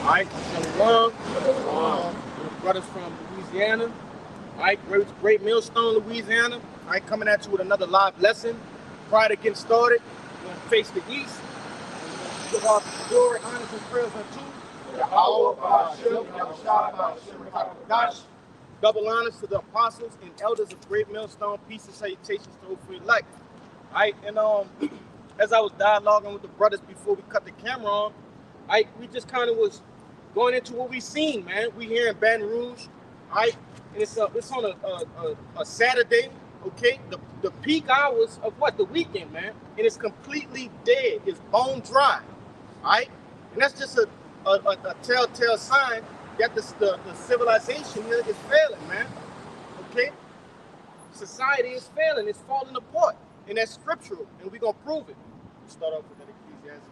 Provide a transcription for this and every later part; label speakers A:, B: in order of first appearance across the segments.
A: All right, Shalom. Brothers from Louisiana. All right, great Millstone, Louisiana. All right, coming at you with another live lesson. Prior to getting started, we're going to face the east. We're going to give our glory, honors, and prayers unto the hour of our Gosh. Double honors to the apostles and elders of Great Millstone. Peace and salutations to hope for your life. All right, and as I was dialoguing with the brothers before we cut the camera on, we just kind of was going into what we seen, man. We here in Baton Rouge, all right, and it's on a Saturday, okay. The peak hours of the weekend, man, and it's completely dead. It's bone dry, all right, and that's just a telltale sign that the civilization here is failing, man. Okay, society is failing. It's falling apart, and that's scriptural, and we're gonna prove it. Let's start off with that Ecclesiastes.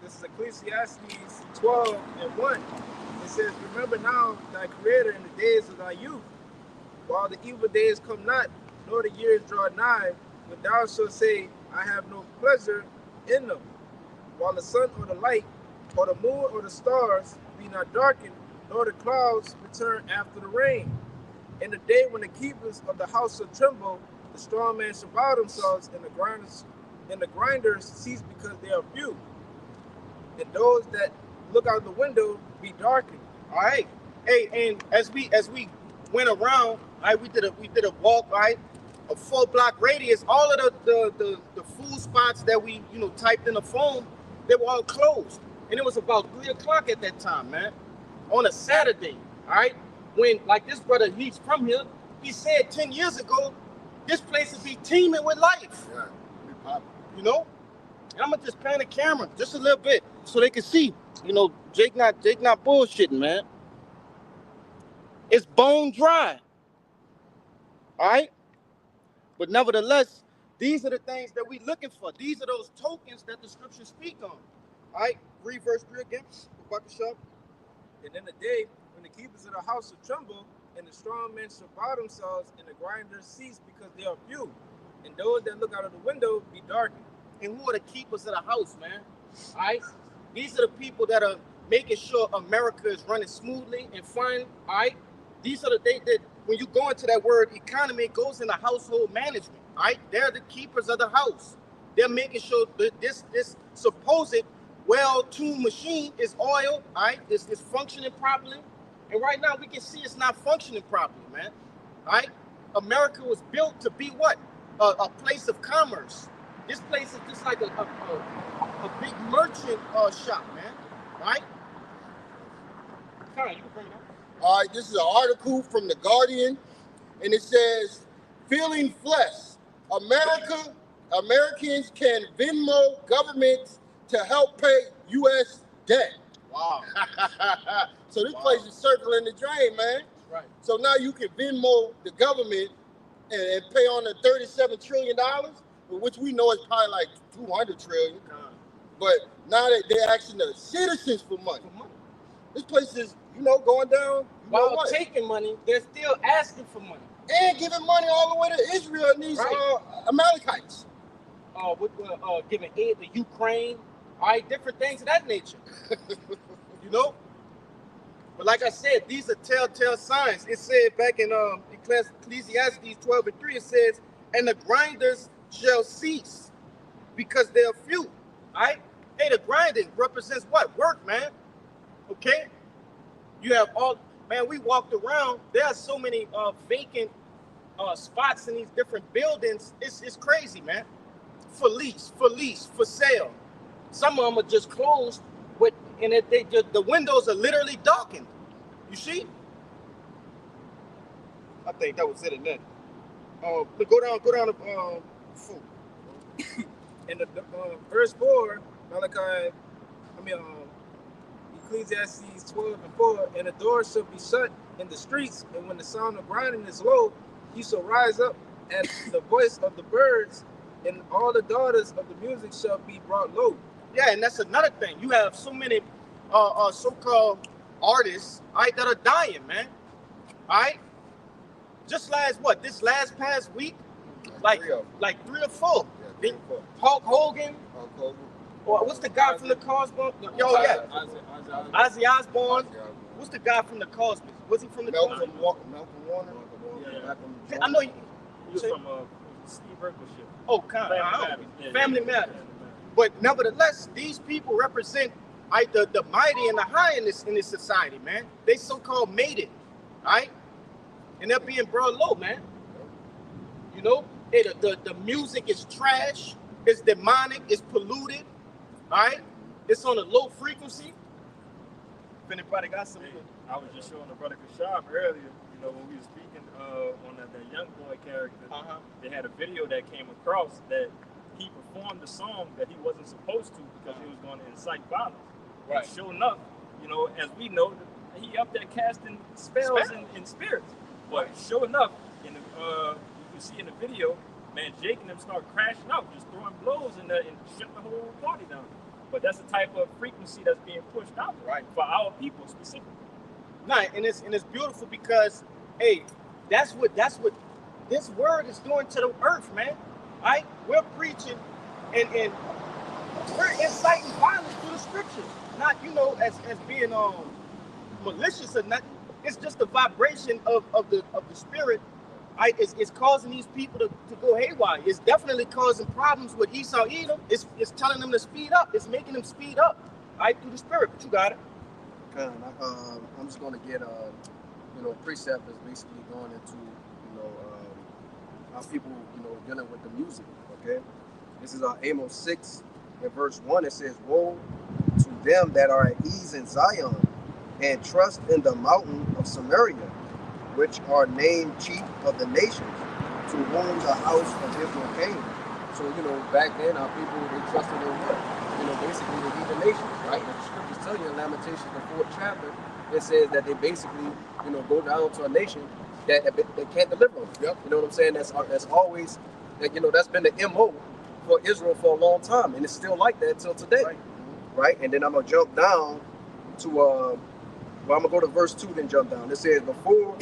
B: This is Ecclesiastes 12:1. It says, "Remember now thy Creator in the days of thy youth, while the evil days come not, nor the years draw nigh, when thou shalt say, I have no pleasure in them. While the sun or the light, or the moon or the stars be not darkened, nor the clouds return after the rain. In the day when the keepers of the house shall tremble, the strong men shall bow themselves, and the grinders cease because they are few. And those that look out the window be darkened."
A: All right. Hey, and as we went around, all right, we did a walk, right? A 4-block radius. All of the food spots that we typed in the phone, they were all closed. And it was about 3 o'clock at that time, man. On a Saturday. All right. When this brother, he's from here, he said 10 years ago, this place would be teeming with life.
C: Yeah, be popping.
A: And I'm gonna just pan the camera just a little bit so they can see. Jake not bullshitting, man. It's bone dry. All right? But nevertheless, these are the things that we're looking for. These are those tokens that the scriptures speak on. All right? Read verse 3 again.
B: And in the day when the keepers of the house shall tremble, and the strong men shall bow themselves, and the grinders cease because they are few, and those that look out of the window be darkened.
A: And who are the keepers of the house, man? All right? These are the people that are making sure America is running smoothly and fine. All right? These are that when you go into that word economy, it goes into household management. All right? They're the keepers of the house. They're making sure that this supposed well-tuned machine is oiled. All right? It's functioning properly. And right now we can see it's not functioning properly, man. All right? America was built to be what? A place of commerce. This place is just like a big merchant shop, man. Right? All right, you can bring it up.
C: All right, this is an article from The Guardian, and it says, "Feeling flesh. Americans can Venmo governments to help pay U.S. debt."
A: Wow.
C: So this place is circling the drain, man.
A: Right.
C: So now you can Venmo the government and pay on the $37 trillion, which we know is probably like 200 trillion. But now they're asking the citizens for money. This place is, going down.
A: While taking money, they're still asking for money.
C: And giving money all the way to Israel and these Amalekites.
A: Giving aid to Ukraine. All right, different things of that nature. But like I said, these are telltale signs. It said back in Ecclesiastes 12:3, it says, "And the grinders shall cease because they are few." All right? Hey, the grinding represents what? Work, man. Okay? You have we walked around. There are so many vacant spots in these different buildings. It's crazy, man. For lease, for sale. Some of them are just closed, and the windows are literally darkened. You see? I think that was it in that. But go down to food.
B: In the verse 4, Ecclesiastes 12:4, "And the door shall be shut in the streets, and when the sound of grinding is low, he shall rise up at the voice of the birds, and all the daughters of the music shall be brought low."
A: Yeah, and that's another thing. You have so many so-called artists, all right, that are dying, man. All right? Just this last past week? Like 3 or 4.
C: Yeah, 3 or 4.
A: Hulk Hogan. Or what's the guy from the Cosmos? Yo, yeah. Ozzy Osbourne. What's the guy from the Cosmos? Was he from the Cosmos?
C: Malcolm Warner.
B: Yeah.
A: I know
B: He was from Steve Urkel shit.
A: Oh, kind of. Family Matters. But nevertheless, these people represent the mighty and the high in this society, man. They so-called made it, right? And they're being brought low, man. You know, the music is trash. It's demonic. It's polluted, right? It's on a low frequency. If anybody got something.
B: I was just showing the brother Kashab earlier, you know, when we were speaking on that young boy character, they had a video that came across that he performed the song that he wasn't supposed to because he was going to incite violence. Right. And sure enough, you know, as we know, he up there casting spells and spirits. But sure enough, you can see in the video, man, Jake and them start crashing out, just throwing blows in there and shut the whole party down. But that's the type of frequency that's being pushed out, right, for our people specifically.
A: Nah, and it's beautiful because, hey, that's what this word is doing to the earth, man. Right? We're preaching and we're inciting violence through the scriptures. Not, you know, as being malicious or not. It's just the vibration of the spirit. Right? It's causing these people to go haywire. It's definitely causing problems with Esau Edom. It's telling them to speed up. It's making them speed up, right, through the spirit. But you got it.
D: I'm just going to get precept is basically going into how people dealing with the music. Okay, this is Amos 6 and verse 1. It says, "Woe to them that are at ease in Zion, and trust in the mountain of Samaria, which are named chief of the nations, to whom the house of Israel came." So back then our people, they trusted in what? Basically the heathen nations, right? And the scriptures tell you in Lamentations, the 4th chapter, it says that they basically, go down to a nation that can't deliver them. Yep. You know what I'm saying? That's always, that's been the MO for Israel for a long time, and it's still like that till today, right? And then I'm gonna jump down to, I'm gonna go to verse 2, then jump down. It says, "Before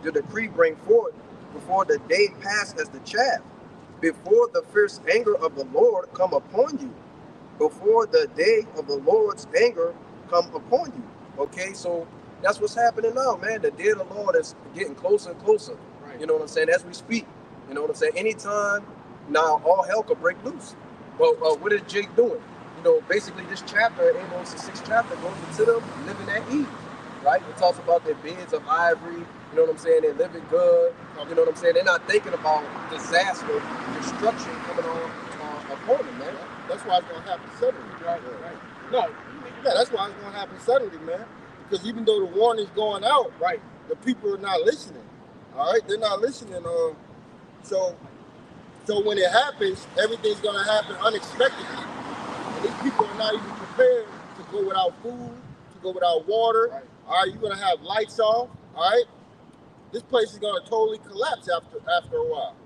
D: the decree bring forth, before the day pass as the chaff, before the fierce anger of the Lord come upon you." Before the day of the Lord's anger come upon you. Okay, so that's what's happening now, man. The day of the Lord is getting closer and closer. Right. You know what I'm saying? As we speak. You know what I'm saying? Anytime now, all hell could break loose. But what is Jake doing? Basically this chapter, Amos, the 6th chapter, goes into them living at ease. Right? It talks about their beds of ivory. You know what I'm saying? They're living good. You know what I'm saying? They're not thinking about disaster, destruction coming on upon them, man.
C: That's why it's gonna happen suddenly. Right. No, that's why it's gonna happen suddenly, man. Because even though the warning's going out, right, the people are not listening. All right, they're not listening. So when it happens, everything's gonna happen unexpectedly. And these people are not even prepared to go without food, to go without water. Right. All right, you're gonna have lights off. All right, this place is gonna totally collapse after a while,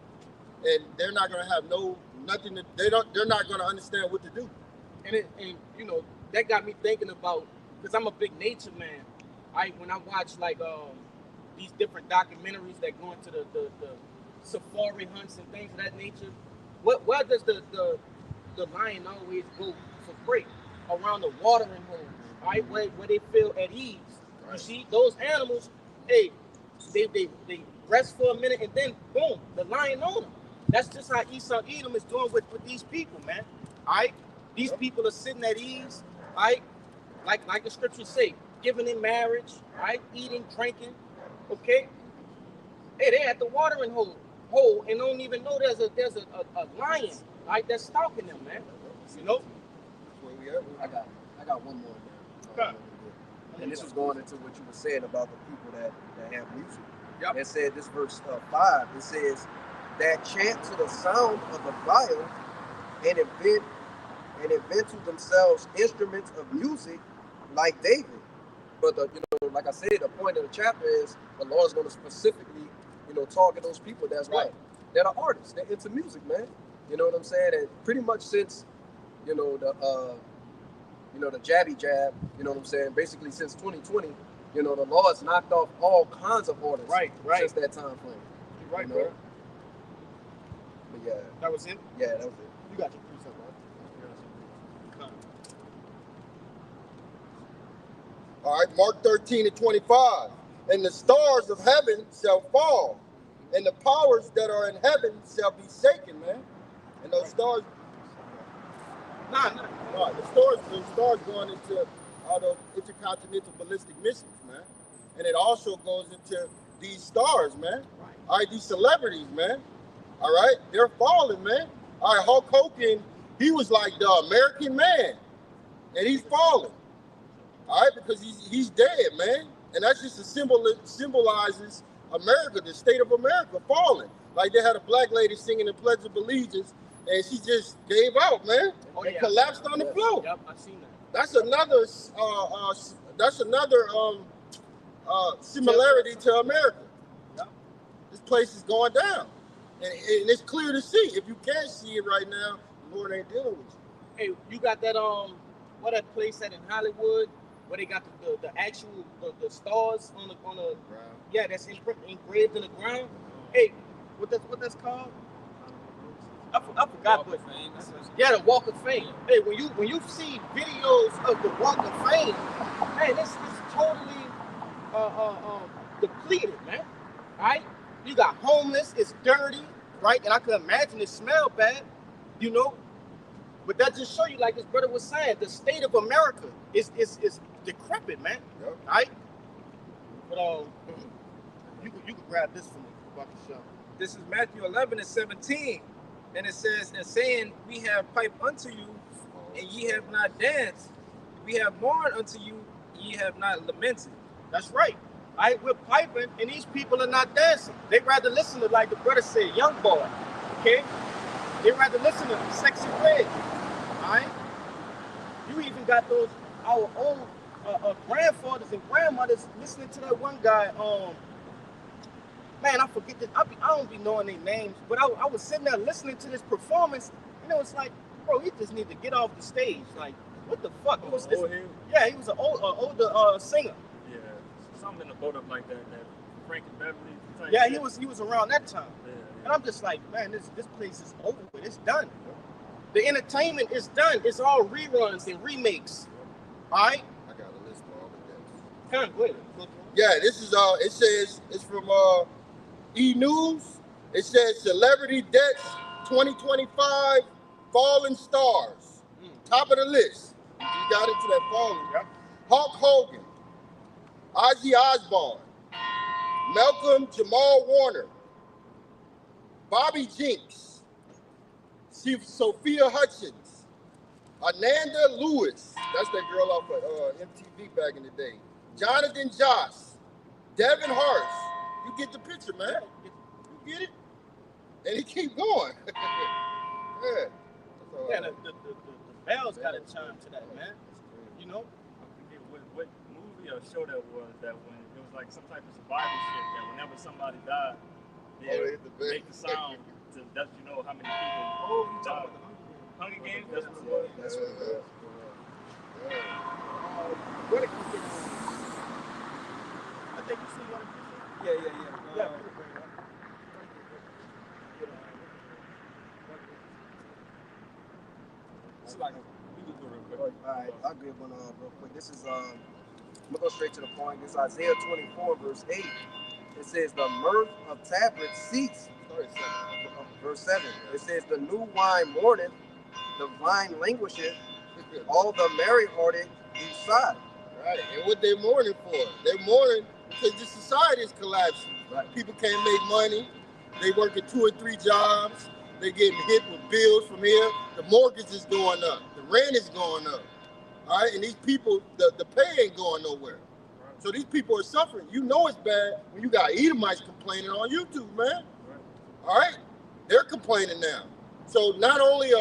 C: and they're not gonna have nothing. They're not gonna understand what to do.
A: And that got me thinking about, because I'm a big nature man. When I watch these different documentaries that go into the safari hunts and things of that nature, where does the lion always go for prey? Around the watering hole, right? Where they feel at ease. Right. You see, those animals, hey, they rest for a minute and then boom, the lion on them. That's just how Esau Edom is doing with these people, man. All right? These people are sitting at ease, right? Like the scriptures say, giving in marriage, right? Eating, drinking, okay? Hey, they're at the watering hole and don't even know there's a lion, right, that's stalking them, man.
D: Where we at? I got one more, man. And this was going into what you were saying about the people that have music. Yep. It said this verse 5, it says, "That chant to the sound of the viol and invent to themselves instruments of music like David." But like I said, the point of the chapter is the Lord is going to specifically, target those people that's right. That are artists. They're into music, man. You know what I'm saying? And pretty much since, the jabby jab, you know what I'm saying? Basically since 2020, the Lord's knocked off all kinds of artists since that time frame.
A: You're right, bro.
D: But yeah.
A: That was it?
D: Yeah, that was it.
A: You got your 3 something, right?
C: All right, Mark 13:25. And the stars of heaven shall fall, and the powers that are in heaven shall be shaken, man. And those stars, the stars going into all those intercontinental ballistic missiles, man. And it also goes into these stars, man. All right, these celebrities, man. All right, they're falling, man. All right, Hulk Hogan, he was like the American man, and he's falling. All right, because he's dead, man. And that's just a symbol that symbolizes America, the state of America falling. Like they had a black lady singing the Pledge of Allegiance, and she just gave out, man, and collapsed on the floor.
A: Yep, I've seen that.
C: That's another similarity to America.
A: Yep.
C: This place is going down, and it's clear to see. If you can't see it right now, the Lord ain't dealing with you.
A: Hey, you got that what that place at in Hollywood where they got the actual the stars on the
C: Ground.
A: yeah, that's engraved in the ground. Hey, what that's called? I forgot, but yeah, the Walk of Fame. Hey, when you see videos of the Walk of Fame, man, this is totally depleted, man. Right? You got homeless, it's dirty, right? And I can imagine it smell bad, you know. But that just show you, like this brother was saying, the state of America is decrepit, man.
C: Yep.
A: Right? But you can grab this from me about the show.
B: This is Matthew 11:17. And it says, and saying, we have piped unto you, and ye have not danced. We have mourned unto you, and ye have not lamented.
A: That's right. We're piping, and these people are not dancing. They'd rather listen to, like the brother said, Young Boy. Okay? They'd rather listen to Sexy Red. All right? You even got those, our own grandfathers and grandmothers listening to that one guy, man, I forget this. I don't be knowing their names, but I was sitting there listening to this performance, and it was like, bro, he just need to get off the stage. Like, what the fuck? It was this, yeah, he was an older singer.
E: Yeah, something in the boat up like that Frankie Beverly type.
A: Yeah,
E: shit.
A: he was around that time.
E: Yeah.
A: And I'm just like, man, this place is over with. It's done. The entertainment is done. It's all reruns and remakes. All right?
C: I got a list for all of that.
A: Come on, go ahead.
C: Yeah, this is it says it's from E News. It says celebrity deaths 2025 fallen stars. Top of the list. You got into that fallen.
A: Yep.
C: Hulk Hogan, Ozzy Osbourne, Malcolm Jamal Warner, Bobby Jinks, Sophia Hutchins, Ananda Lewis. That's that girl off of MTV back in the day. Jonathan Joss, Devin Hart. You get the picture, man. You get it? And he keep going. Yeah.
A: Yeah, the bells got to chime to that, man. You know?
E: I forget what movie or show that was that when it was like some type of survival shit that whenever somebody died, they
C: hit the bell.
E: make the sound to let you know how many people died. Hunger Games, that's what it was.
C: That's what it was.
A: What did you get? I think you see one. Yeah.
E: It's like we can do it real quick.
D: All right, I'll give one real quick. This is I'm gonna go straight to the point. This is Isaiah 24, verse 8. It says the mirth of tabrets cease. Verse 7. It says the new wine mourneth, the vine languisheth, all the merry-hearted do sigh.
C: Right, and what they mourning for? They're mourning because the society is collapsing.
D: Right.
C: People can't make money. They working 2 or 3 jobs. They getting hit with bills from here. The mortgage is going up. The rent is going up. All right, and these people, the pay ain't going nowhere. So these people are suffering. You know it's bad when you got Edomites complaining on YouTube, man. All right, they're complaining now. So not only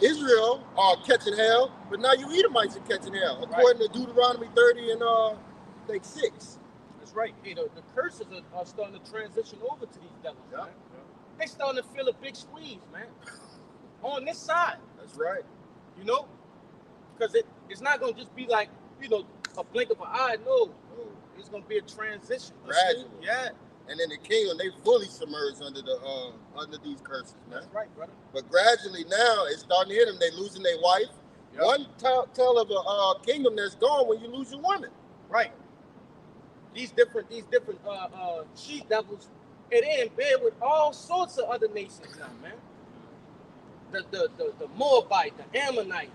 C: Israel are catching hell, but now you Edomites are catching hell, according to Deuteronomy 30 and I think 6.
A: That's right. Hey, the curses are starting to transition over to these devils,
C: Yep.
A: man. They starting to feel a big squeeze, man. On this side,
C: That's right.
A: you know? Because it's not going to just be like, you know, a blink of an eye. No. It's going to be a transition.
C: Gradual.
A: Yeah.
C: And in the kingdom, they fully submerged under these curses, man.
A: That's right, brother.
C: But gradually now, it's starting to hit them. They losing their wife.
A: Yep.
C: One tell of a kingdom that's gone when you lose your woman.
A: Right. These different she devils, and they in bed with all sorts of other nations now, man. The Moabite, the Ammonite,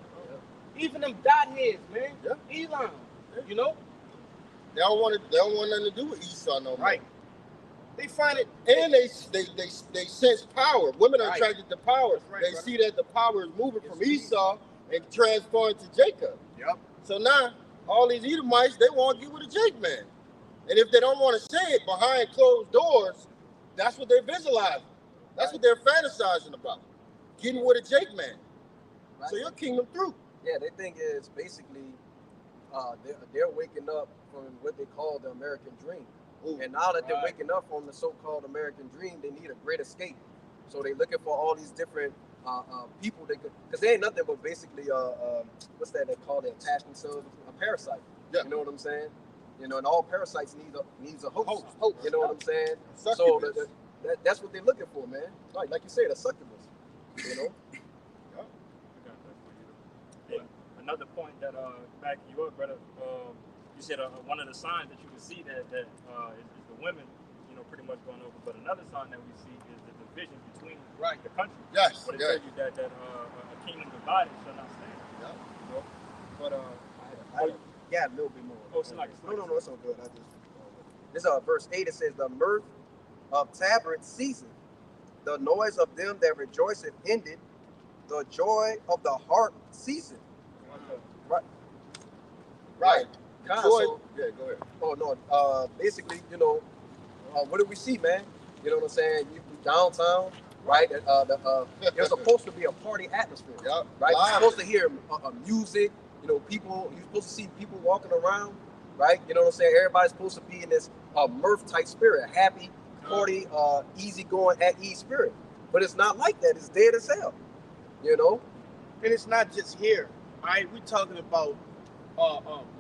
A: even them dot heads, man.
C: Yeah.
A: Elon, you know.
C: They don't want nothing to do with Esau no more.
A: Right. They find it,
C: and they sense power. Women are
A: Right.
C: attracted to power.
A: Right,
C: they
A: brother.
C: see that the power is moving
A: It's
C: from
A: easy.
C: Esau and transferring to Jacob.
A: Yep.
C: So now all these Edomites, they want to get with a Jake man. And if they don't want to say it behind closed doors, that's what they're visualizing. That's what they're fantasizing about. Getting with a Jake man.
D: Right?
C: So your kingdom through.
D: Yeah, they think it's basically they're waking up from what they call the American dream.
C: Ooh.
D: And now that they're
A: Right.
D: waking up from the so-called American dream, they need a great escape. So they're looking for all these different people they could, because they ain't nothing but basically what's that they call, they attach themselves a parasite.
C: Yeah.
D: You know what I'm saying? You know, and all parasites needs a host.
C: Host.
D: You know what I'm saying? So
C: Succubus.
D: that's what they're looking for, man. Like you said, a succubus. You know?
E: I got that for you. And another point that backing you up, brother. You said one of the signs that you can see that is the women, you know, pretty much going over. But another sign that we see is the division between the country.
C: Yes.
E: But it
C: Yes.
E: tells you that a kingdom divided shall not stand.
C: Yeah.
E: You know? But
D: I got a little bit more.
E: Oh, it's like
D: No, it's all good. This verse 8, it says, the mirth of Tabret ceaseth, the noise of them that rejoiceth ended, the joy of the heart ceaseth. Right.
C: Joy.
D: So,
C: Yeah, go ahead.
D: oh no, basically, you know, what do we see, man? You know what I'm saying? You downtown, right? There's supposed to be a party atmosphere,
C: Yep.
D: right? You're
C: Live.
D: supposed to hear music. You know, people. You're supposed to see people walking around, right? You know what I'm saying? Everybody's supposed to be in this mirth type spirit, a happy, party, easy going, at ease spirit. But it's not like that. It's dead as hell. You know?
A: And it's not just here. All right, we're talking about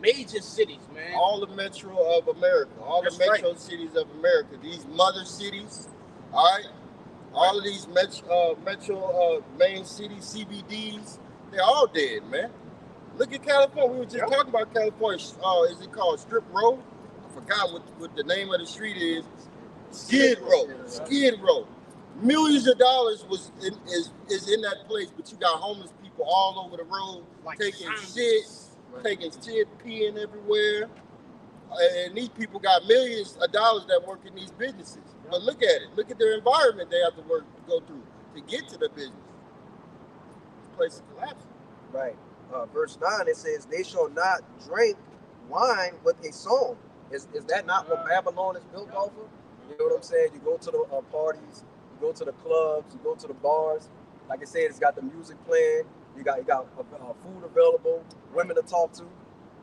A: major cities, man.
C: All the metro of America, all
A: That's
C: the metro cities of America, these mother cities, all right? All of these metro main cities, CBDs, they're all dead, man. Look at California. We were just talking about California. Is it called Strip Road? I forgot what the name of the street is. Skid Row. Skid Row. Millions of dollars is in that place, but you got homeless people all over the road,
A: Like
C: taking
A: zombies.
C: shit, peeing everywhere. And these people got millions of dollars that work in these businesses. But look at it. Look at their environment they have to go through to get to the business. This place is collapsing.
D: Right. Verse 9, it says, they shall not drink wine with a song. Is that not what Babylon is built off of? You know what I'm saying? You go to the parties, you go to the clubs, you go to the bars. Like I said, it's got the music playing. You got food available, women to talk to.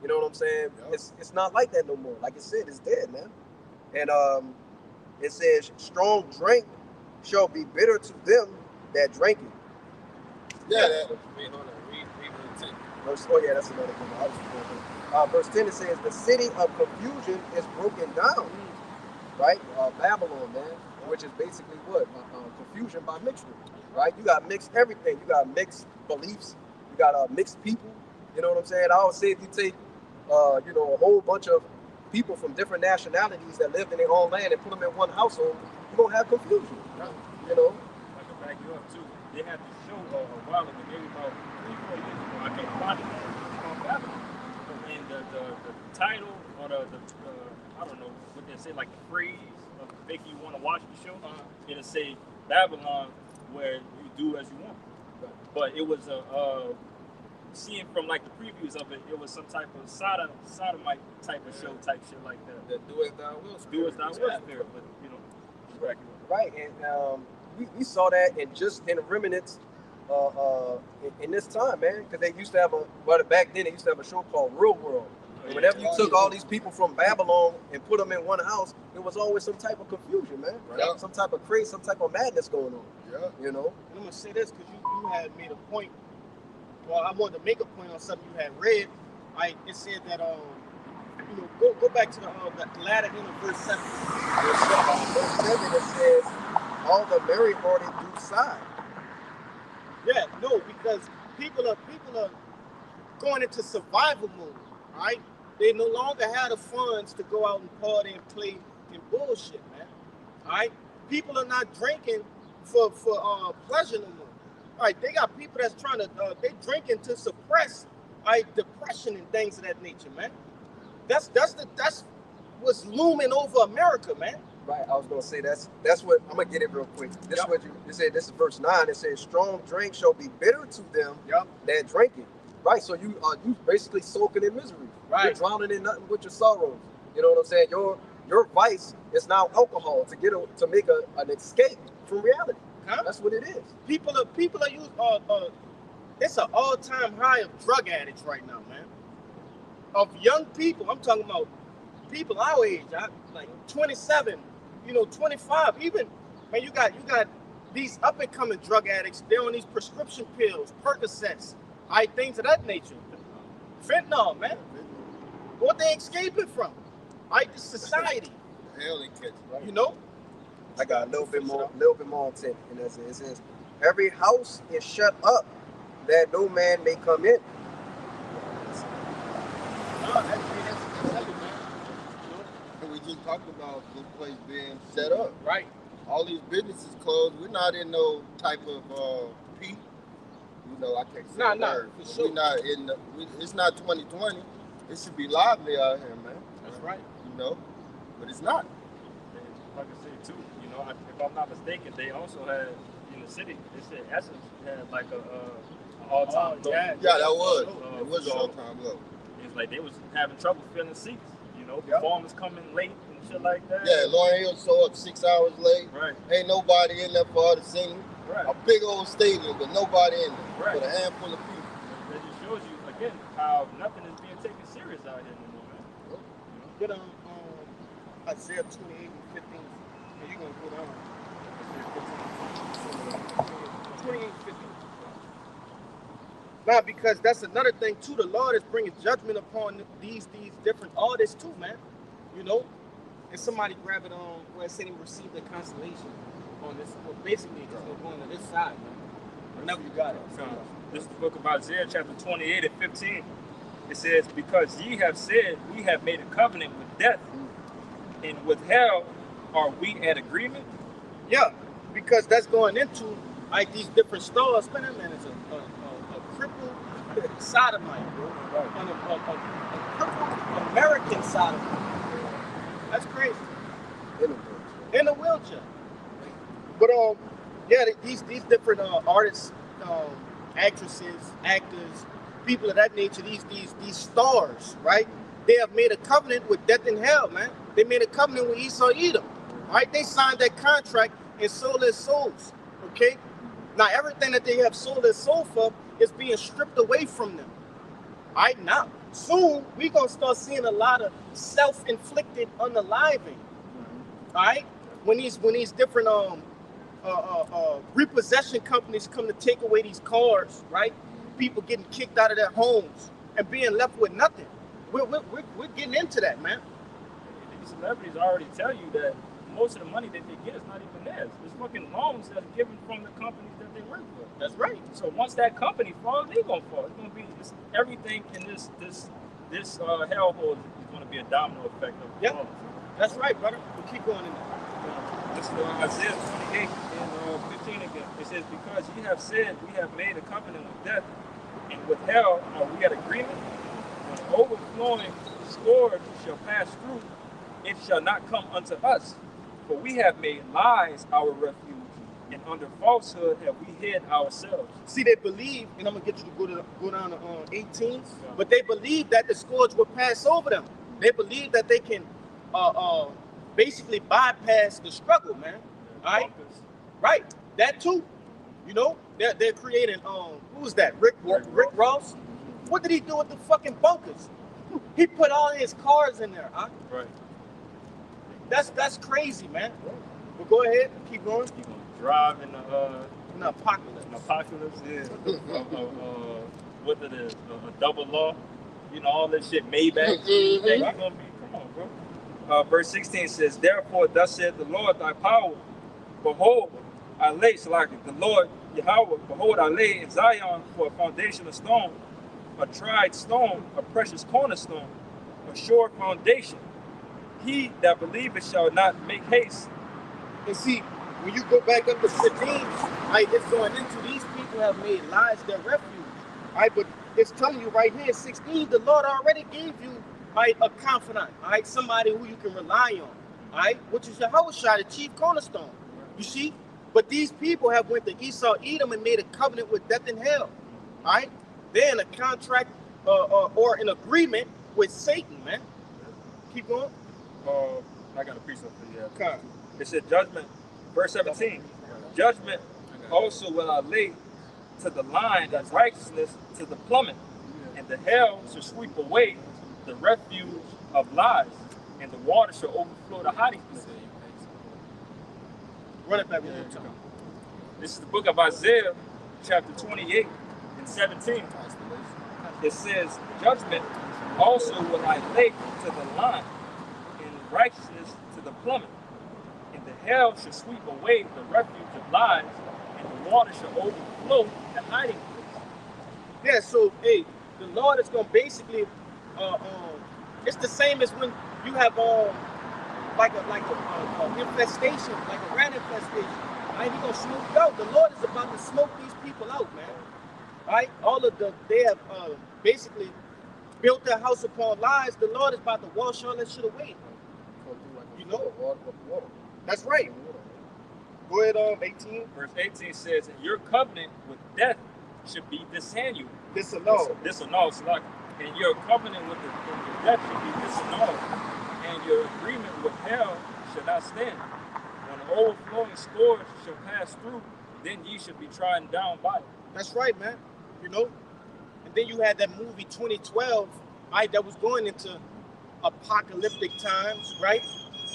D: You know what I'm saying?
C: Yep.
D: It's not like that no more. Like I said, it's dead, man. And it says, strong drink shall be bitter to them that drink it.
C: Yeah.
B: Wait, hold on. Read the 10.
D: That's another one. Verse 10, it says, the city of confusion is broken down. Right? Babylon, man, which is basically what? Confusion by mixture. Right? You got mixed everything. You got mixed beliefs. You got mixed people. You know what I'm saying? I always say if you take, a whole bunch of people from different nationalities that lived in their own land and put them in one household, you're going to have confusion. You know?
E: I can back you up too. They had this show a while ago, maybe about 3-4 years ago. I can't find it now. It's called Babylon. And the title or the I don't know what they say, like the phrase of making you want to watch the show. It'll say Babylon, where you do as you want. But it was seeing from like the previews of it, it was some type of sodomite type of show, type shit like that.
B: The do as thou wilt.
E: Do as thou wilt spirit, but you know, it's accurate.
D: Right, and we saw that in remnants in this time, man, because they used to have back then they used to have a show called Real World. And whenever you took all these people from Babylon and put them in one house, it was always some type of confusion, man.
C: Yeah.
D: Some type of craze, some type of madness going on.
C: Yeah.
D: You know?
A: And I'm gonna say this because you had made a point. Well, I wanted to make a point on something you had read. It said that go back to the latter end of verse 7.
D: Verse 7, it says, all the merry-hearted do sigh.
A: Yeah, no, because people are going into survival mode, right? They no longer have the funds to go out and party and play and bullshit, man. All right, people are not drinking for pleasure no more. All right, they got people that's trying to they drinking to suppress, all right, depression and things of that nature, man. That's what's looming over America, man.
D: Right, I was gonna say that's what I'm gonna get it real quick. This is what you said. This is verse 9. It says, "Strong drink shall be bitter to them that drink it." Right, so you basically soaking in misery.
A: Right,
D: you're drowning in nothing but your sorrows. You know what I'm saying? Your vice is now alcohol to make an escape from reality. Huh? That's what it is.
A: People are using it's an all-time high of drug addicts right now, man. Of young people, I'm talking about people our age, like 27, 25. Even man, you got these up and coming drug addicts. They're on these prescription pills, Percocets, things of that nature. Fentanyl, man. What they escaping from? This society.
C: Hell they catch, right?
D: I got a little bit more on 10, and it says, "Every house is shut up, that no man may come in."
A: No, that's heavy, man.
C: And we just talked about this place being set up.
A: Right.
C: All these businesses closed. We're not in no type of peak. I can't say that. For sure. We're not in. It's not 2020. It should be lively out here, man.
A: That's right.
C: But it's not.
E: And like I said too, if I'm not mistaken, they also had in the city. They said Essence had like a all-time low.
C: Yeah, that was. It was an all-time low.
E: It's like they was having trouble filling seats. Performers coming late and shit like that.
C: Yeah, Lauryn Hill showed up 6 hours late.
E: Right.
C: Ain't nobody in there for her to sing.
E: Right.
C: A big old stadium, but nobody in there.
E: Right.
C: With a handful of people.
E: That just shows you again how nothing is being taken serious out here anymore, man.
A: Get on Isaiah 28 and 15. And you're gonna go down. 28 and 15. Now, because that's another thing too. The Lord is bringing judgment upon these different artists too, man. And somebody grab it on where it said he received a consolation on this. Well, basically, just going to this side, man. Whenever you got it.
E: This is the book of Isaiah, chapter 28 and 15. It says, "Because ye have said, we have made a covenant with death, and with hell are we at agreement?"
A: Yeah, because that's going into these different stores. Man, it's a crippled sodomite, bro. Right. And a crippled American sodomite. That's crazy. In a wheelchair. But these different artists, actresses, actors, people of that nature, these stars, right? They have made a covenant with death and hell, man. They made a covenant with Esau Edom, right? They signed that contract and sold their souls, okay? Now, everything that they have sold their soul for is being stripped away from them. All right, now, soon, we're going to start seeing a lot of self-inflicted unaliving, all right? When these different repossession companies come to take away these cars, right? People getting kicked out of their homes and being left with nothing. We're getting into that, man.
E: These celebrities already tell you that most of the money that they get is not even theirs. It's fucking loans that's given from the companies that they work for.
A: That's right.
E: So once that company falls, they're gonna fall. It's gonna be everything in this hellhole is gonna be a domino effect of
A: yep. That's right, brother. We'll keep going in there.
E: This is Isaiah 28 and 15 again. It says, "Because ye have said, we have made a covenant with death, and with hell are we at agreement? When overflowing scourge shall pass through, it shall not come unto us. For we have made lies our refuge, and under falsehood have we hid ourselves."
A: See, they believe, and I'm gonna get you to go down to 18, but they believe that the scourge will pass over them. They believe that they can basically bypass the struggle, man. All right, right. That too. They're creating who was that? Rick Ross. What did he do with the fucking bunkers? He put all his cars in there, huh?
E: Right.
A: That's crazy, man. But go ahead, keep going.
E: You're gonna drive in
A: the apocalypse.
E: Yeah. What it is, a double law. All that shit, Maybach. You think you're gonna be? Come on, bro. Verse 16 says, "Therefore, thus saith the Lord thy power, behold, I lay, the Lord Yahweh, behold, I lay in Zion for a foundation of stone, a tried stone, a precious cornerstone. a sure foundation. He that believeth shall not make haste.
A: And see, when you go back up to 15, right, it's going into these people have made lies their refuge. Right, but it's telling you right here, 16, the Lord already gave you, right, a confidant, all right, somebody who you can rely on, all right, which is Yahushua, the chief cornerstone. You see? But these people have went to Esau, Edom, and made a covenant with death and hell. All right? They're in a contract or an agreement with Satan, man. Keep going.
E: I got a precept for you.
A: Okay.
E: It said judgment, verse 17. Judgment also will I lay to the line of righteousness to the plummet, and the hell shall sweep away the refuge of lies, and the water shall overflow the hiding place.
A: Run it back one more time.
E: This is the book of Isaiah, chapter 28 and 17. It says, judgment also will I lay to the line, and righteousness to the plummet, and the hell shall sweep away the refuge of lies, and the water shall overflow the hiding place.
A: Yeah, so, hey, the Lord is going to basically, it's the same as when you have, like a infestation, like a rat infestation. Right? He's gonna smoke you out. The Lord is about to smoke these people out, man. Right? They have basically built their house upon lies. The Lord is about to wash all that shit away. You know? That's right. Go ahead, 18.
E: Verse 18 says, and your covenant with death should be disannulled.
A: Disannulled.
E: And your covenant with the death should be disannulled. And your agreement with hell shall not stand. When the overflowing stores shall pass through, then ye shall be trodden down by it.
A: That's right, man. You know? And then you had that movie 2012, right, that was going into apocalyptic times, right?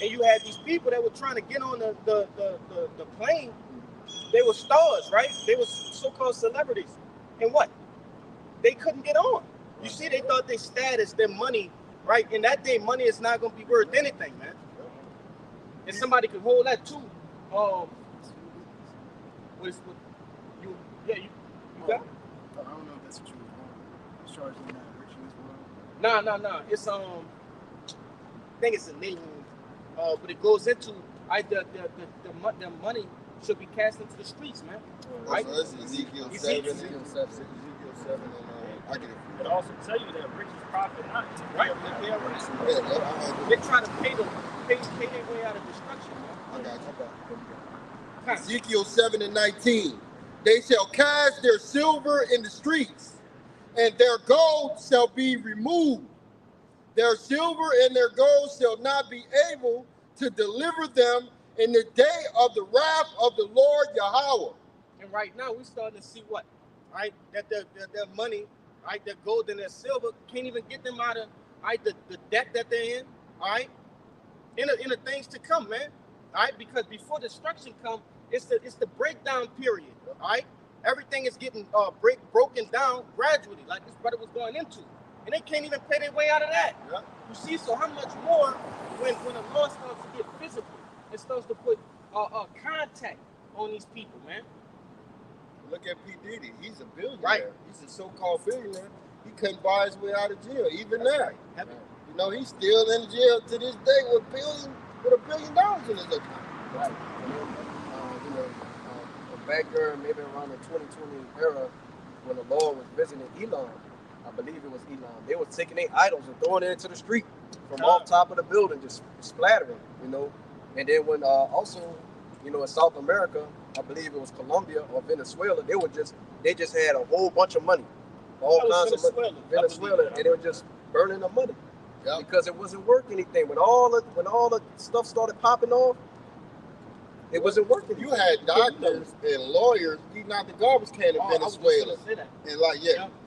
A: And you had these people that were trying to get on the plane. They were stars, right? They were so-called celebrities. And what? They couldn't get on. You see, they thought their status, their money, right? In that day, money is not going to be worth anything, man. And somebody could hold that too. You got it?
B: I don't know if that's what you were charging that ritual as well.
A: No. It's I think it's a name. But it goes into the money should be cast into the streets, man. Right?
C: So that's Ezekiel 7. Ezekiel 7 and I get it.
E: It also tell you that riches profit not.
A: Right? They're trying to pay their way out of destruction, man.
C: I got you. Ezekiel 7 and 19. They shall cast their silver in the streets, and their gold shall be removed. Their silver and their gold shall not be able to deliver them in the day of the wrath of the Lord Yahweh.
A: And right now, we're starting to see what? Right? That their money, right, their gold and their silver can't even get them out of, right, the debt that they're in, all right? In the things to come, man. All right, because before destruction comes, it's the breakdown period, all right? Everything is getting broken down gradually, like this brother was going into. And they can't even pay their way out of that.
C: Yeah.
A: You see, so how much more when the law starts to get physical, it starts to put contact on these people, man.
C: Look at P. Diddy. He's a billionaire.
A: Right.
C: He's a so-called billionaire. He couldn't buy his way out of jail, even now.
A: Right.
C: You know, he's still in jail to this day with $1 billion in his account.
D: Right. Back during maybe around the 2020 era, when the Lord was visiting Elon, I believe it was Elon, they were taking their idols and throwing it into the street from off top of the building, just splattering, you know. And then when also, you know, in South America, I believe it was Colombia or Venezuela, they just had a whole bunch of money, all kinds of money. Venezuela, and they were just burning the money because it wasn't worth anything. When all the stuff started popping off, it wasn't working.
C: You had doctors and lawyers eating out the garbage can in Venezuela. And like,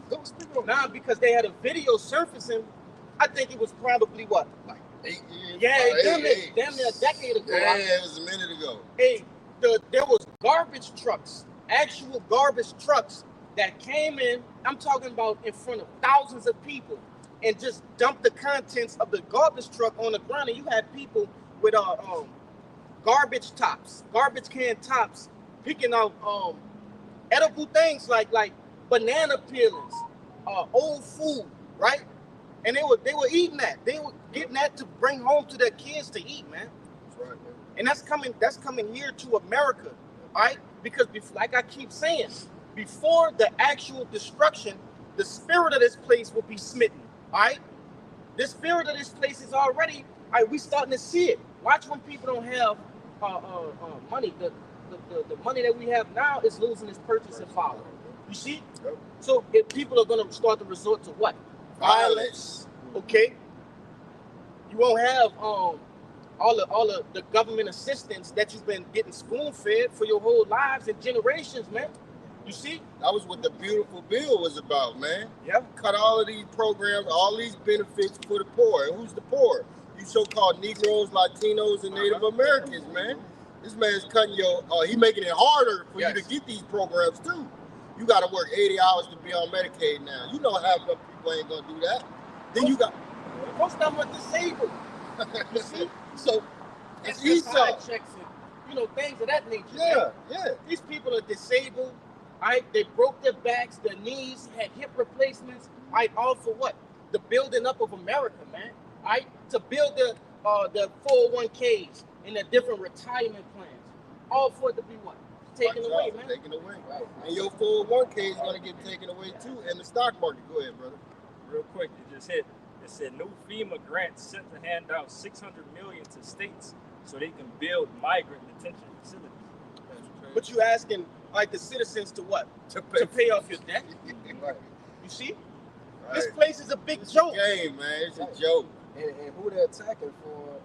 C: go speak on
A: Nah, because they had a video surfacing. I think it was probably what? Like
C: 8 years?
A: Yeah, damn near a decade ago.
C: Yeah, it was a minute ago.
A: Hey, there was garbage trucks, actual garbage trucks that came in, I'm talking about in front of thousands of people, and just dumped the contents of the garbage truck on the ground. And you had people with garbage can tops, picking out edible things like banana peelings, old food, right? And they were eating that. They were getting that to bring home to their kids to eat, man.
C: That's right, man.
A: And that's coming here to America, all right? Because like I keep saying, before the actual destruction, the spirit of this place will be smitten, all right? The spirit of this place is already, all right, we starting to see it. Watch when people don't have money. The money that we have now is losing its purchasing power. You see?
C: Yep.
A: So if people are going to start to resort to what? Violence. Okay? You won't have all of the government assistance that you've been getting spoon-fed for your whole lives and generations, man. You see?
C: That was what the beautiful bill was about, man.
A: Yeah.
C: Cut all of these programs, all these benefits for the poor. And who's the poor? You so-called Negroes, Latinos, and Native Americans, man. This man's cutting he making it harder for you to get these programs too. You got to work 80 hours to be on Medicaid now. You know half of people ain't gonna do that. Then you got
A: most of them are disabled. You see? So
C: it's
A: just side checks and things of that nature.
C: Yeah,
A: man. These people are disabled. Right? They broke their backs, their knees, had hip replacements. Right? All for what? The building up of America, man. Right? To build the 401ks and the different retirement plans. All for it to be what? Taken away, man.
C: Taken away. Right. And your 401k is gonna get taken away too, and the stock market. Go ahead, brother.
E: Real quick, it just hit. It said new FEMA grants set to hand out $600 million to states so they can build migrant detention facilities.
A: But you asking like the citizens to what? To pay off your debt.
C: Right.
A: You see?
C: Right.
A: This place is a big joke.
C: Game, man. It's a joke.
D: And who they're attacking for?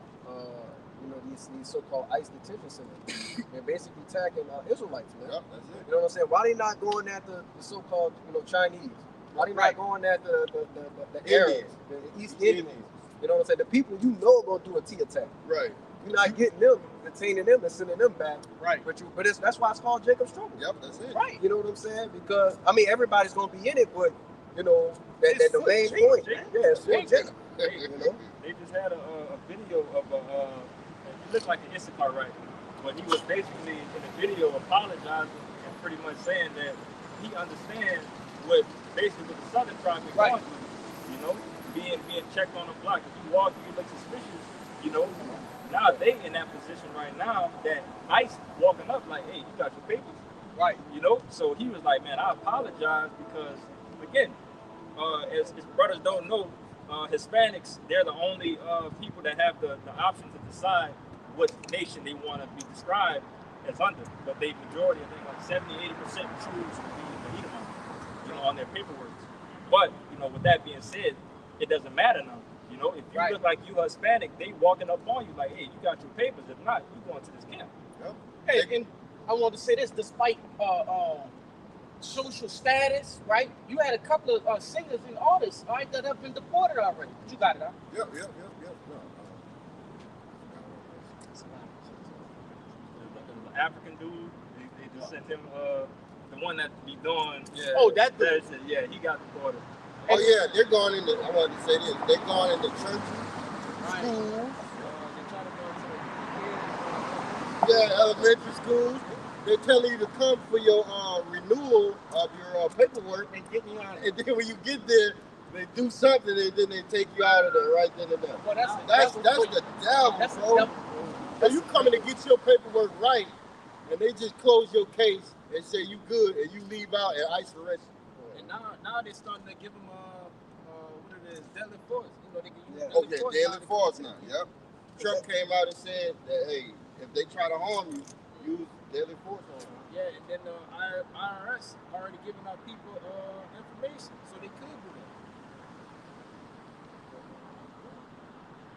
D: These so-called ICE detention centers. They're basically attacking Israelites, man.
C: Yep, that's it.
D: You know what I'm saying? Why they not going at the so-called Chinese? Why they not going at the Arabs, the East Indians? You know what I'm saying? The people you know are gonna do a T attack.
C: Right.
D: You're not getting them, detaining them, and sending them back.
A: Right.
D: But that's why it's called Jacob's trouble.
C: Yep, that's it.
A: Right.
D: You know what I'm saying? Because everybody's gonna be in it, but that the main point. It's for Jacob. You know?
E: They just had a video of he looked like an Issachar, right? But he was basically in the video apologizing and pretty much saying that he understands what the Southern tribe is going through. Being checked on the block. If you walk, you look suspicious. Now they in that position right now that ICE walking up like, hey, you got your papers, right? So he was like, man, I apologize because again, as brothers don't know, Hispanics, they're the only people that have the option to decide what nation they want to be described as under. But they majority, I think like 70-80% choose to be the Edomite, on their paperwork. But, with that being said, it doesn't matter now. If you look like you Hispanic, they walking up on you like, hey, you got your papers. If not, you going to this camp.
C: Yep.
A: Hey, and I want to say this, despite social status, right? You had a couple of singers and artists, right, that have been deported already. But you got it, huh?
C: Yep. No.
E: The African dude, they just sent him the one that be doing. Yeah.
A: Oh, that dude.
E: Yeah, he got deported.
C: Oh yeah, they're going into. I wanted to say this. They're going into churches, schools.
E: They're trying to go
C: Yeah, elementary schools. They're telling you to come for your renewal of your paperwork and getting you out. And then when you get there, they do something and then they take you out of there right then and there.
A: Well,
C: that's the devil,
A: that's
C: bro.
A: The devil.
C: So you coming to get your paperwork right, and they just close your case and say you good, and you leave out and ICE arrest you.
B: And now they're starting to give them what it is, deadly force. They can use
C: deadly force now. Yep. Trump came out and said that hey, if they try to harm you, use deadly force on them.
B: Yeah, and then IRS already giving out people information, so they could do that.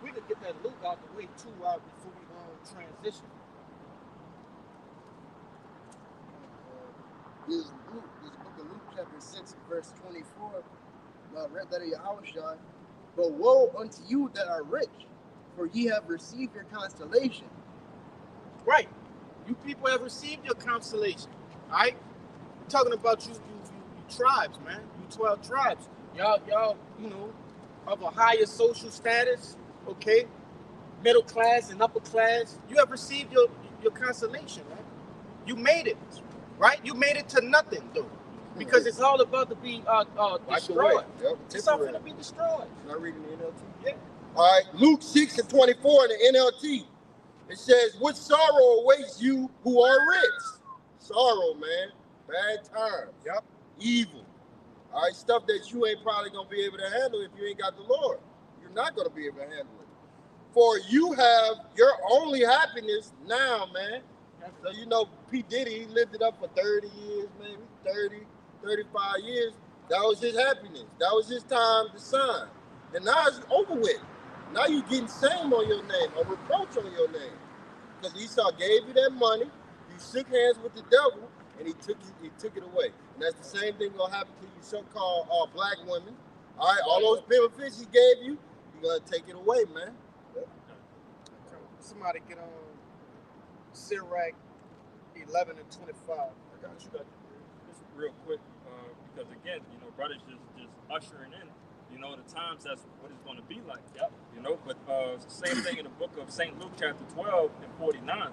A: We could get that Luke out the way too before we transition.
D: This book of Luke, chapter 6, verse 24. I read that of Yahushua. But woe unto you that are rich, for ye have received your constellation.
A: Right. You people have received your consolation. All right? I'm talking about you tribes, man. You 12 tribes. Y'all, of a higher social status, okay? Middle class and upper class. You have received your consolation, right? You made it, right? You made it to nothing, though. because it's all about to be destroyed.
C: Yep.
A: It's all going to be destroyed.
C: Not reading the NLT.
A: Yeah.
C: All right, Luke 6:24 in the NLT. It says, "What sorrow awaits you who are rich?" Sorrow, man. Bad times.
B: Yep.
C: Evil. All right, stuff that you ain't probably gonna be able to handle if you ain't got the Lord. You're not gonna be able to handle it. For you have your only happiness now, man. So you know, P. Diddy, he lived it up for 30 years, maybe 30, 35 years. That was his happiness. That was his time to shine. And now it's over with. Now you getting shame on your name, a reproach on your name. Because Esau gave you that money, you shook hands with the devil, and he took it away. And that's the same thing gonna happen to you so-called black women. All right, all those benefits he gave you, you're gonna take it away, man.
B: Somebody get on Sirach 11 and 25.
C: I got you.
E: Just real quick, because again, you know, brothers just ushering in, you know, the times that's what it's going to be like. Yep. You know, but same thing in the book of St. Luke chapter 12 and 49.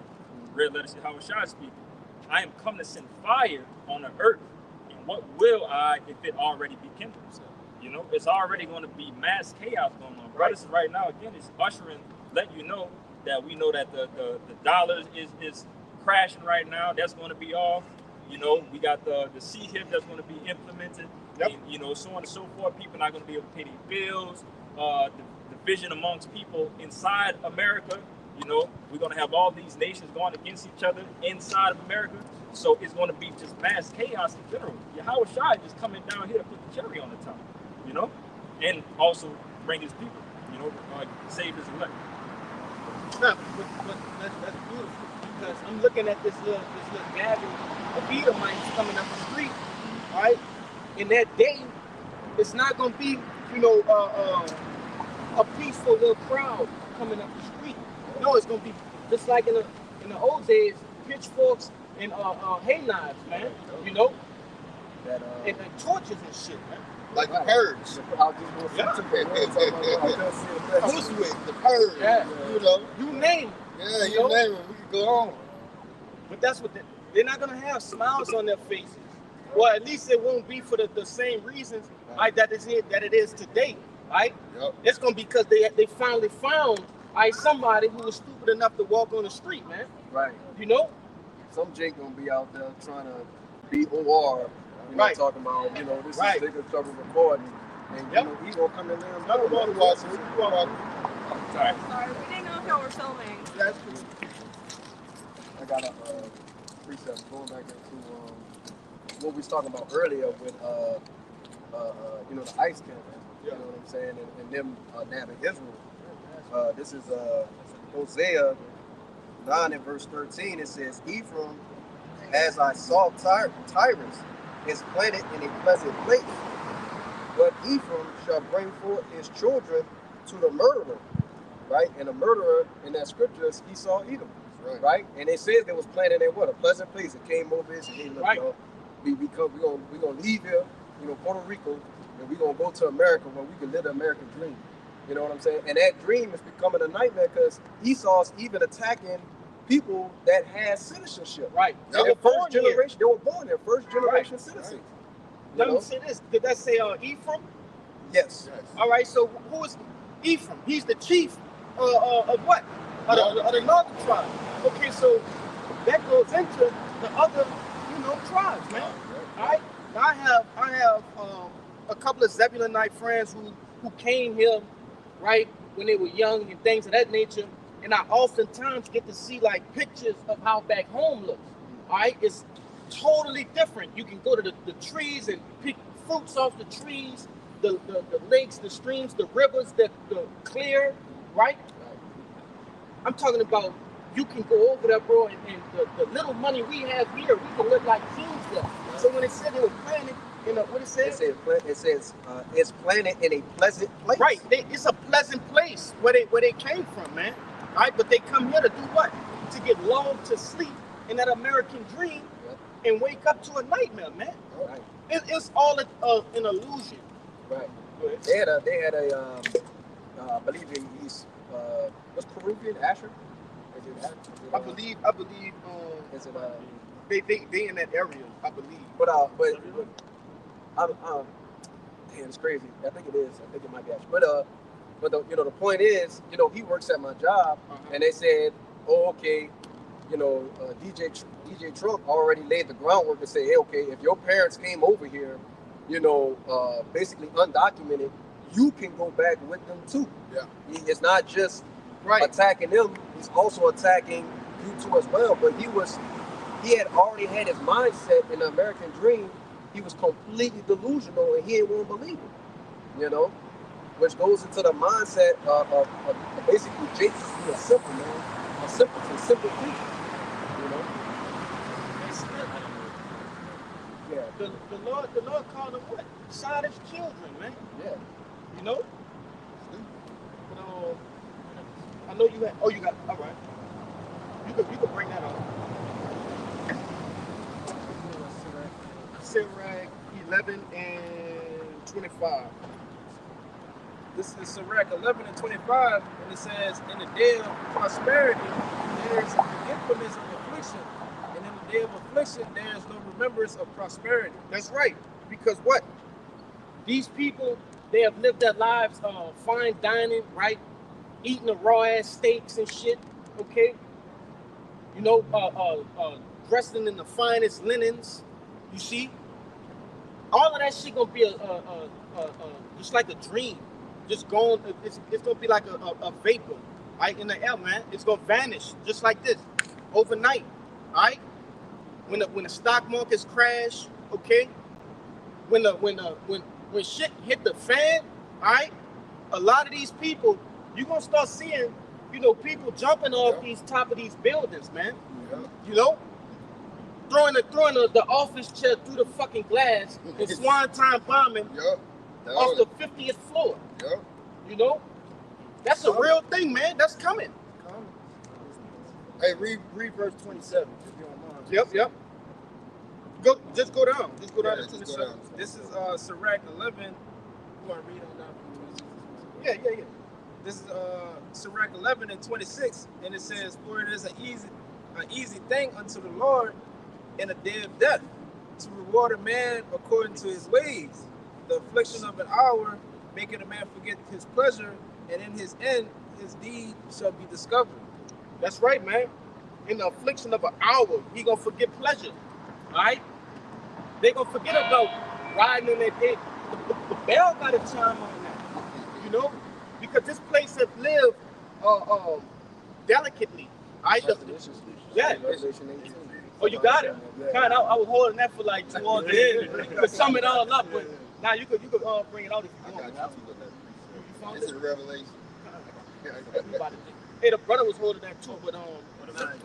E: Red letter see how Shai speaking. I am come to send fire on the earth, and what will I if it already be kindled? You know, it's already going to be mass chaos going on. Brothers right now, again, it's ushering, let you know that we know that the dollar is crashing right now. That's going to be off. You know, we got the C-HIP that's going to be implemented.
B: Yep.
E: And, you know, so on and so forth. People not going to be able to pay their bills. The division amongst people inside America. You know, we're going to have all these nations going against each other inside of America. So it's going to be just mass chaos in general. Yahweh Shai is coming down here to put the cherry on the top. You know, and also bring his people. You know, save his elect.
A: But that's beautiful, because I'm looking at this little gathering of Edomites coming up the street, right? In that day, it's not gonna be, you know, a peaceful little crowd coming up the street. No, it's gonna be just like in the old days, pitchforks and hay knives, man. You know, and torches and shit, man.
C: Like the purge. The purge.
A: Yeah.
C: You know.
A: You name it.
C: Yeah, you name it. We can go on.
A: But that's what they're not gonna have smiles on their faces. Well, at least it won't be for the same reasons, right, that it is today, right?
C: Yep.
A: It's gonna be because they finally found somebody who was stupid enough to walk on the street, man.
D: Right.
A: You know?
D: Some Jake gonna be out there trying to be OR. You know,
A: Right.
D: talking about, you know, this
A: Right.
D: is bigger trouble recording. And,
A: Yep.
D: you know, he's gonna come in there and
C: Sorry,
E: Sorry.
F: Sorry, we didn't know if y'all were filming.
C: That's cool.
D: I got a precept going back into what we was talking about earlier with you know, the ICE campaign. You know what I'm saying? And them nabbing Israel. This is Hosea 9 and verse 13. It says, Ephraim, as I saw Tyrus, is planted in a pleasant place. But Ephraim shall bring forth his children to the murderer. Right? And the murderer in that scripture is Esau Edom. Right? And it says they was planted in what? A pleasant place. It came over and said, hey, look,
A: Right.
D: y'all, we're gonna leave here, you know, Puerto Rico, and we're gonna go to America where we can live the American dream. You know what I'm saying? And that dream is becoming a nightmare because Esau's even attacking people that had citizenship.
A: Right.
D: They were first generation. They were born there, first generation citizens.
A: Let me say this. Did that say Ephraim?
D: Yes.
A: All right. So who is Ephraim? He's the chief of what? Of the northern tribe. Okay. So that goes into the other, you know, tribes, man. All right. Now I have a couple of Zebulonite friends who came here, right, when they were young and things of that nature. And I oftentimes get to see like pictures of how back home looks. All right, it's totally different. You can go to the trees and pick fruits off the trees, the lakes, the streams, the rivers that the clear, right? I'm talking about you can go over there, bro, and the little money we have here, we can live like kings there. So when it said they were planted in what it says?
D: It says it's planted in a pleasant place.
A: Right, it's a pleasant place where they came from, man. All right, but they come here to do what? To get lulled to sleep in that American dream and wake up to a nightmare, man.
D: Right.
A: It's all an illusion.
D: Right. They had a I believe he's what's Peruvian Asher? Is it Asher?
A: I believe
D: Is it
A: they in that area, I believe.
D: but Damn, it's crazy. I think it is. I think it might be actually. But the point is, he works at my job, and they said, oh, okay, DJ Trump already laid the groundwork to say, hey, okay, if your parents came over here, basically undocumented, you can go back with them too.
C: Yeah.
D: It's not just attacking them; he's also attacking you too as well. But he had already had his mindset in the American dream. He was completely delusional, and he didn't want to believe it. Which goes into the mindset of basically Jesus being a simple man, a simple creature.
A: Yeah. The Lord called them what? Childish children, man.
D: Yeah.
A: But I know you had. Oh, you got. All right. You could bring that up. Sirach 11 and 25.
B: This is Sirach 11 and 25, and it says, in the day of prosperity, there is forgetfulness of affliction, and in the day of affliction, there is no remembrance of prosperity.
A: That's right. Because what? These people, they have lived their lives fine dining, right? Eating the raw ass steaks and shit, okay? Dressing in the finest linens, you see? All of that shit gonna be just like a dream. Just going, it's gonna be like a vapor, right, in the air, man. It's gonna vanish just like this, overnight, all right? When the stock markets crash, okay? When shit hit the fan, all right? A lot of these people, you're gonna start seeing, people jumping off these top of these buildings, man. Throwing the office chair through the fucking glass and swan-time bombing off the 50th floor. That's a real thing, man. That's coming.
C: Hey, read verse 27 if you don't mind.
A: Yep. Just go down. Just go down to 27.
B: This is Sirach 11. You want to read on down?
A: Yeah.
B: This is Sirach 11 and 26, and it says, for it is an easy thing unto the Lord in a day of death, to reward a man according to his ways. The affliction of an hour maketh a man forget his pleasure, and in his end his deed shall be discovered.
A: That's right, man. In the affliction of an hour, he gonna forget pleasure. All right? They gonna forget about riding on that day. The bell got a chime on that, because this place has lived delicately. Yeah. Oh, you got it. Kind of, I was holding that for like 2 hours to sum it all up, but now you could bring it out if you want.
C: This is Revelation.
A: Hey, the brother was holding that too, but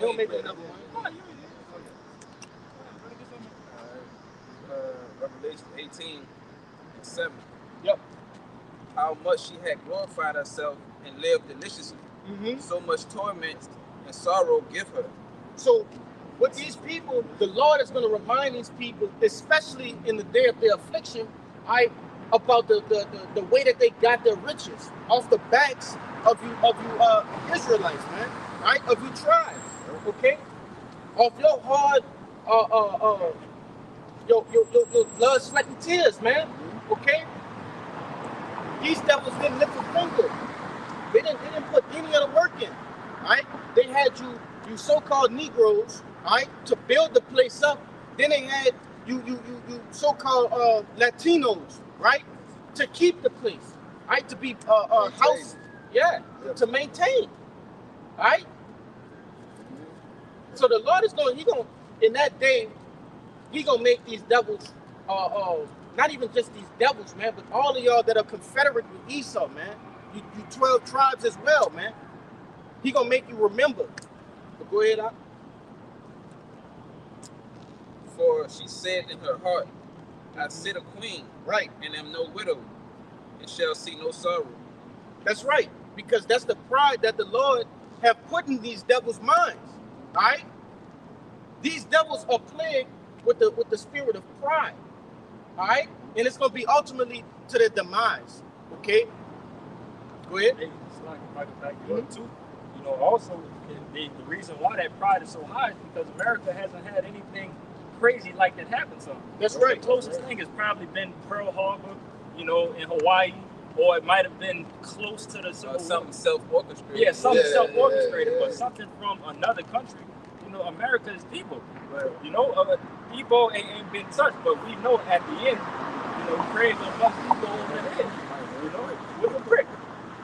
A: he'll make another one.
B: Revelation 18 and 7.
A: Yep.
B: How much she had glorified herself and lived deliciously.
A: Mm-hmm.
B: So much torment and sorrow give her.
A: So with these people, the Lord is going to remind these people, especially in the day of their affliction, about the way that they got their riches off the backs of you Israelites, man, right? Of you tribes, okay? Off your hard, your blood, sweat, and tears, man, okay? These devils didn't lift a finger. They didn't put any of the work in, right? They had you so-called Negroes, right, to build the place up. Then they had you so-called Latinos, right, to keep the place, right, to be house, to maintain, right. So the Lord is going in that day, He gonna make these devils, not even just these devils, man, but all of y'all that are confederate with Esau, man. You 12 tribes as well, man. He gonna make you remember. But go ahead, Doc.
B: For she said in her heart, I sit a queen,
A: right,
B: and am no widow, and shall see no sorrow.
A: That's right, because that's the pride that the Lord have put in these devils' minds. All right, these devils are plagued with the spirit of pride. All right, and it's gonna be ultimately to their demise. Okay, go ahead.
E: Hey, it's like Michael back up too. Also the reason why that pride is so high is because America hasn't had anything crazy like that happened to them.
A: That's
E: The
A: right.
E: closest thing has probably been Pearl Harbor, you know, in Hawaii, or it might have been close to the Civil War.
G: Something self-orchestrated.
E: Yeah, something
C: Yeah,
E: self-orchestrated,
C: yeah.
E: but something from another country. You know, America is people.
G: Right.
E: You know, people ain't been touched, but we know at the end, you know, Craig gonna bust people over the head, you know, with a brick.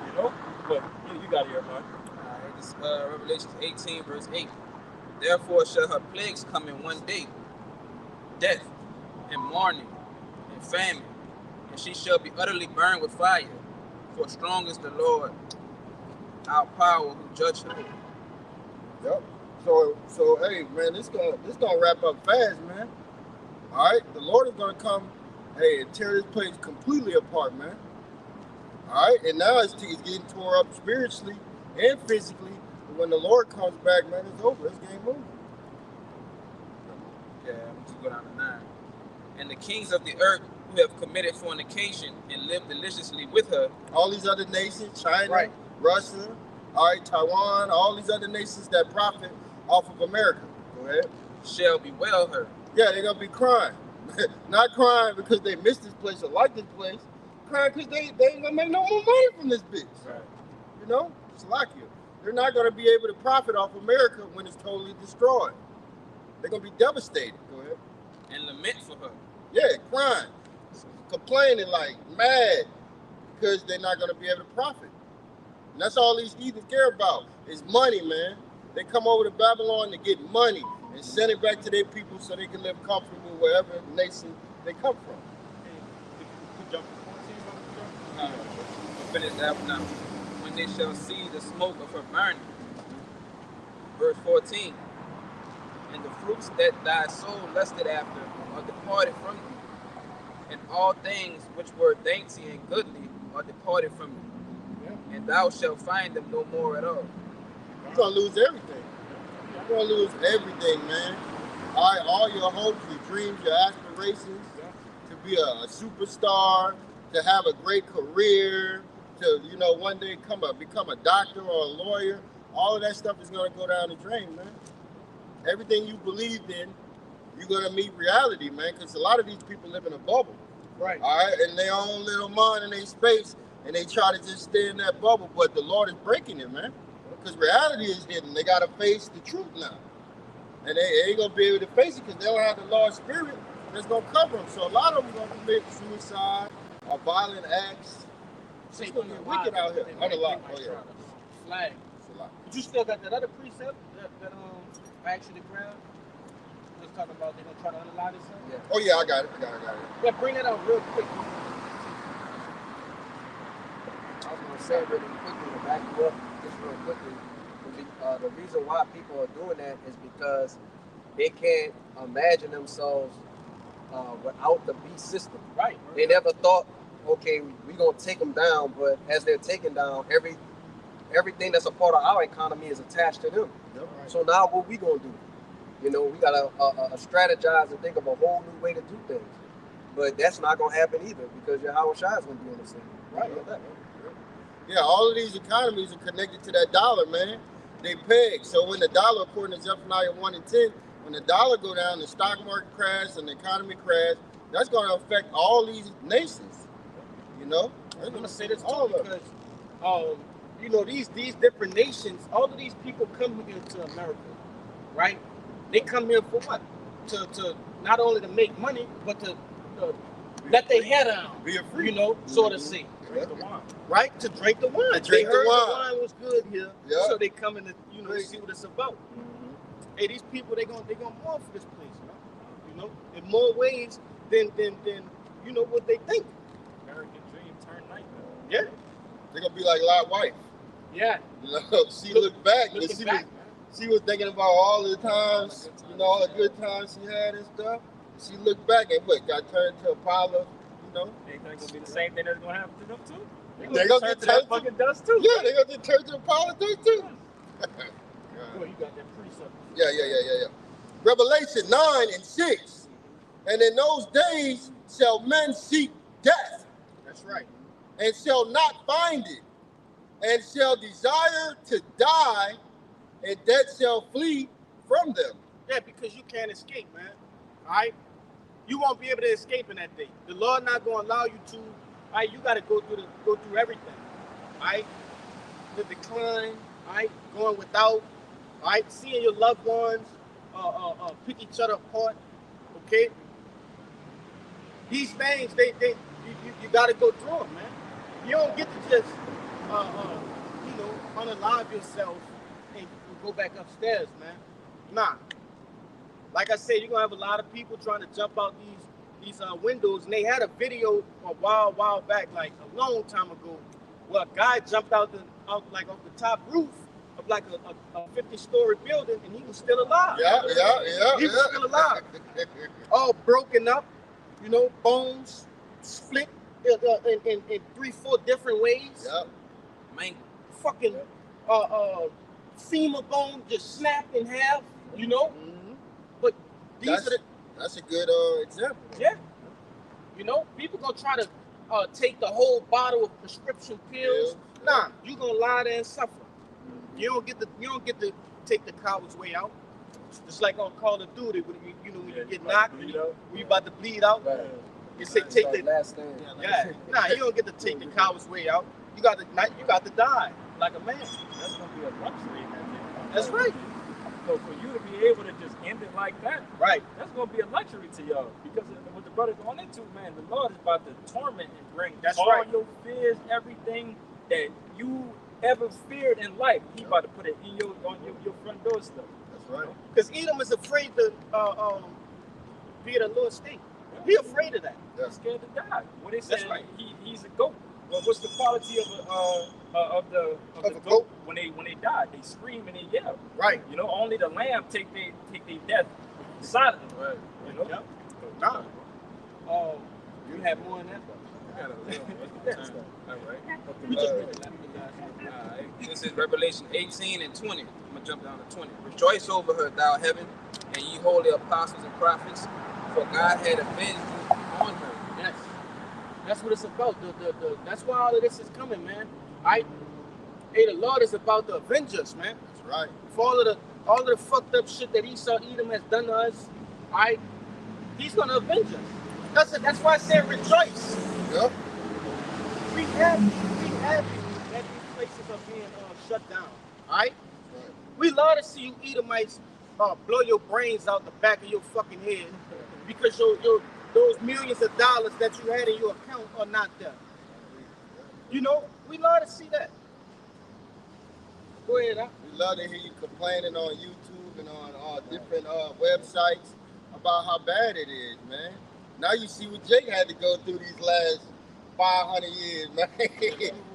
E: You know, but you got it here, man.
G: Alright, this Revelations 18, verse 8. Therefore shall her plagues come in one day, death, and mourning, and famine, and she shall be utterly burned with fire. For strong is the Lord, our power, who judge her.
C: Yep. So hey man, this gonna wrap up fast, man. All right, the Lord is gonna come, hey, and tear this place completely apart, man. All right, and now it's getting tore up spiritually and physically. But when the Lord comes back, man, it's over. It's game over.
G: Yeah, I'm just go down to 9. And the kings of the earth who have committed fornication and lived deliciously with her,
C: All these other nations, China,
A: Right.
C: Russia, all right, Taiwan, all these other nations that profit off of America. Go ahead.
G: shall bewail her.
C: Yeah, they're gonna be crying. Not crying because they missed this place or like this place. Crying because they ain't gonna make no more money from this bitch.
G: Right.
C: You know? Slovakia. They're not gonna be able to profit off America when it's totally destroyed. They're gonna be devastated. Go ahead.
G: And lament for her.
C: Yeah, crying. Complaining like mad because they're not gonna be able to profit. And that's all these heathens care about is money, man. They come over to Babylon to get money and send it back to their people so they can live comfortable wherever nation they come from.
G: We'll finish that one now. When they shall see the smoke of her burning. Verse 14. And the fruits that thy soul lusted after are departed from thee, and all things which were dainty and goodly are departed from thee, and thou shalt find them no more at all.
C: You're gonna lose everything. You're gonna lose everything, man. All your hopes, your dreams, your aspirations to be a superstar, to have a great career, to one day become a doctor or a lawyer. All of that stuff is gonna go down the drain, man. Everything you believed in, you're gonna meet reality, man. Because a lot of these people live in a bubble,
A: Right.
C: all right, in their own little mind and their space, and they try to just stay in that bubble. But the Lord is breaking it, man. Because reality is hidden. They gotta face the truth now, and they ain't gonna be able to face it because they don't have the Lord's Spirit that's gonna cover them. So a lot of them gonna commit suicide or violent acts. It's gonna get wicked out here. Unlock. Oh yeah.
A: Flag.
C: It's a lot.
A: But you still got that other precept that I asked you to grab. Let's talk about they're gonna try to unlock this thing.
G: Yeah.
C: Oh yeah, I got it.
A: Yeah, bring that out real quick.
D: I was going to say really quickly to back you up just real quickly. The reason why people are doing that is because they can't imagine themselves without the beast system.
A: Right.
D: They never thought, okay, we're going to take them down, but as they're taken down, everything that's a part of our economy is attached to them.
C: Yep.
D: So now what we going to do? You know, we got to strategize and think of a whole new way to do things. But that's not going to happen either because your Howard Shah is going to be on the scene.
C: Right. Yeah, all of these economies are connected to that dollar, man. They peg. So when the dollar, according to Zephaniah 1 and 10, when the dollar go down, the stock market crash and the economy crash, that's going to affect all these nations. You know?
A: I'm gonna say this
C: all
A: too
C: of them.
A: because these different nations, all of these people come here to America, right? They come here for what? To not only to make money, but to let their head down,
C: Be a free.
A: so to say,
E: Drink the wine.
A: right? To drink the wine.
C: To drink
A: They
C: the
A: heard
C: wine.
A: the wine was good here,
C: Yeah.
A: so they come in to see what it's about.
C: Mm-hmm.
A: Hey, these people they gonna mourn for this place, in more ways than what they think.
E: American dream turned nightmare.
A: Yeah,
C: They're going to be like Lot's wife.
A: yeah.
C: She looked back and
A: Looking
C: she
A: back,
C: was thinking about all the times, all the good times she had and stuff. She looked back and got turned to a pile of,
E: They think it'll be the same thing that's gonna happen to them too.
C: They gonna get
E: to that
C: turned to-
E: fucking dust too.
C: Yeah, they're going to get turned to a pile of dirt too.
A: Boy, you got that precept.
C: Yeah. Revelation 9 and 6. And in those days shall men seek death,
A: That's right.
C: and shall not find it, and shall desire to die, and death shall flee from them.
A: Yeah, because you can't escape, man. All right, you won't be able to escape in that day. The Lord not going to allow you to. All right, you got to go through everything. All right, the decline. All right, going without. All right, seeing your loved ones pick each other apart. Okay, these things you got to go through them, man. You don't get to just unalive yourself and go back upstairs, man. Nah. Like I said, you're gonna have a lot of people trying to jump out these windows, and they had a video a while back, like a long time ago, where a guy jumped out off the top roof of like a 50-story building, and he was still alive.
C: Yeah.
A: He was still alive. All broken up, bones split in 3-4 different ways.
C: Yeah.
G: Man,
A: Fucking femur bone just snapped in half.
C: Mm-hmm.
A: But these
C: that's a good example.
A: Yeah. People gonna try to take the whole bottle of prescription pills.
C: Yeah.
A: Nah, you gonna lie there and suffer. You don't get to take the coward's way out. Just like on Call of Duty, when you get knocked, when you about to bleed out,
D: Right.
A: you say take the
D: last stand.
A: yeah. Nah, you don't get to take the coward's way out. You got to die like a man.
E: That's gonna be a luxury in that thing.
A: That's right.
E: So for you to be able to just end it like that,
A: Right.
E: that's gonna be a luxury to y'all. Because what the brother going into, man, the Lord is about to torment and bring
A: That's
E: all
A: right.
E: your fears, everything that you ever feared in life. He about to put it in on your front doorstep.
C: That's right.
A: Because Edom is afraid to be at a lower state. He afraid of that.
E: He's scared to die. When they
A: That's
E: say
A: right.
E: he's a goat, well, what's the quality of the
A: a
E: goat?
A: goat?
E: When they die, they scream and they yell.
A: Right.
E: Only the lamb take their death silently.
G: right.
E: Yep.
A: Nah. You have more than that though.
G: I got a little bit. All right.
A: We just read the
G: Alright, this is Revelation 18 and 20. I'm going to jump down to 20. Rejoice over her, thou heaven, and ye holy apostles and prophets, for God had avenged you on her.
A: Yes. That's what it's about. That's why all of this is coming, man. The Lord is about to avenge us, man.
C: That's right.
A: For all of the fucked up shit that Esau Edom has done to us, he's gonna avenge us. That's why I said rejoice.
C: Yep.
A: We happy that these places are being shut down. Alright?
C: Right.
A: We love to see you Edomites blow your brains out the back of your fucking head because those millions of dollars that you had in your account are not there. We love to see that. Go ahead, huh?
C: We love to hear you complaining on YouTube and on different websites about how bad it is, man. Now you see what Jake had to go through these last 500 years, man.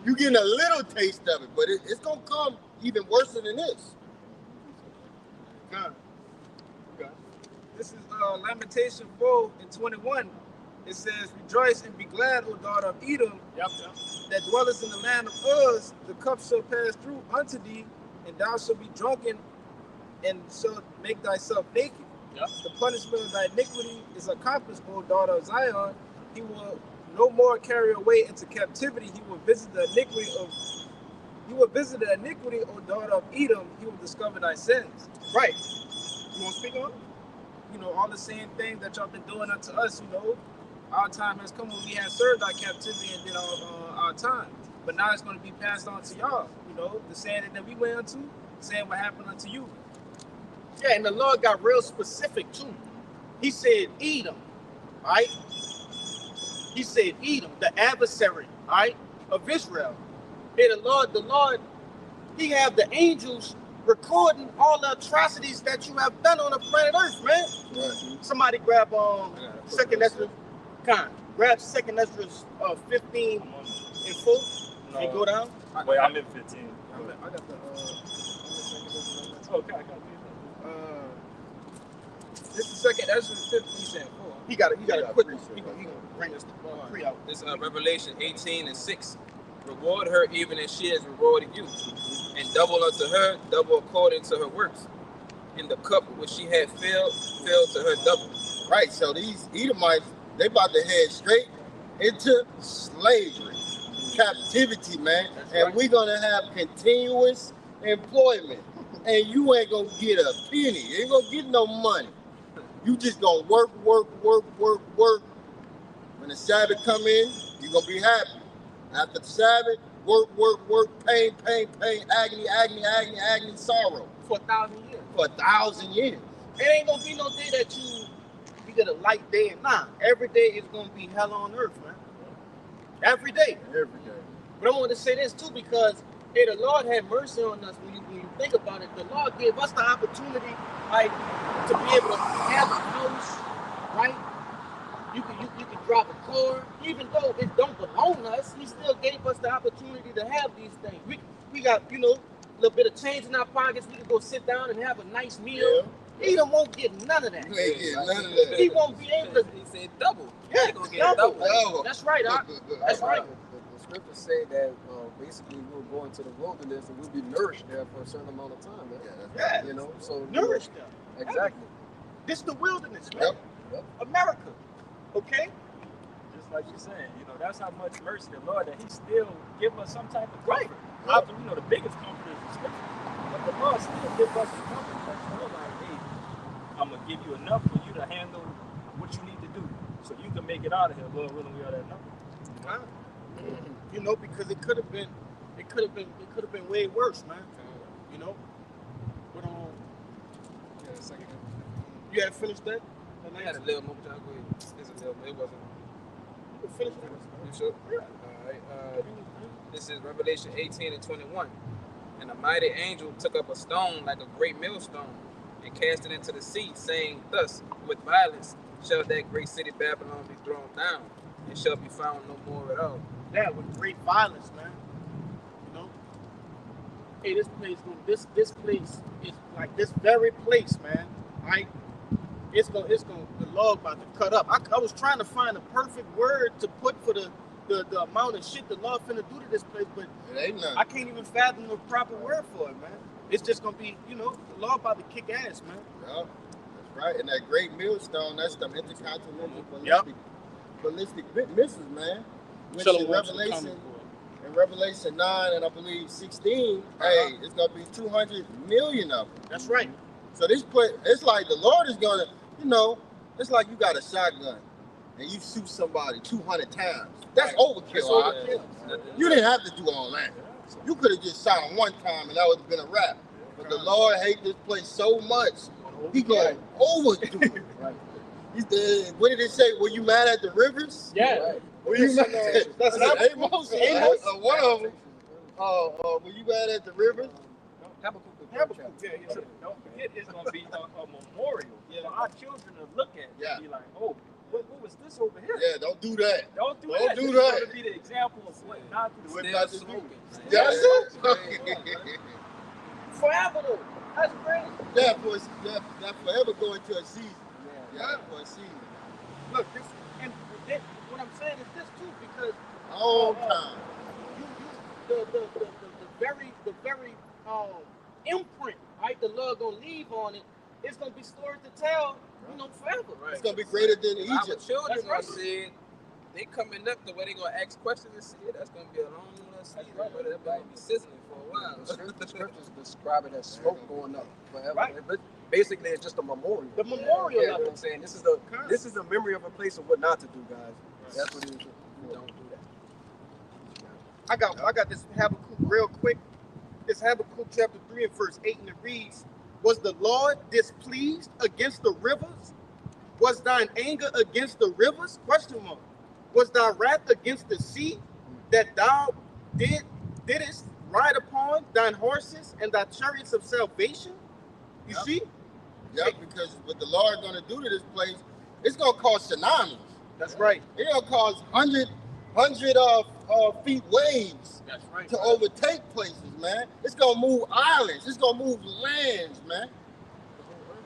C: You getting a little taste of it, but it's gonna come even worse than this.
B: This is Lamentation 4 and 21. It says, rejoice and be glad, O daughter of Edom, that dwellest in the land of Uz. The cup shall pass through unto thee, and thou shalt be drunken, and shalt make thyself naked.
A: Yep.
B: The punishment of thy iniquity is accomplished, O daughter of Zion. He will no more carry away into captivity. He will visit the iniquity, O daughter of Edom. He will discover thy sins.
A: Right. You want to speak on it?
B: All the same things that y'all been doing unto us, Our time has come when we have served our captivity and did our time. But now it's going to be passed on to y'all, the saying that we went unto, saying what happened unto you.
A: Yeah, and the Lord got real specific too. He said Edom, all right? He said Edom, the adversary, all right, of Israel. Hey, the Lord, he have the angels recording all the atrocities that you have done on the planet Earth, man.
C: Right.
A: Somebody grab Second Ezra, grab Second Ezra 15 and 4 and go down.
E: Wait, I'm in 15.
B: I got the.
E: Okay.
B: This is Second Ezra 15 and 4.
A: He got a quick one. He gonna bring us the pre out.
G: This is Revelation 18 and 6. Reward her even as she has rewarded you, and double unto her, double according to her works. And the cup which she had filled to her double.
C: Right, so these Edomites, they about to head straight into slavery, captivity, man. And we're gonna have continuous employment. And you ain't gonna get a penny. You ain't gonna get no money. You just gonna work. When the Sabbath come in, you're gonna be happy. After the Sabbath, work, pain, agony, sorrow.
A: For 1,000 years.
C: For 1,000 years.
A: It ain't gonna be no day that you get a light day. Nah, every day is gonna be hell on earth, man. Every day.
C: Every day.
A: But I want to say this too, because hey, the Lord had mercy on us. When you think about it, the Lord gave us the opportunity, like, to be able to have a house, right? You can drive a car, even though it don't belong to us. He still gave us the opportunity to have these things. We got, a little bit of change in our pockets. We can go sit down and have a nice meal.
C: Yeah.
A: He won't get none of that.
C: You ain't getting none of that.
A: He won't be able to.
G: He said double.
A: Yeah,
G: He gonna get double.
A: That's right. That's right.
D: The scriptures say that basically we'll go into the wilderness and we'll be nourished there for a certain amount of time. Man.
A: Yeah.
D: So
A: Nourish them.
D: exactly.
A: This is the wilderness, man.
C: Yep.
A: America. Okay?
E: Just like you're saying, that's how much mercy the Lord that He still give us some type of comfort.
C: Right.
E: Obviously, the biggest comfort is the scripture, but the Lord still gives us some comfort. Like, hey, I'm gonna give you enough for you to handle what you need to do, so you can make it out of here. Lord willing, we are that number.
A: Wow. Because it could have been way worse, man. But
G: Yeah, second.
A: you had finished that?
G: I had a little more time. Go ahead. It's a little. It wasn't.
A: You finished that?
G: You sure?
A: Yeah.
G: All right. This is Revelation 18:21. And a mighty angel took up a stone like a great millstone and cast it into the sea, saying, "Thus, with violence shall that great city Babylon be thrown down, and shall be found no more at all."
A: Yeah, with great violence, man. Hey, this place is like this very place, man. Right? It's gonna the log about to cut up. I was trying to find the perfect word to put for the amount of shit the Lord finna do to this place, but
C: It ain't nothing.
A: I can't even fathom the proper word for it, man. It's just gonna be, the Lord about to kick ass, man.
C: Yeah, that's right. And that great millstone, that's the intercontinental ballistic missiles, man. Which in Revelation 9 and I believe 16, hey, it's gonna be 200 million of them.
A: That's right.
C: So this place, it's like the Lord is gonna, it's like you got a shotgun and you shoot somebody 200 times. That's overkill.
A: That's overkill.
C: You didn't have to do all that. You could have just shot him one time and that would have been a wrap. But the Lord hates this place so much, He gonna overdo it. Right. What did it say? Were you mad at the rivers?
A: Yeah.
C: Right. Were you mad? That's Amos. One of them. Were you mad at the rivers?
E: Habakkuk, yeah. Don't forget, it's gonna be a memorial for our children to look at and be like, oh, what was this over here?
C: Yeah, don't do that.
E: Don't do
C: Don't
E: that.
C: do
E: This
C: that.
E: is gonna be the example of what not to do.
C: Not to
G: Still
C: do.
G: smoking.
C: That's it.
A: Forever though. That's crazy.
C: That forever go into a season. Yeah, for a season.
A: Look, what I'm saying is this too, because
C: All time.
A: the very imprint, right? The Lord gonna leave on it. It's gonna be stories to tell, forever.
G: Right.
C: It's gonna be greater than
G: Our
C: Egypt.
G: children
A: That's right.
G: gonna see it. They coming up the way they gonna ask questions and see it. That's gonna be a long season.
A: right.
G: But it's gonna be sizzling for a while.
D: The scriptures describe it as smoke going up forever.
A: Right.
D: But basically, it's just a memorial.
A: The memorial
D: Yeah, you know
A: of
D: what
A: it.
D: I'm saying? This is the memory of a place of what not to do, guys. That's what it is. Don't do that.
A: I got this Habakkuk real quick. It's Habakkuk chapter 3 and verse 8, and it reads, "Was the Lord displeased against the rivers? Was thine anger against the rivers? Question mark. Was thy wrath against the sea, that thou didst ride upon thine horses and thy chariots of salvation?" You see?
C: Yep, because what the Lord gonna do to this place, it's gonna cause tsunamis.
A: That's right.
C: It's gonna cause 100 feet waves
A: That's right.
C: to overtake places, man. It's gonna move islands. It's gonna move lands, man.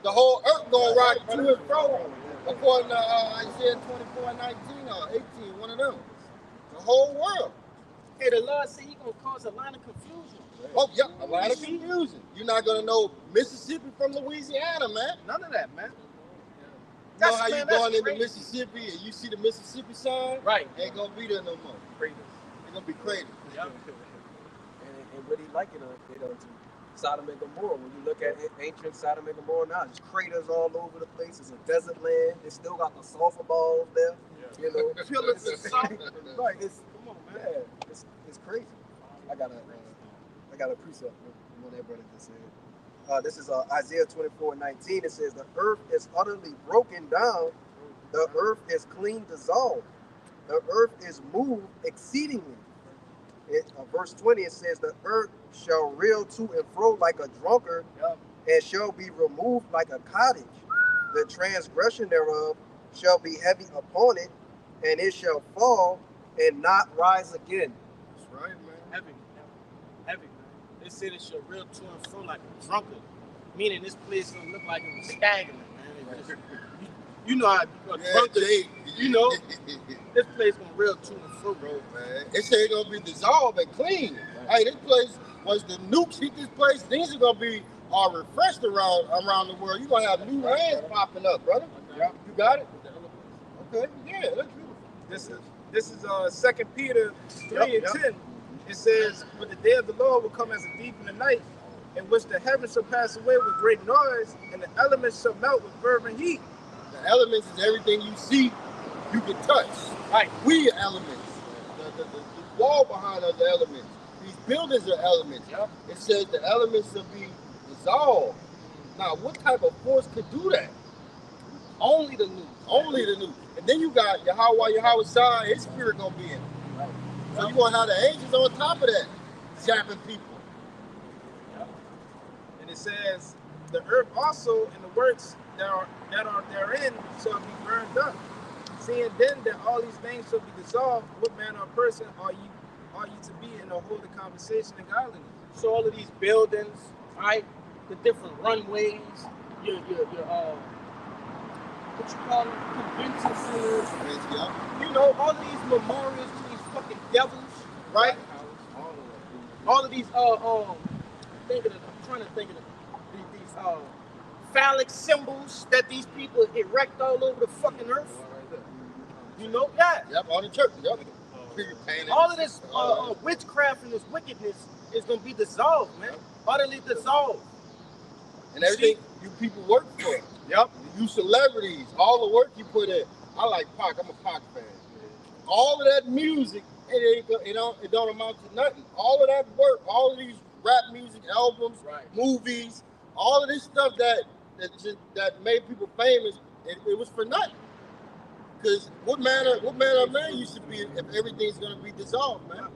C: The whole earth gonna rock to and fro, according to Isaiah 24:19 or 18, one of them. The whole world.
A: Hey, the Lord said He gonna cause a lot of confusion.
C: Oh, yeah, a lot of confusion. You're not gonna know Mississippi from Louisiana, man.
A: None of that, man.
C: You know how you
A: that's
C: going into
A: crazy.
C: Mississippi and you see the Mississippi sign?
A: Right.
C: Ain't gonna be there no more.
A: Crazy.
C: It's gonna be crazy.
A: Yep.
D: And what he likened it unto Sodom and Gomorrah. When you look at ancient Sodom and Gomorrah now, there's craters all over the place. It's a desert land. It still got the sulfur balls there. You know,
A: Pillars of salt.
D: right? It's
A: Come on, man.
D: yeah, it's crazy. I got a precept from what that brother just said. This is Isaiah 24:19. It says, "The earth is utterly broken down. The earth is clean dissolved. The earth is moved exceedingly." Verse 20, it says, "The earth shall reel to and fro like a drunkard, and shall be removed like a cottage. The transgression thereof shall be heavy upon it, and it shall fall and not rise again."
C: That's right, man.
A: Heavy, man. They said it should reel to and fro like a drunkard, meaning this place don't look like it was stagnant, man. It just, you know how a drunkard, you know, this place gonna reel to and fro,
C: Bro, man. It said it's gonna be dissolved and clean. Hey, this place, once the nukes hit this place, things are gonna be all refreshed around the world. You're gonna have new lands popping up, brother.
B: Yeah.
C: You got it? Okay, yeah, that's beautiful.
B: This is 2 Peter 3:10. It says, "But the day of the Lord will come as a thief in the night, in which the heavens shall pass away with great noise, and the elements shall melt with fervent heat."
C: The elements is everything you see, you can touch.
A: Right.
C: We are elements. The wall behind us are elements. These buildings are elements.
A: Yep.
C: It says the elements will be dissolved. Now, what type of force could do that?
A: Only the news.
C: Only the new. And then you got Yahweh Shai, his spirit gonna be in it.
A: Right.
C: So you gonna have the angels on top of that, zapping people.
B: And it says, "The earth also and the works that are therein shall be burned up. Seeing then that all these things shall be dissolved, what manner of person are you to be in a holy conversation and godliness?"
A: So all of these buildings, right? The different runways, your what you call them, convention centers. You know, all of these memorials to these fucking devils, right? All of these I'm trying to think of these phallic symbols that these people erect all over the fucking earth. You know, yeah.
C: Yep, on the church. Yep.
A: All of this witchcraft and this wickedness is gonna be dissolved, man. Utterly dissolved.
C: And everything you people work for.
A: Yep.
C: You celebrities, all the work you put in. I like Pac. I'm a Pac fan. All of that music, it don't amount to nothing. All of that work, all of these rap music albums, movies, all of this stuff that made people famous, it was for nothing. Because what manner of man you should be if everything's gonna be dissolved, man?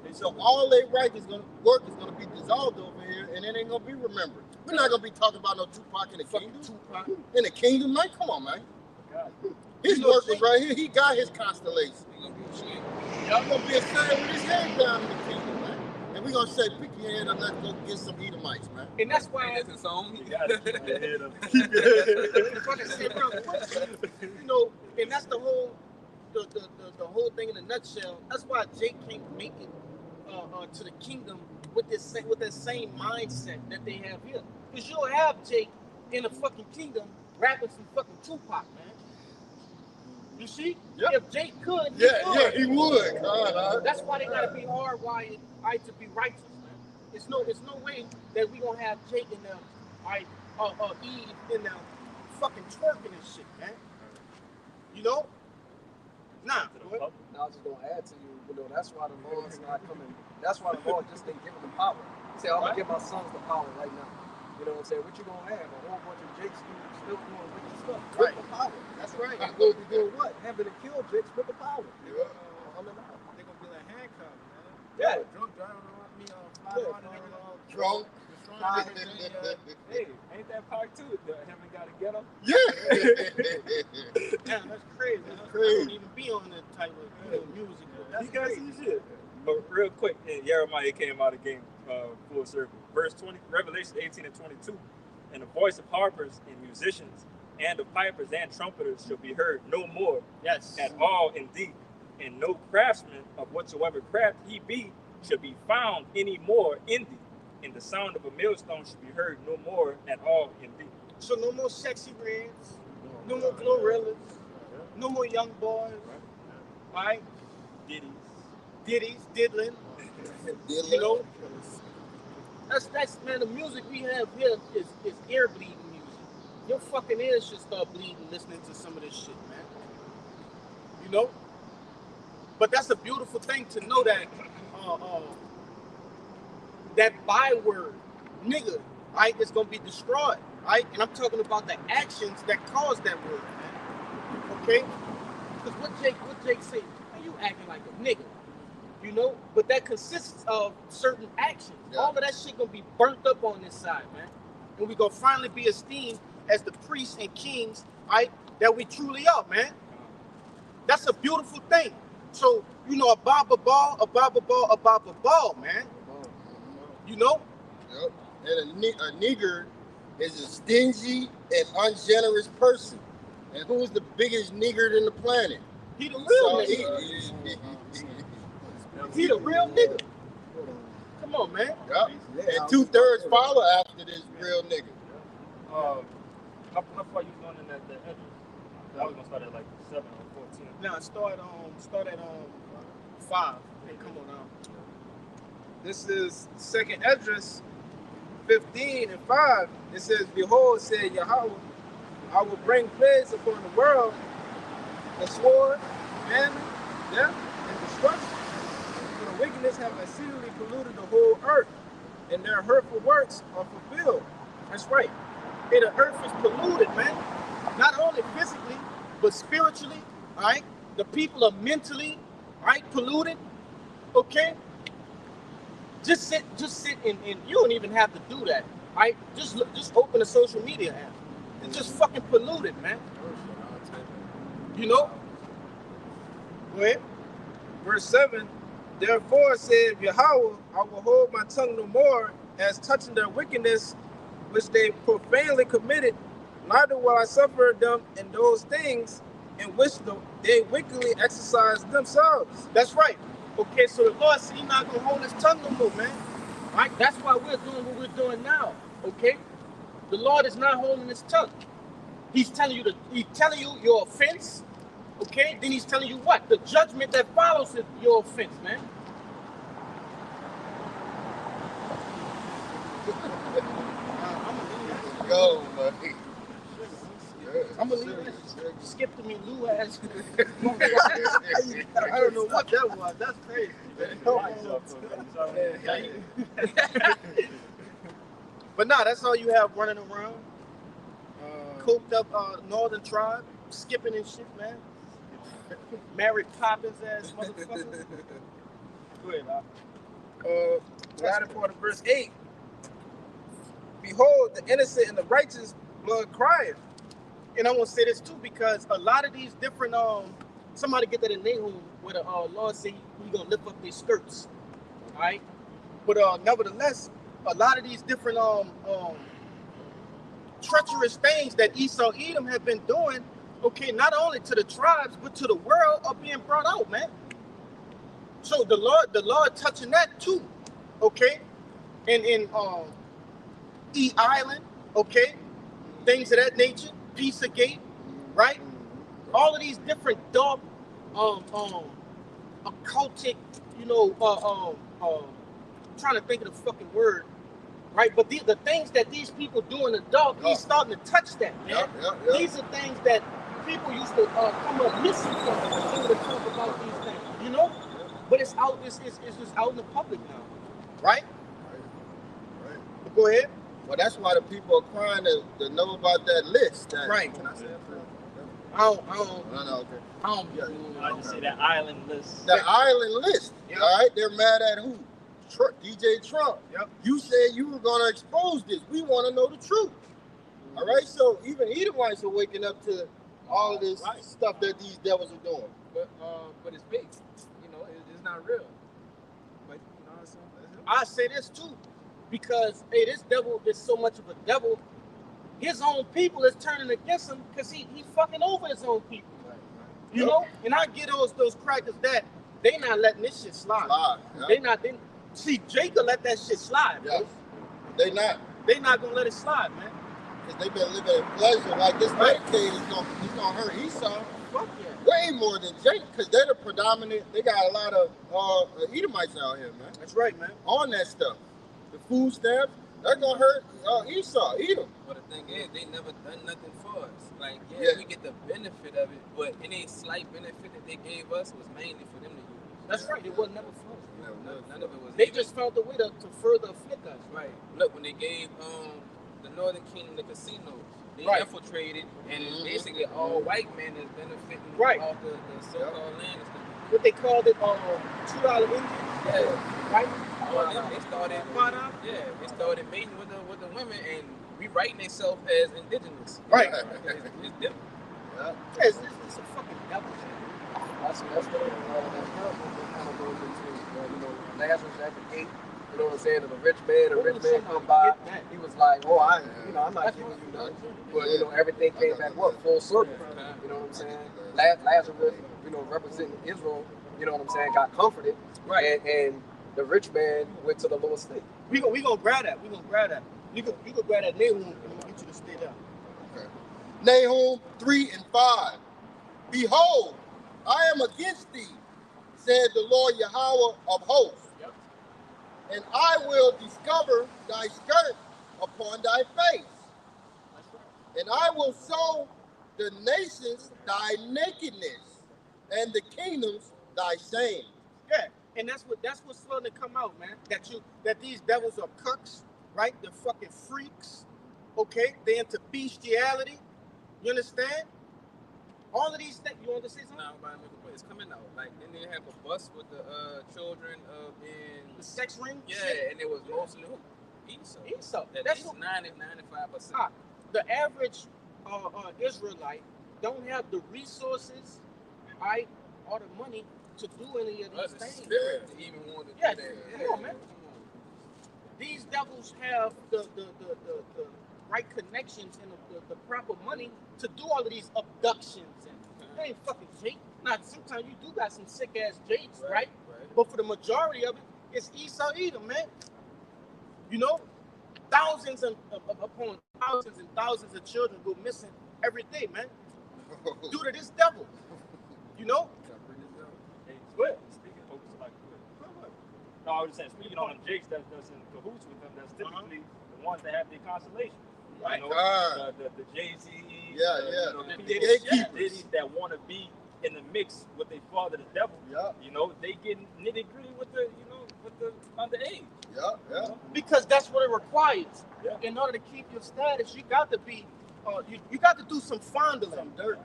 C: And so all their work is gonna be dissolved over here, and it ain't gonna be remembered. We're not gonna be talking about no Tupac in the kingdom. In the kingdom, man. Come on, man. His work is right here. He got his constellation. Y'all gonna be ashamed with his head down in the kingdom, man. And we gonna say, pick your head up, let's go get some Edomites, man.
A: And that's why
G: That's a song.
E: You got it. Keep your head up.
A: you know, and that's the whole the whole thing in a nutshell. That's why Jake can't make it to the kingdom with that same mindset that they have here. Because you'll have Jake in the fucking kingdom rapping some fucking Tupac, man. You see?
C: Yep.
A: If Jake could,
C: He would.
A: That's why they gotta be hardwired, to be righteous, man. It's no way that we gonna have Jake in them, Eve in them fucking twerking and shit, man. You know? Nah.
D: Now I was just gonna add to you, that's why the Lord's not coming. That's why the Lord just ain't giving them power. He said, I'm gonna give my sons the power right now. You know what I'm saying? What you gonna have? A whole bunch of Jakes still doing wicked stuff. With the power. That's right. And we'll be doing what? Having to kill Jakes with the power.
B: They're gonna be like handcuffed, man.
D: Yeah.
B: Drunk driving around me fly around and
C: Drunk.
E: Hey, ain't that part two? Haven't got to get them?
C: Yeah.
A: Damn, that's crazy. I
C: crazy.
A: don't even be on that type of music. That's
E: You got
A: crazy.
E: some shit. But real quick, Jeremiah came out of game full circle. Verse 20, Revelation 18 and 22. And the voice of harpers and musicians and of pipers and trumpeters shall be heard no more
A: Yes.
E: at all indeed. And no craftsman of whatsoever craft he be shall be found any more in thee. And the sound of a millstone shall be heard no more at all in thee.
A: So no more sexy reds, no more Glorilla, no more young boys, right? Ditties, diddling. You know, That's man. The music we have here is ear bleeding music. Your fucking ears should start bleeding listening to some of this shit, man. You know. But that's a beautiful thing to know that that byword, nigga, right, is gonna be destroyed, right? And I'm talking about the actions that cause that word, man. Okay? Because what Jake said, man, you acting like a nigga, you know? But that consists of certain actions. Yeah. All of that shit gonna be burnt up on this side, man. And we gonna finally be esteemed as the priests and kings, right? That we truly are, man. That's a beautiful thing. So, you know, a baba ball, man. You know?
C: Yep. And a nigger is a stingy and ungenerous person. And who's the biggest nigger in the planet?
A: He the real nigga. He the real nigga. Come on, man.
C: Yep. And 2/3 follow after this real nigga.
E: How far you going in that address? I was gonna start at like 7 or 14.
A: Now start at 5 and come on down.
B: This is second address 15 and 5. It says, "Behold, said Yahweh, I will bring plagues upon the world, the sword, famine, death, and destruction. For the wickedness have exceedingly polluted the whole earth, and their hurtful works are fulfilled."
A: That's right. Hey, the earth is polluted, man. Not only physically, but spiritually, all right? The people are mentally, right, polluted, okay? Just sit and you don't even have to do that, right? Just open a social media app. It's just fucking polluted, man. You know? Go ahead.
B: Verse 7, "Therefore said Yahweh, I will hold my tongue no more as touching their wickedness, which they profanely committed, neither will I suffer them in those things in which they wickedly exercise themselves."
A: That's right. Okay, so the Lord said he's not going to hold his tongue no more, man. Right? That's why we're doing what we're doing now, okay? The Lord is not holding his tongue. He's telling you your offense, okay? Then he's telling you what? The judgment that follows your offense, man.
C: Go, buddy.
A: I'm gonna leave that. Skip to me, Lou ass. I don't know what that was. That's crazy. But nah, that's all you have running around. Coked up northern tribe, skipping and shit, man. Mary Poppins ass motherfucker. Go ahead,
B: Latter part of verse 8. "Behold, the innocent and the righteous blood crieth."
A: And I want to say this too, because a lot of these different somebody get that in Nahum where the Lord say he gonna lift up their skirts, all right? But nevertheless, a lot of these different treacherous things that Esau Edom have been doing, okay, not only to the tribes but to the world are being brought out, man. So the Lord touching that too, okay, in E Island, okay, things of that nature. Pizzagate, right? All of these different dark, occultic, you know, I'm trying to think of the fucking word, right? But the things that these people do in the dark, he's starting to touch that, man. These are things that people used to come up missing from when they would talk about these things, you know? But it's out, it's just out in the public now, right?
C: Right.
A: But go ahead.
C: Well, that's why the people are crying to know about that list.
A: Right.
C: Can I say that?
A: I don't.
C: No, okay.
E: I just say that island list.
C: The island list.
A: Yep.
C: All right, they're mad at who? DJ Trump.
A: Yep.
C: You said you were going to expose this. We want to know the truth. All right, so even Edomites are waking up to all of this stuff that these devils are doing.
B: But it's fake. You know, it's not real. But you know what I'm saying?
A: I say this too, because hey, this devil is so much of a devil. His own people is turning against him because he fucking over his own people. You know, and I get those crackers that they not letting this shit slide.
C: Yeah.
A: They see Jacob let that shit slide.
C: Yeah.
A: They not gonna let it slide, man.
C: Because they've been living in pleasure. Like this Medicaid is gonna hurt Esau.
A: Fuck yeah.
C: Way more than Jacob, because they're the predominant. They got a lot of Edomites out here, man.
A: That's right, man.
C: On that stuff. the food stamps, that's gonna hurt Esau, Edom.
G: But the thing is, they never done nothing for us. Like,
C: Yeah.
G: we get the benefit of it, but any slight benefit that they gave us was mainly for them to use.
A: That's right. It was never fun.
G: None of it was.
A: They
G: even.
A: just found a way to further afflict us.
G: Right. Look, when they gave the Northern Kingdom the casinos, they
A: Right.
G: infiltrated, and it's basically all white men that's benefiting
A: Right.
G: off the so-called land and stuff.
A: What they called it, $2 Indians,
G: Yeah.
A: right?
G: They started.
A: $5.
G: Yeah, they started mating with the women and rewriting themselves as indigenous.
A: Right.
G: It's them.
C: Yeah.
A: It's a fucking devil.
D: That's what that parable kind of goes into. Lazarus at the gate. You know what I'm saying? If a rich man come by, he was like, "Oh, I'm not giving you nothing." But everything came back full circle. You know what I'm saying? Lazarus, representing Israel. You know what I'm saying? Got comforted,
A: Right.
D: And the rich man went to the lower state.
A: We gonna grab that. You can grab that Nahum and get you to stay there.
C: Okay. Nahum 3 and 5. Behold, I am against thee, said the Lord Yahweh of hosts.
A: Yep.
C: And I will discover thy skirt upon thy face.
A: That's right.
C: And I will show the nations thy nakedness, and the kingdoms thy shame.
A: Yeah, and that's what's starting to come out, man. That these devils are cucks, right? They're fucking freaks. Okay, they into bestiality. You understand? All of these things. You want to say something?
G: Now, it's coming out. Like, then they have a bus with the children in
A: The sex ring.
G: Yeah,
A: shit?
G: and it was mostly who? Esau.
A: That's
G: That's
A: what-
G: 95%.
A: The average Israelite don't have the resources, right, or the money to do any of these
G: The
A: things.
G: spirit to even want to
A: Yeah,
G: do that.
A: come on, man. These devils have the right connections and the proper money to do all of these abductions, and they ain't fucking Jake. Now, sometimes you do got some sick ass Jakes, right? But for the majority of it, it's Esau Edom, man. Thousands upon thousands and thousands of children go missing every day, man, due to this devil.
E: Hey, speaking of like, no, I was just saying, speaking on the Jakes that's in cahoots with them, that's typically the ones that have their consolation.
A: Right.
E: The Jay-Z,
C: The
E: the
C: gatekeepers.
E: that want to be in the mix with their father, the devil.
C: Yeah.
E: They get nitty gritty with the underage.
C: Yeah.
A: Because that's what it requires.
E: Yeah.
A: In order to keep your status, you got to be, you got to do some fondling.
C: Some dirt.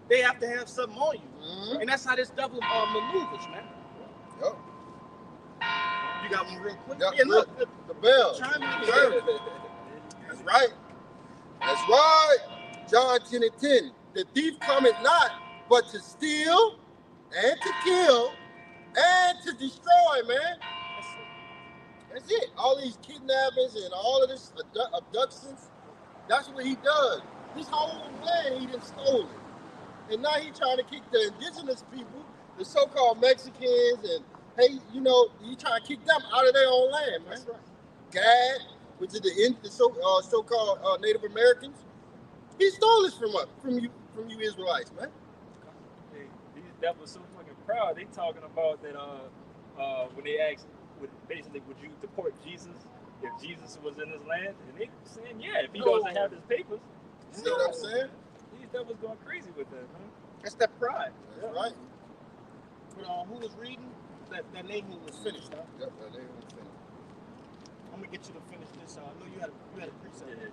A: They have to have something on you,
C: Mm-hmm.
A: and that's how this devil maneuvers, man.
C: Yep.
A: You got one real quick?
C: Yep.
A: Yeah, look.
C: The bell.
A: Chime in.
C: That's right. That's right. John 10 and 10. The thief cometh not, but to steal and to kill and to destroy, man. That's it. All these kidnappings and all of this abductions, that's what he does. This whole land, he done stole it. And now he trying to kick the indigenous people, the so-called Mexicans, and he trying to kick them out of their own land, man.
A: That's right.
C: Gad, which is the so-called Native Americans, he stole this from us, from you Israelites, man.
E: Hey, these devils so fucking proud. They talking about that when they asked, would you deport Jesus if Jesus was in this land? And they saying, yeah, if he doesn't have his papers.
C: You see what I'm saying?
E: These devils going crazy with that, man.
A: That's that pride.
C: That's right.
A: But who was reading? That Nahum was finished, huh?
C: Yep, they were finished.
A: I'm gonna get you to finish this. I know you had a precept.
E: Yeah.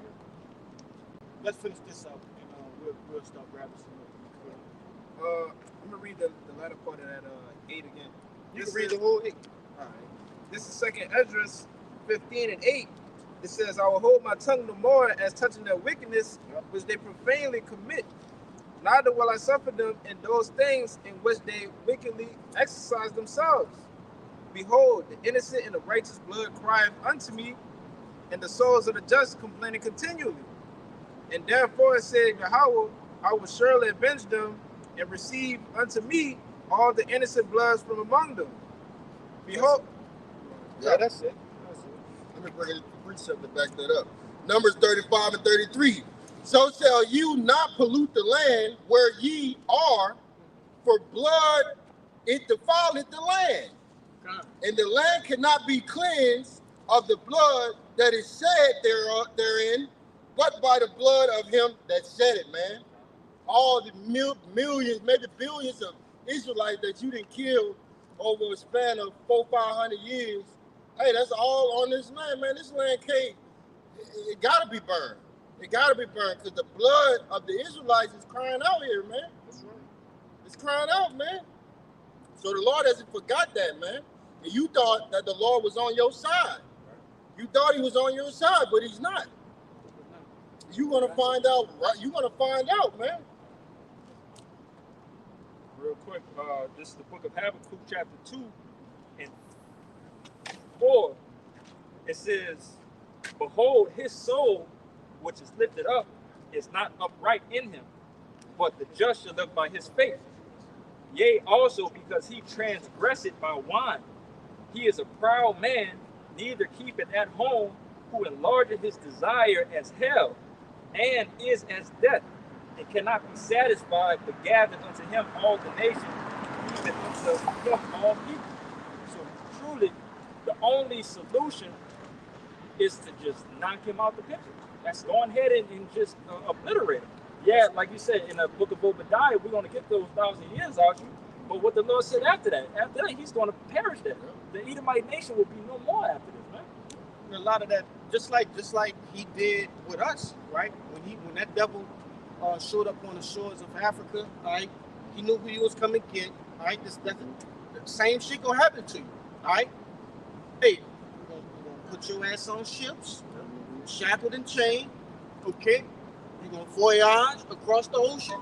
A: Let's finish this up, and we'll start grabbing some more.
B: I'm gonna read the latter part of that 8 again.
A: You can read the whole 8.
B: All right. This is 2nd Esdras 15 and 8. It says, I will hold my tongue no more as touching their wickedness, which they profanely commit. Neither will I suffer them in those things in which they wickedly exercise themselves. Behold, the innocent and the righteous blood crieth unto me, and the souls of the just complaining continually. And therefore said Yahweh, I will surely avenge them and receive unto me all the innocent bloods from among them. Behold,
C: Yeah,
A: That's it.
C: let me bring a precept to back that up. Numbers 35 and 33. So shall you not pollute the land where ye are, for blood it defileth the land.
A: God.
C: And the land cannot be cleansed of the blood that is shed therein, but by the blood of him that shed it, man. All the millions, maybe billions of Israelites that you didn't kill over a span of 400-500 years. Hey, that's all on this land, man. This land can't, it gotta be burned. It gotta be burned because the blood of the Israelites is crying out here, man. It's crying out, man. So the Lord hasn't forgot that, man. And you thought that the Lord was on your side. You thought he was on your side, but he's not. You're gonna find out, right? You're gonna find out, man.
E: Real quick, this is the book of Habakkuk, chapter 2 and 4. It says, behold, his soul, which is lifted up, is not upright in him, but the just shall live by his faith. Yea, also because he transgresseth by wine. He is a proud man, neither keepeth at home, who enlargeth his desire as hell, and is as death, and cannot be satisfied, but gathered unto him all the nations, even unto him all people. So truly, the only solution is to just knock him out the picture. That's go ahead and just obliterate him. Yeah, like you said, in the book of Obadiah, we're going to get those 1,000 years out you. But what the Lord said after that he's going to perish there. The Edomite nation will be no more after this, man.
A: And a lot of that, just like he did with us, right? When that devil showed up on the shores of Africa, right? He knew who he was coming to get, right? The same shit gonna happen to you, right? Hey, you're gonna put your ass on ships, shackled and chained, okay? You're gonna voyage across the ocean,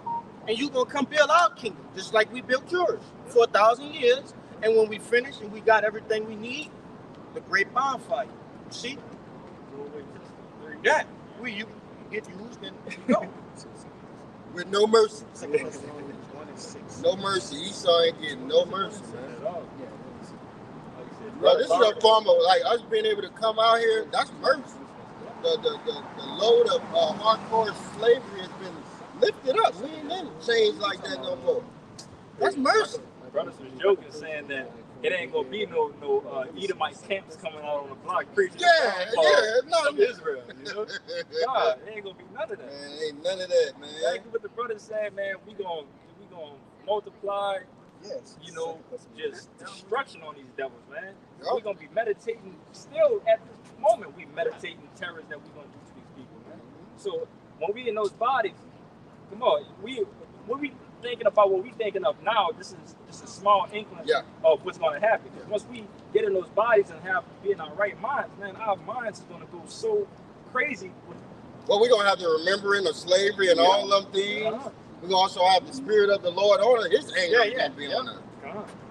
A: and you're gonna come build our kingdom, just like we built yours for 1,000 years. And when we finish and we got everything we need, the great bonfire. You see? Yeah, you get used and you go.
C: With no mercy. No mercy. Esau ain't getting no mercy, man. Bro, this is a form of like us being able to come out here. That's mercy. The load of hardcore slavery has been lifted up. We ain't in chains like that no more. That's mercy.
E: My brothers was joking, saying that it ain't gonna be no Edomite camps coming out on the block preaching.
C: No,
E: Israel. You know? God, it ain't gonna be none of that.
C: Man, ain't none of that, man.
E: Like what the brothers said, man, we gonna multiply.
D: Yes.
E: You know, just destruction on these devils, man.
C: Yep.
E: We're gonna be meditating. Still, at this moment, we meditating terrors that we're gonna do to these people, man. So when we in those bodies, come on, when we thinking about what we thinking of now, this is just a small inkling of what's gonna happen. Because once we get in those bodies and be in our right minds, man, our minds is gonna go so crazy.
C: Well, we're gonna have the remembering of slavery and all them things. We're gonna also have the spirit of the Lord on us. His anger is gonna be on us.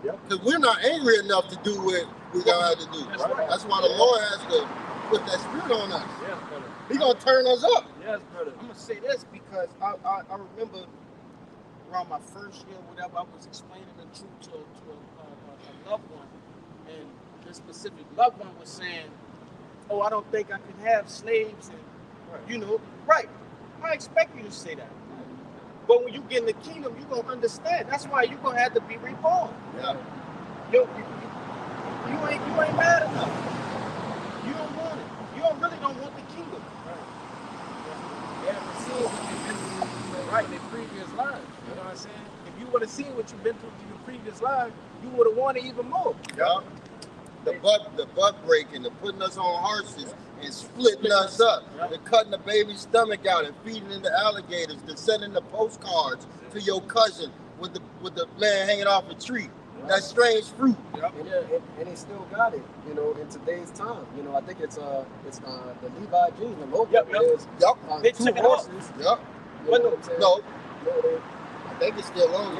C: Because we're not angry enough to do what we're gonna have to do. That's why the Lord has to put that spirit on us.
E: Yes, brother.
C: He's gonna turn us up.
E: Yes, brother.
A: I'm gonna say this because I remember around my first year, whatever, I was explaining the truth to a loved one, and this specific loved one was saying, "Oh, I don't think I can have slaves," and you know, right? I expect you to say that, but when you get in the kingdom, you gonna understand. That's why you gonna have to be reborn.
C: Yeah.
A: You ain't mad enough. You don't want it. You really don't want the kingdom.
B: You haven't seen what you've been through in your previous lives. You know what I'm saying? If you would have seen what you've been through in your previous life, you would have wanted even more.
C: Yeah. The butt breaking, the putting us on horses and splitting us up, the cutting the baby's stomach out and feeding it to alligators, the sending the postcards to your cousin with the man hanging off a tree. That strange fruit.
D: And they still got it, you know, in today's time. You know, I think it's the Levi jeans, the logo. There's
A: They
D: two
A: took it
D: horses.
A: off.
C: Yep.
D: You know what I'm saying?
C: No,
D: No,
C: I think it's still on.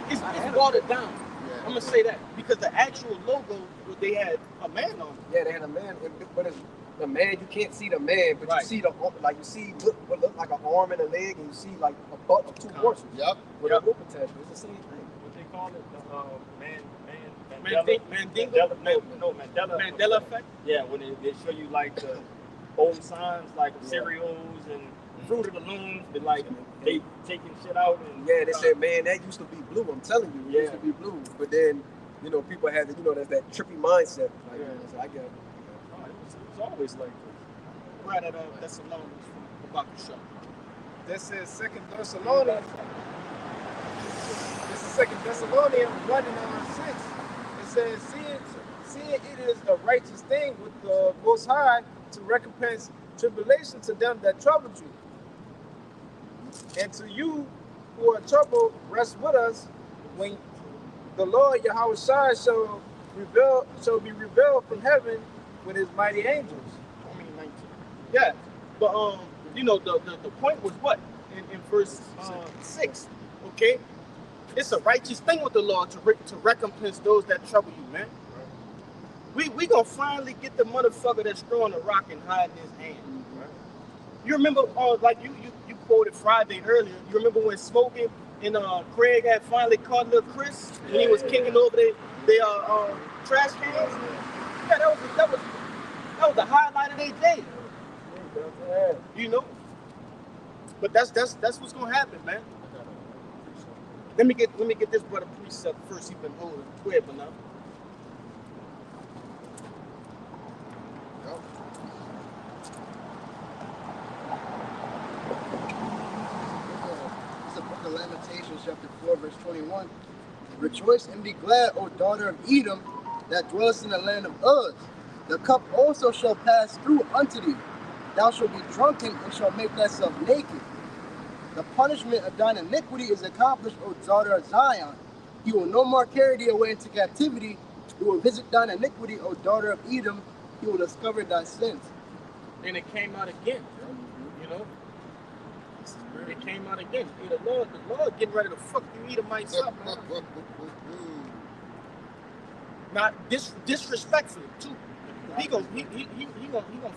A: It's watered down. I'm gonna say that because the actual logo, they had a man on it.
D: yeah, they had a man, but it's the man. You can't see the man, but you see what look like an arm and a leg, and you see like a butt of two horses.
C: Yep.
D: With a rope attachment. It's the same thing.
E: What they call it?
A: Mandela effect.
E: Yeah, when they show you like the old signs like cereals and Fruit of the Looms, but like they taking shit out and
D: they said, man, that used to be blue. I'm telling you, it used to be blue. But then, you know, people had that's that trippy mindset. Like, so I get it.
E: It's always like this.
A: Right at Thessalonians about the show.
B: This is Second Thessalonians. This is Second Thessalonians 1:6. It says, seeing it is a righteous thing with the Most High to recompense tribulation to them that trouble you, and to you who are troubled, rest with us when the Lord Yahweh Shai shall be revealed from heaven with his mighty angels.
A: 19. Yeah, but the point was what in verse 6. Okay, it's a righteous thing with the Lord to recompense those that trouble you, man. We gonna finally get the motherfucker that's throwing a rock and hiding his hand. You remember, like you quoted Friday earlier. You remember when Smoking and Craig had finally caught little Chris when he was kicking over their trash cans? Yeah, that was the highlight of their day. You know. But that's what's gonna happen, man. Let me get this brother precept first. He's been holding it but now.
D: Lamentations chapter 4 verse 21. Rejoice and be glad, O daughter of Edom, that dwellest in the land of Uz. The cup also shall pass through unto thee. Thou shalt be drunken and shalt make thyself naked. The punishment of thine iniquity is accomplished, O daughter of Zion. He will no more carry thee away into captivity. He will visit thine iniquity, O daughter of Edom. He will discover thy sins.
A: And it came out again, you know. It came out again. The Lord getting ready to fuck you Edomites up, man. Not disrespectfully too. He gonna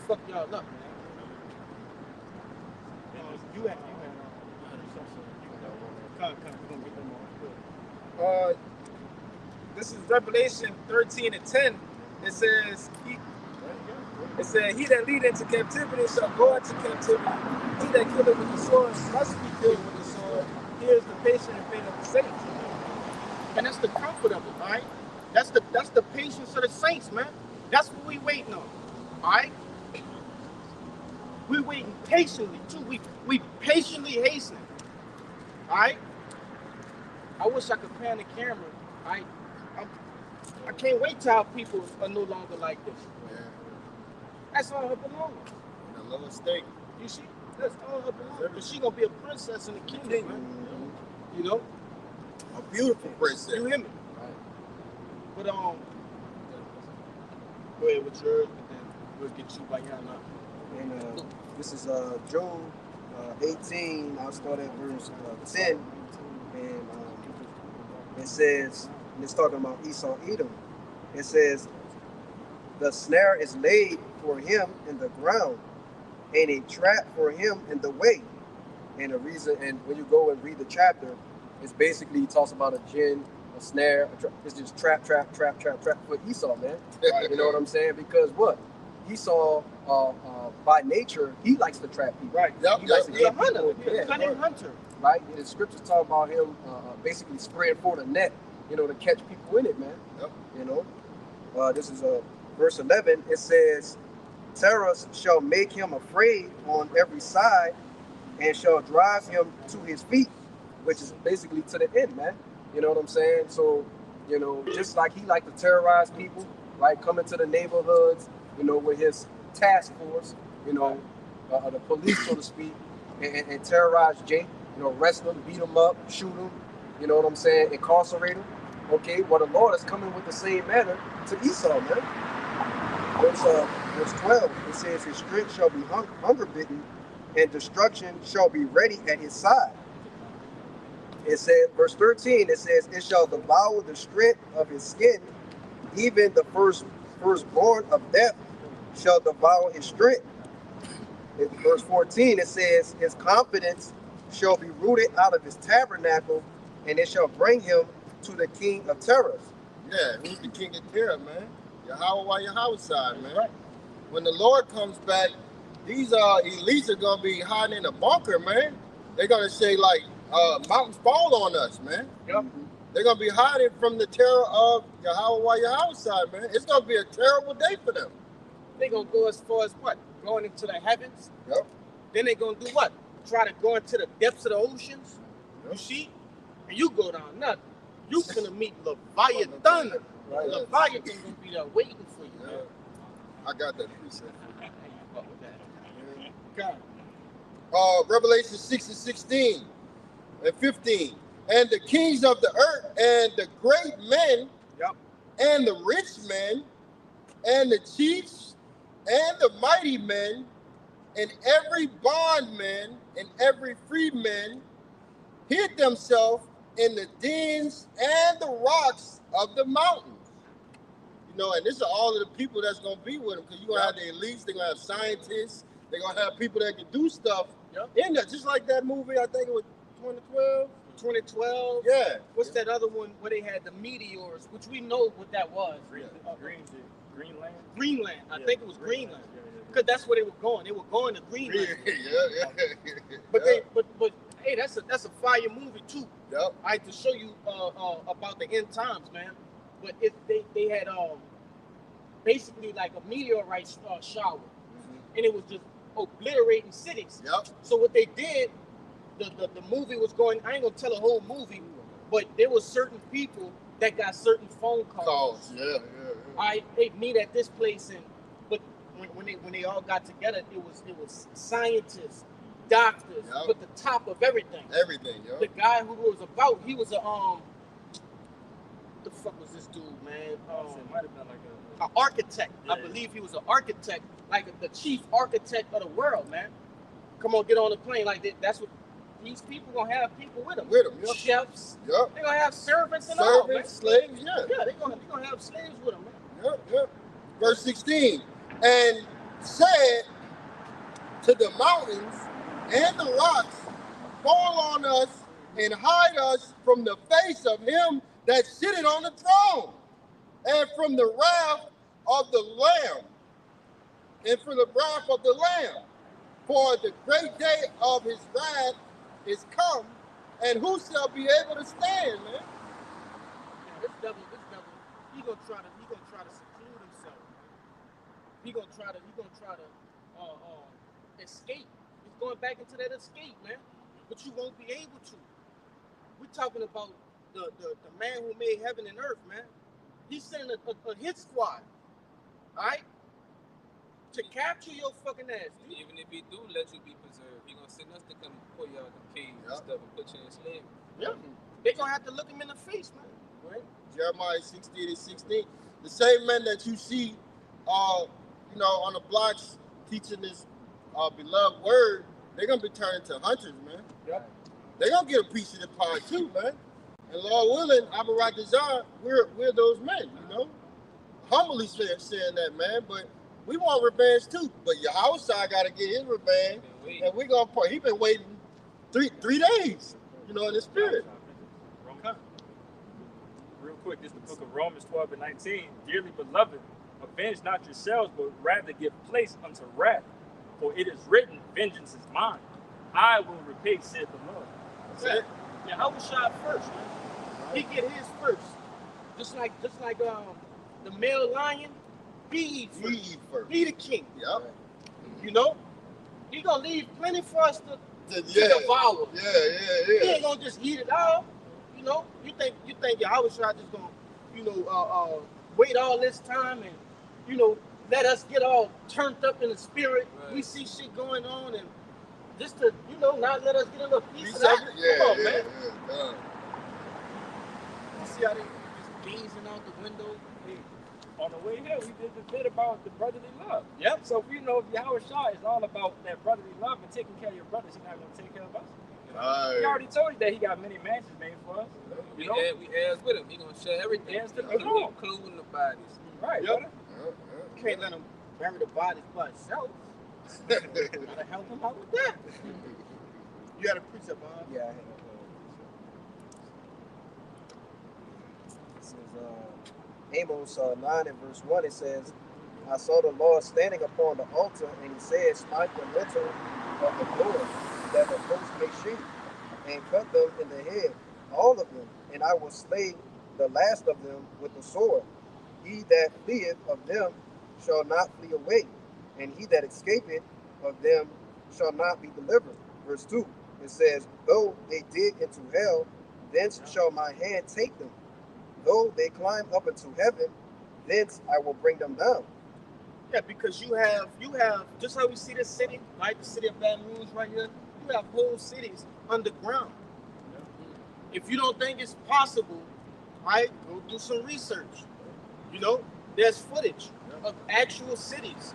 A: fuck y'all up, man. You had come get them on.
B: This is Revelation 13:10. It says he that lead into captivity shall go into captivity. He that killeth with the sword must be killed with the sword. Here is the patient and faith of the saints.
A: And that's the comfort of it, all right? That's the patience of the saints, man. That's what we waiting on, all right? We waiting patiently too. We patiently hastening, all right? I wish I could pan the camera. I can't wait till our people are no longer like this.
C: Yeah.
A: That's all her belonging.
C: The lowest state.
A: You see, that's all her belonging. Because she gonna be a princess in the kingdom, man. You know,
C: A beautiful princess.
A: you hear me? But go ahead with yours, and then we'll get you by y'all now.
D: And this is Job 18. I'll start at verse 10. And it says, and it's talking about Esau Edom. It says, the snare is laid for him in the ground, and a trap for him in the way. And the reason, and when you go and read the chapter, it's basically talks about a gin, a snare, it's just trap for Esau, man. You know what I'm saying? Because what? Esau, by nature, he likes to trap people.
A: Right.
D: He likes to
A: He's a
D: get
A: hunter.
D: people.
A: He's a cunning hunter.
D: Right? And the scriptures talk about him basically spreading forth a net, to catch people in it, man.
C: Yep.
D: This is verse 11. It says, terrors shall make him afraid on every side, and shall drive him to his feet, which is basically to the end, man. You know what I'm saying? So, just like he liked to terrorize people, right? Coming to the neighborhoods, with his task force, the police, so to speak, and terrorize Jake, arrest him, beat him up, shoot him, you know what I'm saying, incarcerate him. Okay, well, the Lord is coming with the same manner to Esau, man. Verse 12, it says, his strength shall be hunger bitten, and destruction shall be ready at his side. It says, verse 13, it says, it shall devour the strength of his skin, even the firstborn of death shall devour his strength. In verse 14, it says, his confidence shall be rooted out of his tabernacle, and it shall bring him to the king of terrors.
C: Yeah, who's the king of terror, man? Yahweh side, man. Right. When the Lord comes back, these elites are gonna be hiding in a bunker, man. They're gonna say like, mountains fall on us, man.
A: Yep.
C: They're gonna be hiding from the terror of Yahweh side, man. It's gonna be a terrible day for them.
A: They gonna go as far as what? Going into the heavens.
C: Yep.
A: Then they gonna do what? Try to go into the depths of the oceans.
C: Yep.
A: You see? And you go down nothing. You gonna meet Leviathan.
C: Right.
A: Leviathan gonna be there waiting for you.
C: Yeah. I got that preset.
A: Okay.
C: Revelation 6 and 16 and 15. And the kings of the earth and the great men
A: Yep.
C: and the rich men and the chiefs and the mighty men and every bondman and every freeman hid themselves in the dens and the rocks of the mountains. You know, and this are all of the people that's going to be with them, because you're going to have the elites, they're going to have scientists, they're going to have people that can do stuff in there, just like that movie, I think it was 2012.
A: 2012.
C: Yeah.
A: What's that other one where they had the meteors, which we know what that was?
E: Greenland.
A: Greenland. I
E: Yeah,
A: think it was Greenland.
E: Yeah.
A: Because that's where they were going. They were going to Greenland.
C: Yeah.
A: But hey, that's a fire movie too.
C: Yep.
A: I had to show you about the end times, man. But they had basically like a meteorite shower, and it was just obliterating cities.
C: Yep.
A: So what they did, the movie was going. I ain't gonna tell the whole movie, but there was certain people that got certain phone calls.
C: Yeah.
A: They meet at this place, and but when they all got together, it was scientists, doctors,
C: Yep.
A: but the top of everything.
C: Everything, yo.
A: The guy who was about, he was a what the fuck was this dude, man?
E: It might have been like
A: An architect.
E: Yeah.
A: I believe he was an architect, like the chief architect of the world, man. Come on, get on the plane. Like that's what these people gonna have people with them.
C: Yep.
A: Chefs.
C: Yep.
A: They're gonna have servants and all, man.
C: Servants, slaves, yeah.
A: Yeah, they're gonna have slaves with them, man.
C: Yep. Verse 16. And said to the mountains and the rocks, fall on us and hide us from the face of him that sitteth on the throne, and from the wrath of the Lamb, and from the wrath of the Lamb. For the great day of his wrath is come, and who shall be able to stand, man?
A: Yeah, this devil, he gonna try to seclude himself. He gonna try to escape. He's going back into that escape, man. But you won't be able to. We're talking about the man who made heaven and earth, man. He's sending a hit squad, all right, to capture your fucking ass. Dude.
G: Even if he do let you be preserved, he gonna send us to come pull you out the caves and stuff and put you in slavery.
A: Yeah, they gonna have to look him in the face, man. Right?
C: Jeremiah 16 and 16. The same men that you see, on the blocks teaching this beloved word, they're gonna be turned into hunters, man.
A: Yep.
C: They're gonna get a piece of the pie too, man. And Lord willing, Abaratazar, we're those men, humbly saying that, man. But we want revenge too. But Yahushua got to get his revenge, and we're gonna pray. He been waiting three days, in the spirit.
E: Real quick, this is the book of Romans 12 and 19. Dearly beloved, avenge not yourselves, but rather give place unto wrath. For it is written, vengeance is mine. I will repay, said the Lord.
A: That's it. Yahushua first, man. He get his first. Just like the male lion, he eat first. He the king.
C: Yep.
A: He gonna leave plenty for us to devour.
C: Yeah.
A: He ain't gonna just eat it all. You think Yahushua just gonna, wait all this time and, let us get all turned up in the spirit. Right. We see shit going on and just to, not let us get a little piece of that. Come on, man.
C: Yeah.
A: You see how they just gazing out the window?
E: On the way here, we did the bit about the brotherly love.
A: Yep.
E: So if Yahushua is all about that brotherly love and taking care of your brothers, he's not going to take care of us.
C: Right.
E: He already told you that he got many mansions made for us.
G: We heirs with him. He gonna share everything, including the bodies.
E: Right.
C: Yep.
E: Brother?
A: You can't let him bury the bodies by himself. Gotta help him out with that. You got a precept, Bob?
D: Yeah, I had It says, Amos 9 and verse 1, it says, I saw the Lord standing upon the altar, and he said, smite the lintel of the door, that the host may shake, and cut them in the head, all of them, and I will slay the last of them with the sword. He that fleeth of them shall not flee away, and he that escapeth of them shall not be delivered. Verse 2, it says, though they dig into hell, thence shall my hand take them. Though they climb up into heaven, thence I will bring them down.
A: Yeah, because you have just how we see this city, right? The city of Baton Rouge right here. You have whole cities underground. If you don't think it's possible, right, go do some research. You know, there's footage of actual cities,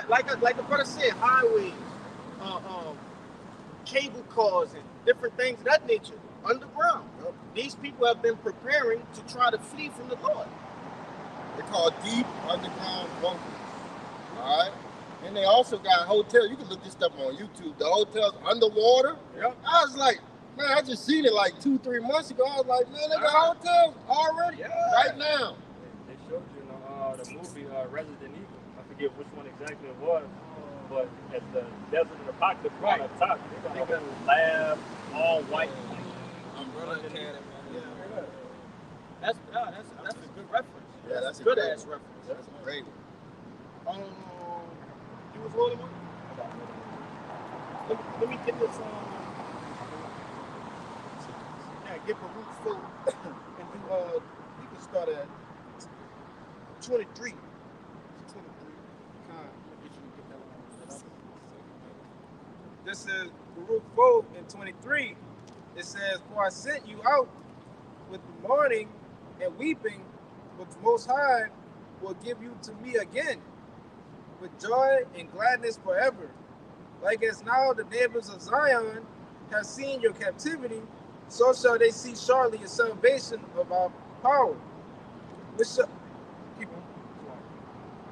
A: like the brother said, highways, cable cars, and different things of that nature underground. These people have been preparing to try to flee from the Lord.
C: They're called deep underground bunkers. All right? And they also got hotels. You can look this stuff on YouTube. The hotels underwater.
A: Yeah.
C: I was like, man, I just seen it like 2-3 months ago. I was like, man, they got hotels already right now.
E: They showed you in the movie Resident Evil. I forget which one exactly it was, but at the Desert of the Apocalypse on the top, they got a whole lab, all white.
G: Umbrella Academy.
A: That's a good reference.
C: Yeah, that's a
A: good
C: great
A: ass
C: one.
A: reference.
C: That's a great one.
A: You was rolling one? Let me get this get Baruch full and do you can start at 23. 23.
B: This is Baruch 4 and 23. It says, for I sent you out with mourning and weeping, but the Most High will give you to me again with joy and gladness forever. Like as now the neighbors of Zion have seen your captivity, so shall they see shortly your salvation of our power,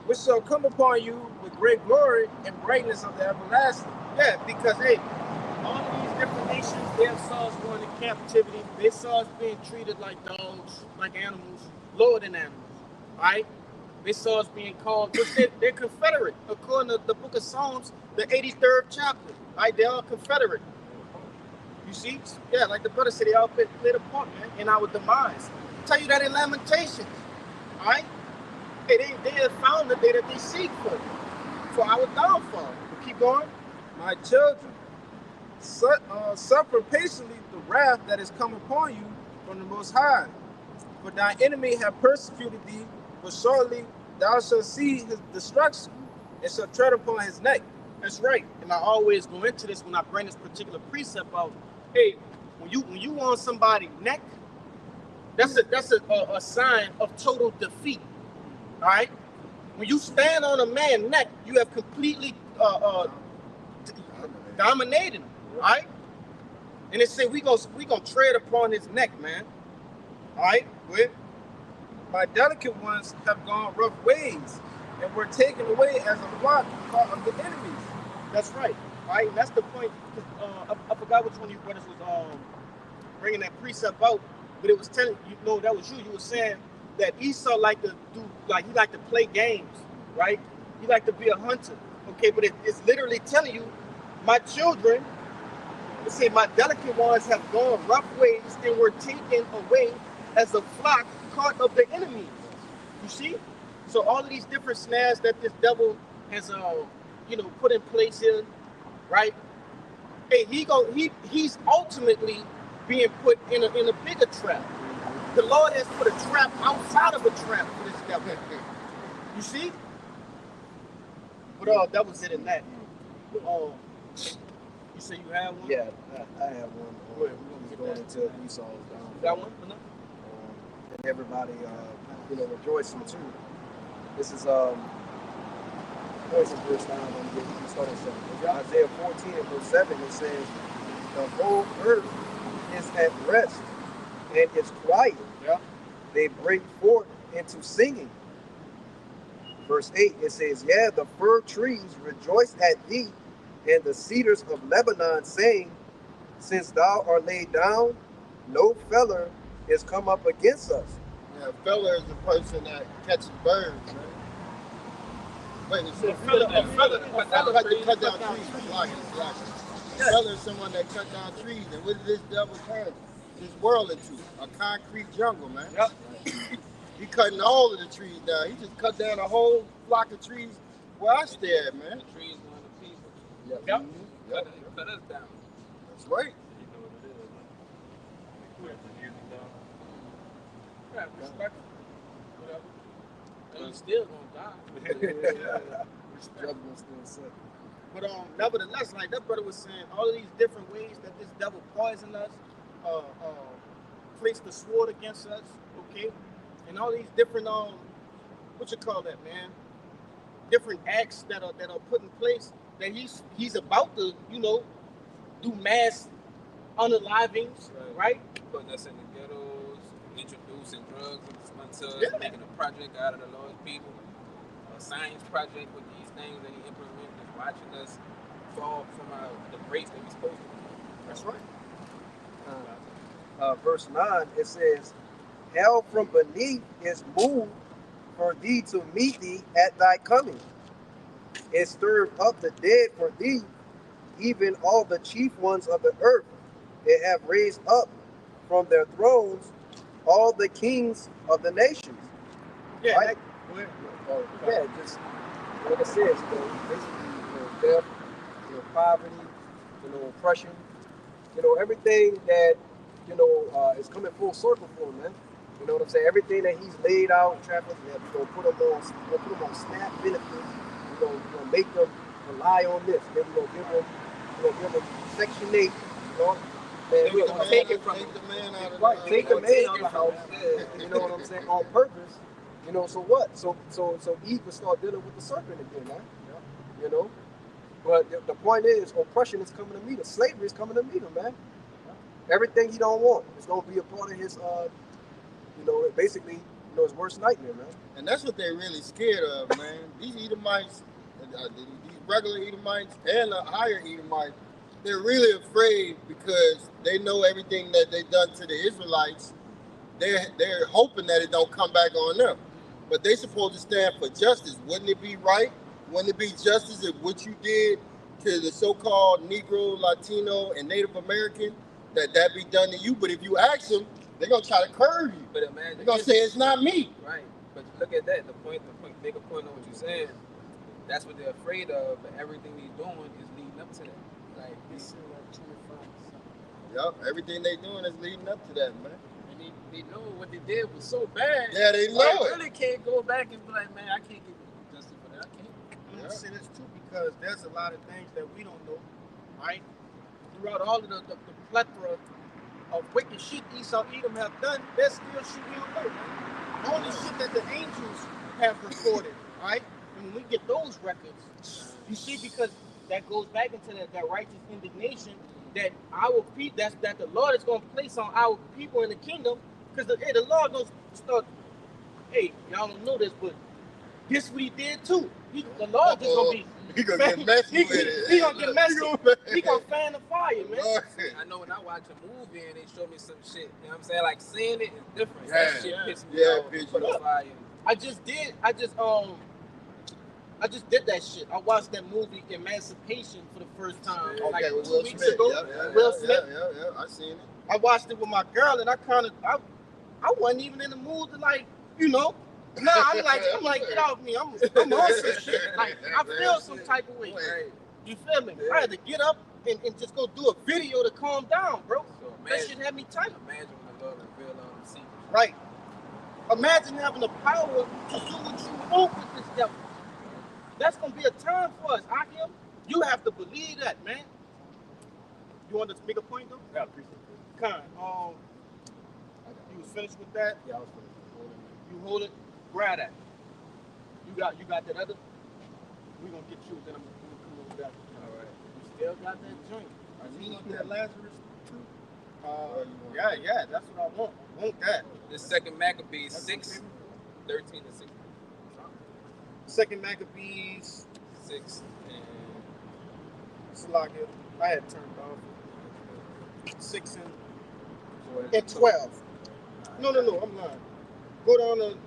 B: which shall come upon you with great glory and brightness of the everlasting.
A: Yeah, because all of these different nations, they saw us going into captivity. They saw us being treated like dogs, like animals, lower than animals, right? They saw us being called, they're Confederate. According to the book of Psalms, the 83rd chapter, right? They're all Confederate. You see? Yeah, like the brother said, they all played a part, man, in our demise. I'll tell you that in Lamentations, all right? Hey, they have found the day that they seek for our downfall. But keep going.
B: My children, suffer patiently the wrath that is come upon you from the Most High. For thy enemy have persecuted thee, but surely thou shalt see his destruction and shalt tread upon his neck.
A: That's right. And I always go into this when I bring this particular precept out. Hey, when you on somebody's neck, that's a sign of total defeat. All right. When you stand on a man's neck, you have completely dominated him. All right. And it said we gonna tread upon his neck, man. All right. Good.
B: My delicate ones have gone rough ways and were taken away as a flock of the enemies.
A: That's right. All right. And that's the point. I forgot which one of you brothers was bringing that precept out, but it was telling that was you. You were saying that Esau liked to play games, right? He liked to be a hunter. Okay, but it's literally telling you, my children, let's say my delicate ones have gone rough ways and were taken away as a flock caught of the enemy. You see? So all of these different snares that this devil has put in place here, right? Hey, he's ultimately being put in a bigger trap. The Lord has put a trap outside of a trap for this devil. You see? But that was it in that. You say you have one?
D: Yeah, I have one.
A: Go ahead, we're gonna
D: going
A: get
D: into Esau's downfall.
A: That one?
D: And everybody, rejoicing too. This is poison verse down. I'm going to start at 7. Isaiah 14 and verse 7. It says, "The whole earth is at rest and is quiet.
A: Yeah.
D: They break forth into singing." Verse 8. It says, "Yeah, the fir trees rejoice at thee, and the cedars of Lebanon, saying, since thou art laid down, no feller is come up against us."
C: Yeah, a fella is the person that catches birds, man. Wait, it's a
A: fella
C: to cut down trees. Blocking. A fella is someone that cut down trees. And what did this devil turn this world into? A concrete jungle, man.
A: Yep.
C: be cutting all of the trees down. He just cut down a whole flock of trees where I stay at, man.
G: The trees going to people.
C: Yep.
E: Yep.
C: Yep.
G: Cut us down.
C: That's right.
E: You know what it is, man. We have to use it down.
G: Yeah, respect. Whatever. And you still gonna die.
D: Judgment still set.
A: But nevertheless, like that brother was saying, all of these different ways that this devil poisoned us, placed the sword against us, okay, and all these different what you call that, man? Different acts that are put in place that he's about to, do mass unalivings, right?
G: Putting us in the ghettos, introducing drugs into us,
A: Yeah.
G: making a project out of the Lord's people, a science project with these things that he implemented, just watching us fall from the grace that we're supposed to be.
A: That's right.
D: Verse 9, it says, hell from beneath is moved for thee to meet thee at thy coming. It stirred up the dead for thee, even all the chief ones of the earth. It have raised up from their thrones all the kings of the nations.
A: Yeah.
D: Right?
A: Go ahead.
D: Yeah, just like it says, basically, death, poverty, oppression, everything that, is coming full circle for him, man. You know what I'm saying? Everything that he's laid out, traffic, we're gonna put them on SNAP benefits. We're gonna make them rely on this. Then we're gonna give them Section 8. And we're gonna take it from
C: Take the man out of
D: right,
C: the
D: take the man out of the house. You know what I'm saying? On purpose. So what? So Eve will start dealing with the serpent again, man. You know. But the point is, oppression is coming to meet him. Slavery is coming to meet him, man. Everything he don't want is gonna be a part of his, basically, his worst nightmare, man.
C: And that's what they're really scared of, man. These Edomites, these regular Edomites and the higher Edomites, they're really afraid because they know everything that they've done to the Israelites. They're hoping that it don't come back on them. But they supposed to stand for justice. Wouldn't it be right? Wouldn't it be justice if what you did to the so-called Negro, Latino, and Native American, that be done to you? But if you ask them, they're gonna try to curve you.
G: But imagine
C: They're gonna say it's not me.
G: right. But look at that. The bigger point on what you're saying. That's what they're afraid of. But everything he's doing is leading up to that. Like he's
C: Yep, everything they doing is leading up to that, man.
G: and they know what they did was so bad.
C: Yeah, they know
G: They
C: it.
G: really can't go back and be like, man, I can't give you justice for that. I can't.
A: I'm gonna say this too because there's a lot of things that we don't know, right? Throughout all of the plethora of wicked shit Esau Edom have done, there's still shit we don't know. Man. Only shit that the angels have recorded, right? And when we get those records, you see, because that goes back into that righteous indignation that our people, that the Lord is gonna place on our people in the kingdom, because the Lord gonna start. Hey, y'all don't know this, but this what he did too. The Lord just gonna be.
C: He gonna get messy with it.
A: He gonna get messy. He gonna fan the fire, man.
G: I know when I watch a movie and they show me some shit, you know what I'm saying? Like seeing it is different.
C: Yeah.
G: That shit pisses me
C: Yeah,
G: off.
C: it pisses
G: Put
C: you
G: a
C: off.
G: fire.
A: I just did that shit. I watched that movie Emancipation for the first time like
C: Okay, with
A: 2
C: Will
A: weeks
C: Smith.
A: ago.
C: Yeah,
A: Will Smith.
C: Yeah, I seen it.
A: I watched it with my girl, and I wasn't even in the mood to Nah, I'm like, get off me. I'm on some shit. Like I feel some type of way.
G: Right.
A: You feel me? I had to get up and just go do a video to calm down, bro.
G: So
A: That shit had me tight.
G: Imagine when the Lord reveal all the secrets.
A: Right. Imagine having the power to do what you want with this devil. That's gonna be a time for us. I hear you have to believe that, man. You want to make a point though?
E: Yeah, I appreciate it.
A: Kind. You was finished with that.
D: Yeah, I was finished.
A: You hold it. Grab that. You got that other. We gonna get you. Then I'm gonna come over that.
G: All right.
A: You still got that joint.
C: You want that Lazarus too?
A: Yeah. That's what I want. I want that.
G: The second Maccabees 6, 13 to 16.
A: Second Maccabees.
G: 6 and
A: Salakia. I had turned off. 6 and 12. No, I'm lying. Go down to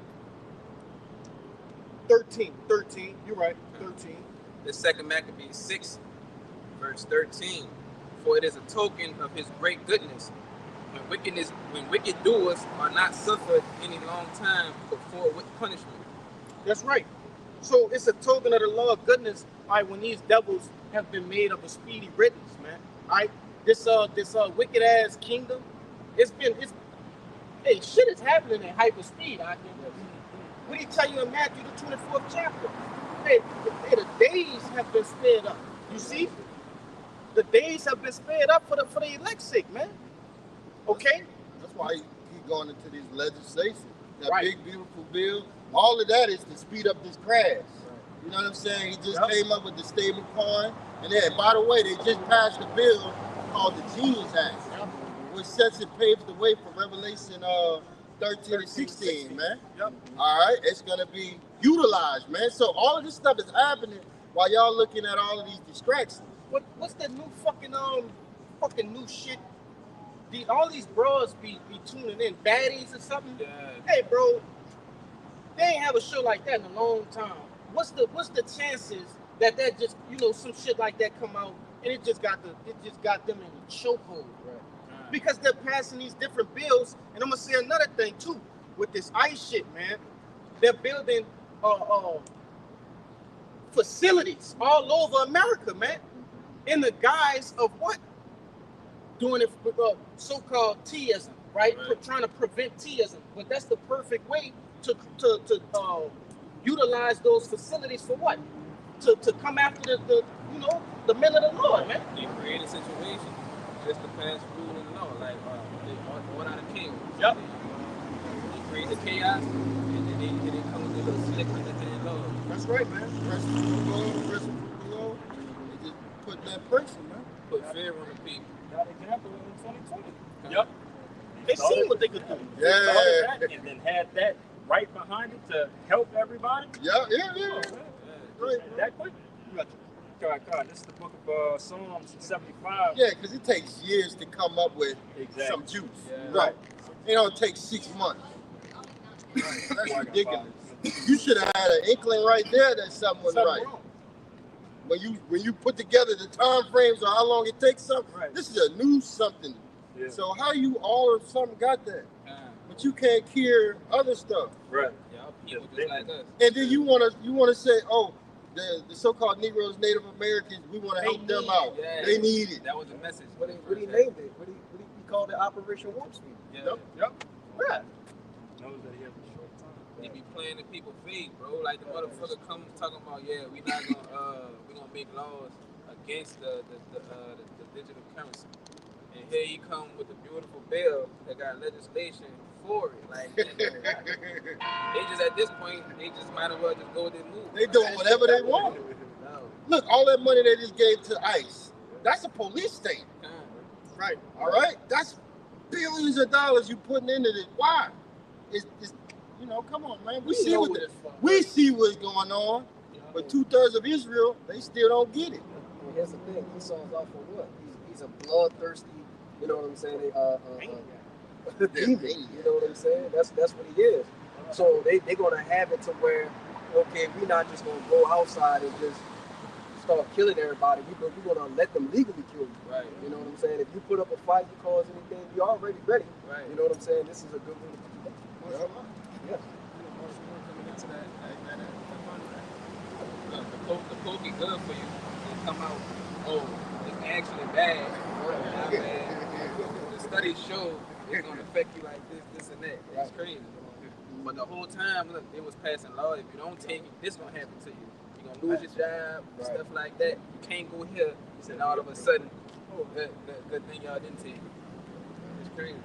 A: 13. 13. You're right. 13.
G: the second Maccabees 6, verse 13. For it is a token of his great goodness when wicked doers are not suffered any long time before with punishment.
A: That's right. So it's a token of the law of goodness, all right, when these devils have been made of a speedy riddance, man. All right. This wicked ass kingdom, hey, shit is happening at hyper speed, I think. What did he tell you in Matthew the 24th chapter? Hey, the days have been sped up. You see? The days have been sped up for the elect's sake, man. Okay?
C: That's why he going into these legislation. That
A: Right.
C: big, beautiful bill. All of that is to speed up this crash. You know what I'm saying? He just came up with the stable coin. And then, by the way, they just passed a bill called the Genius Act, which sets and paves the way for Revelation 13 and 16, man.
A: Yep.
C: All right? It's going to be utilized, man. So all of this stuff is happening while y'all looking at all of these distractions.
A: What's that new fucking new shit? All these bros be tuning in, baddies or something.
G: Yeah.
A: Hey, bro, they ain't have a show like that in a long time. What's the chances that just some shit like that come out and it just got them in a chokehold?
D: Right.
A: Because they're passing these different bills, and I'm gonna say another thing too with this ICE shit, man. They're building facilities all over America, man, in the guise of what? Doing it with so-called teaism, right? Trying to prevent teaism, but that's the perfect way to utilize those facilities for what? To come after the men of the Lord, man.
G: They create a situation just to pass rule and law, like they order the king.
A: Yep.
G: They create the chaos, and then they come with a little slick underhand law.
A: That's right, man.
C: Pressure from below. They just put that person, man.
G: Put fear on the people.
E: Got an example in 2020.
A: Yep. They seen what they could do.
E: They started
C: Yeah.
E: that and then had that right behind it to help everybody.
C: Yeah.
E: Right. That quick. God, this is the book of Psalms 75.
C: Yeah, because it takes years to come up with
E: Exactly.
C: some juice.
G: Yeah.
C: Right. It don't take 6 months. That's ridiculous. You should have had an inkling right there that something was right.
A: Wrong.
C: When you put together the time frames or how long it takes something,
E: Right.
C: this is a new something.
E: Yeah.
C: So how you all of a sudden got that? But you can't cure other stuff.
E: Right.
G: Y'all people just like us.
C: And then you wanna say, oh, the so-called Negroes, Native Americans, we want to
A: They
C: help them
A: need
C: out.
G: Yeah.
C: They need it.
G: That was the message.
D: What he named it? What he called it? Operation Warp Speed.
G: Yeah.
A: Yep. Yeah.
E: Knows that he has a short time.
G: They be playing in people's face, bro. Like the motherfucker come talking about, yeah, we gonna make laws against the digital currency. And here he come with a beautiful bill that got legislation for it. Like they just at this point, they just might as well just go with their move.
C: They doing whatever they want.
G: No.
C: Look, all that money they just gave to ICE, that's a police state.
A: Right.
C: All right? That's billions of dollars you putting into this. Why? It's come on, man. We see what's going on. But 2/3 of Israel, they still don't get it.
D: Well, here's the thing. Esau's off for what? He's a bloodthirsty. You know what I'm saying? Demon. You know what I'm saying? That's what he is. So they gonna have it to where, okay, we're not just gonna go outside and just start killing everybody. We're gonna let them legally kill you.
G: Right.
D: You know what I'm saying? If you put up a fight, you cause anything, you're already ready.
G: Right.
D: You know what I'm saying? This is a good way to do that. Yeah.
G: The coke is good for you. They come out, oh, it's actually bad. The studies show it's gonna affect you like this, and that. It's crazy. But the whole time, look, it was passing law. If you don't take it, this gonna happen to you. You're gonna lose your job, stuff like that. You can't go here, and all of a sudden, oh, good thing y'all didn't take it. It's crazy.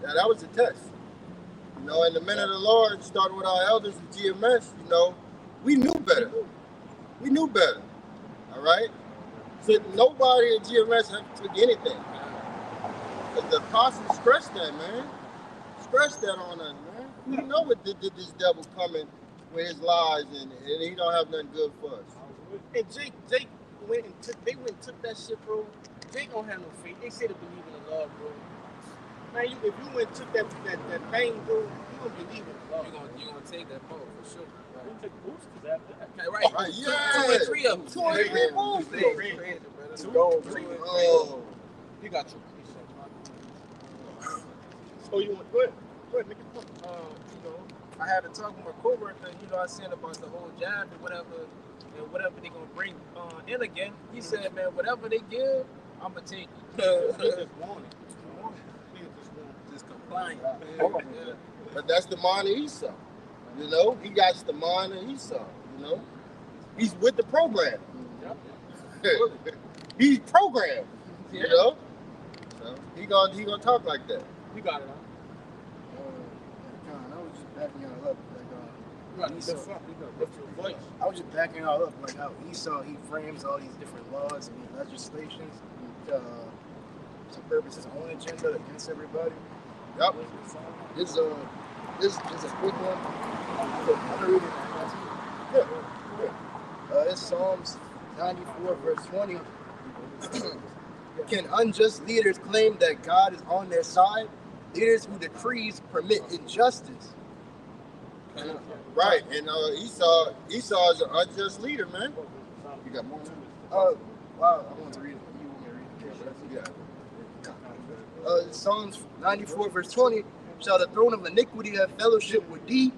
C: Yeah, that was a test. And the men of the Lord, started with our elders at GMS, we knew better. We knew better. All right? So nobody at GMS took anything. Because the apostles stressed that, man. Stressed that on us, man. We know what this devil coming with his lies, and he don't have nothing good for us.
A: And Jake went and took that shit, bro. Jake don't have no faith. They say to believe in the Lord, bro. Man, if you went and took that thing, bro, you don't believe in the Lord.
G: You gonna take that vote for sure.
E: We took boosters after that.
G: Okay, right.
C: Right, yeah.
G: 2 and 3 of them.
A: 2 and 3 moves, bro.
G: Crazy, brother.
D: 2, 3.
C: Oh.
A: You got your Oh, you want? Go ahead, make it point.
B: You know, I had to talk with my coworker. You know, I said about the whole job and whatever they gonna bring in again. He said, man, whatever they give, I'm gonna take it.
A: They just want it. Niggas just want it.
G: Just complying.
B: Yeah.
C: But that's the mind of Esau. You know, he got the mind of Esau. You know, he's with the program. He's programmed. You know, so he gonna talk like that.
A: You got it, huh?
D: John, I was just backing y'all up.
A: You got
D: Esau.
A: the fuck. You got lift your voice.
D: I was just backing y'all up, like how Esau, he frames all these different laws and these legislations to purpose his own agenda against everybody.
C: Yep.
D: This is a quick one. I'm gonna read it. Yeah. It's Psalms 94, verse 20. Can unjust leaders claim that God is on their side? Leaders who decrees permit injustice.
C: Right, and Esau is an unjust leader, man. You got more?
D: Wow, I want to read it. You want me to read it? Yeah. Psalms 94, verse 20. Shall the throne of iniquity have fellowship with thee,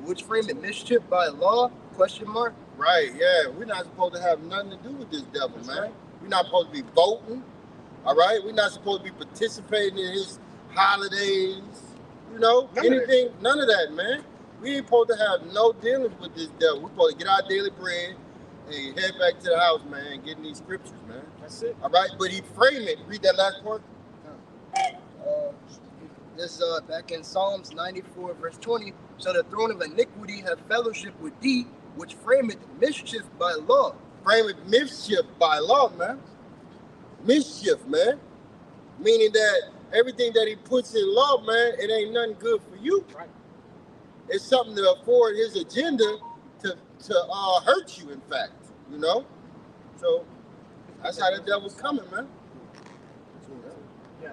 D: which frameth mischief by law? Question mark.
C: Right, yeah. We're not supposed to have nothing to do with this devil, man. We're not supposed to be voting. All right, we're not supposed to be participating in his holidays. You know, none of that, man. We ain't supposed to have no dealings with this devil. We're supposed to get our daily bread and head back to the house, man, getting these scriptures, man.
A: That's it.
C: All right, but he framed it. Read that last part.
D: This back in Psalms 94, verse 20. Shall the throne of iniquity have fellowship with thee, which frameth mischief by law?
C: Frameth mischief by law, man. Mischief, man. Meaning that everything that he puts in law, man, it ain't nothing good for you.
A: Right.
C: It's something to afford his agenda to hurt you, in fact. You know? So that's how the devil's coming, man.
A: Yeah.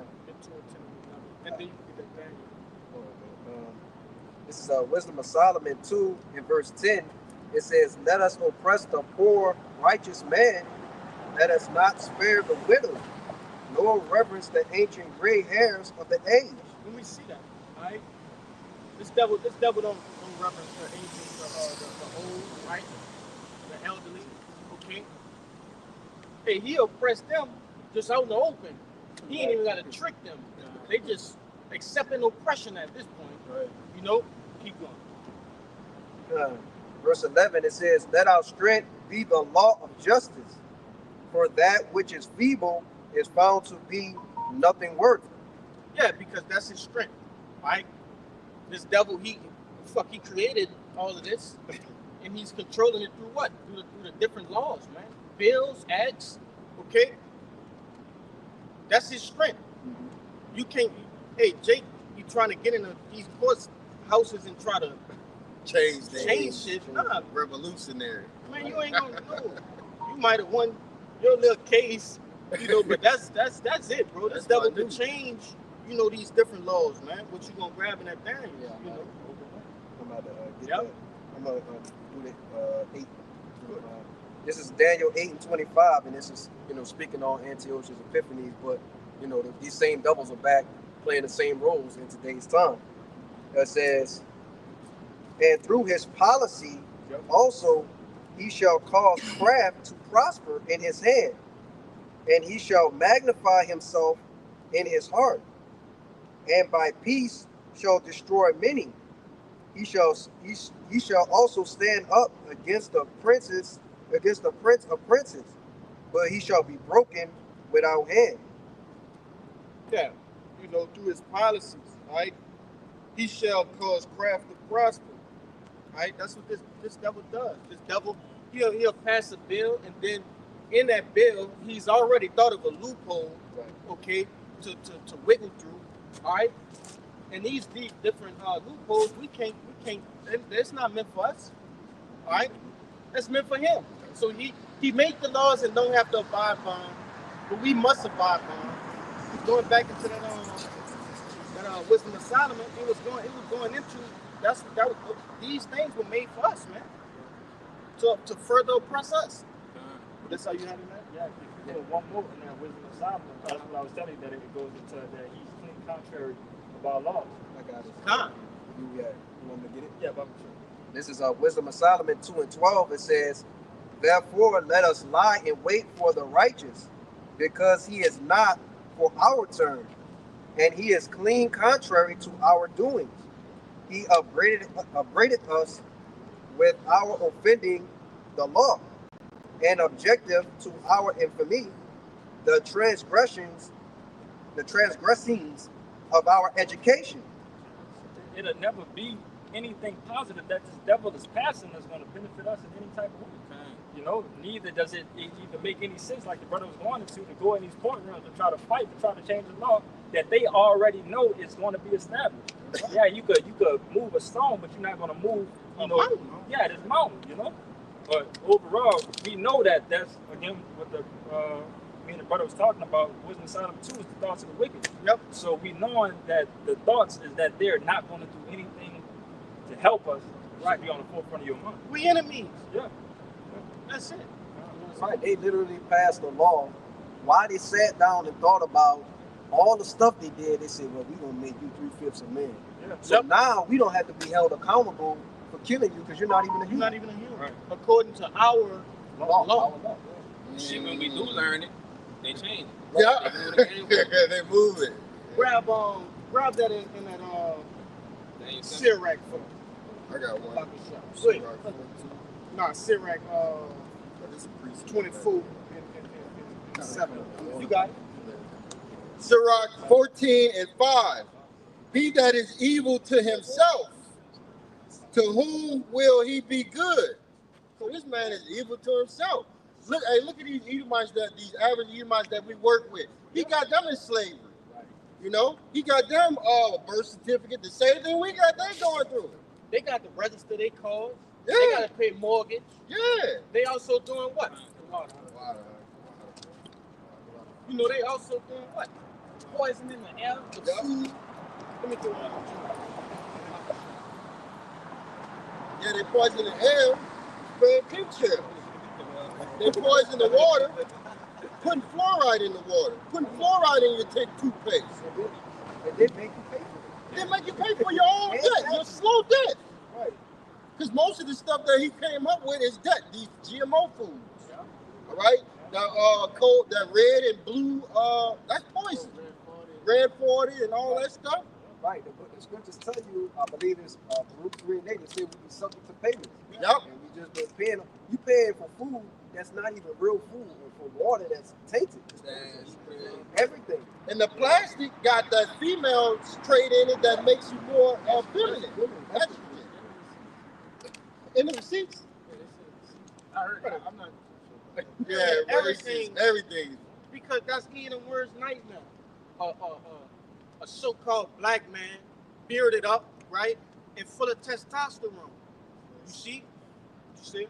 A: And then you get that thing.
D: This is Wisdom of Solomon 2 in verse 10. It says, let us oppress the poor righteous man. Let us not spare the widow, nor reverence the ancient gray hairs of the age.
A: Let me see that. All right. This devil don't reference the ancient, the old, right? The elderly. Okay. Hey, he oppressed them just out in the open. He ain't even got to trick them. They just accepting oppression at this point.
C: Right.
A: You know. Keep going.
D: Verse 11, it says, let our strength be the law of justice, for that which is feeble is found to be nothing worth.
A: Yeah, because that's his strength, right? This devil, he created all of this, and he's controlling it through what? Through the different laws, man. Bills, acts, okay? That's his strength. You can't, hey, Jake, you trying to get into these courts houses and try to change shit. Nah,
C: Revolutionary.
A: man, you ain't gonna know. You might have won your little case, you know, but that's it, bro. This devil can change, you know, these different laws, man. What you gonna grab in that thing, you know?
D: I'm about to get that. I'm gonna do the 8. This is Daniel 8 and 25, and this is, you know, speaking on Antiochus Epiphanes, but you know, these same devils are back playing the same roles in today's time. It says, and through his policy also he shall cause craft to prosper in his hand, and he shall magnify himself in his heart, and by peace shall destroy many. He shall also stand up against the princes, against the prince of princes, but he shall be broken without hand.
A: Yeah, you know, through his policies, right? He shall cause craft to prosper, right? That's what this devil does. This devil, he'll pass a bill, and then in that bill, he's already thought of a loophole, okay, to wiggle through, all right? And these different loopholes, we can't. It's not meant for us, all right? That's meant for him. So he made the laws and don't have to abide by them, but we must abide by them. Going back into that Wisdom of Solomon, it was going into that was these things were made for us, man, to further oppress us. That's how you have it, man.
E: Yeah, one more in that Wisdom of Solomon. That's what I was telling you, that it goes into that he's clean contrary of our laws.
D: I got it.
A: Con.
D: You want me to get it?
E: Yeah, but sure.
D: This is Wisdom of Solomon 2:12. It says, "Therefore let us lie in wait for the righteous, because he is not for our turn, and he is clean contrary to our doings. He upbraided us with our offending the law, and objective to our infamy, the transgressings of our education."
E: It'll never be anything positive that this devil is passing that's going to benefit us in any type of way. You know, neither does it even make any sense, like the brother was going to go in these courtrooms and try to fight to try to change the law that they already know is going to be established. Yeah, you could move a stone, but you're not going to move, yeah, this mountain, you know. But overall, we know that that's again what the me and the brother was talking about. Wisdom of Solomon 2 is the thoughts of the wicked.
A: Yep.
E: So we knowing that the thoughts is that they're not going to do anything to help us. Right. Be on the forefront of your mind.
A: We enemies.
E: Yeah.
A: That's it.
D: Right, they literally passed a law. Why they sat down and thought about all the stuff they did, they said, well, we're going to make you 3/5 a man.
E: Yeah.
D: So now we don't have to be held accountable for killing you because you're not even a human.
A: You're not even a human.
E: Right.
A: According to our law.
G: Shit, when we do learn it, they change it.
C: Yeah.
G: They
C: They move it.
A: Grab that in that
G: ain't
A: Sirac for
C: I got one.
A: Wait.
C: Ciroc 42.
A: Nah, Sirac
C: This is a priest.
A: 24 and 7. You got it.
C: Sirach 14:5. He that is evil to himself, to whom will he be good? So this man is evil to himself. Look at these Edomites these average Edomites that we work with. He got them in slavery. You know, he got them birth certificate, the same thing we got. They going through.
A: They got to register their cars.
C: Yeah.
A: They got to pay mortgage.
C: Yeah.
A: They also doing what? You know, they also doing what? Poison in the air, the food. Let me throw one out.
C: Yeah, they poison the air, spread pink chill. They poison the water, putting fluoride in the water, putting fluoride in your toothpaste.
D: And they make you pay for it.
C: They make you pay for your own debt, your slow debt.
D: Right.
C: Because most of the stuff that he came up with is debt, these GMO foods. All right? That red and blue, that's poison. Red 40 and all that stuff.
D: Right. The scriptures tell you, I believe it's Baruch 3:8, they say we be subject to payments.
C: Yep.
D: And we just been paying. You paying for food that's not even real food, and for water that's tainted. Everything.
C: And the plastic got that female trait in it that makes you more feminine. Estrogen. In the receipts?
B: I heard that. I'm not.
C: Yeah,
A: Everything.
C: Everything.
A: Because that's Ian Word's nightmare. A so-called black man, bearded up, right, and full of testosterone. You see? You see it?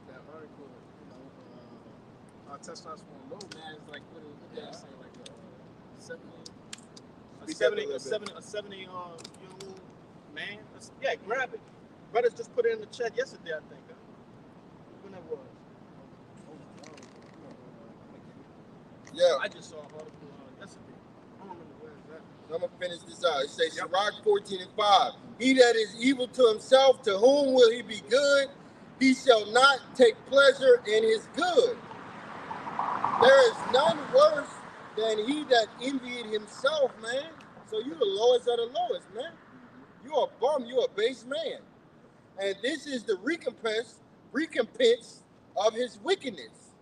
B: That article, testosterone low, man, is like, what did they say, like 70?
A: A 70 young man. Yeah, grab it. Brothers just put it in the chat yesterday, I think. When that was.
C: Yeah.
A: I just saw an article yesterday. I don't remember where it's at.
C: I'm going to finish this out. It says, Sirach 14:5. He that is evil to himself, to whom will he be good? He shall not take pleasure in his good. There is none worse than he that envied himself, man. So you the lowest of the lowest, man. You a bum. You a base man. And this is the recompense of his wickedness.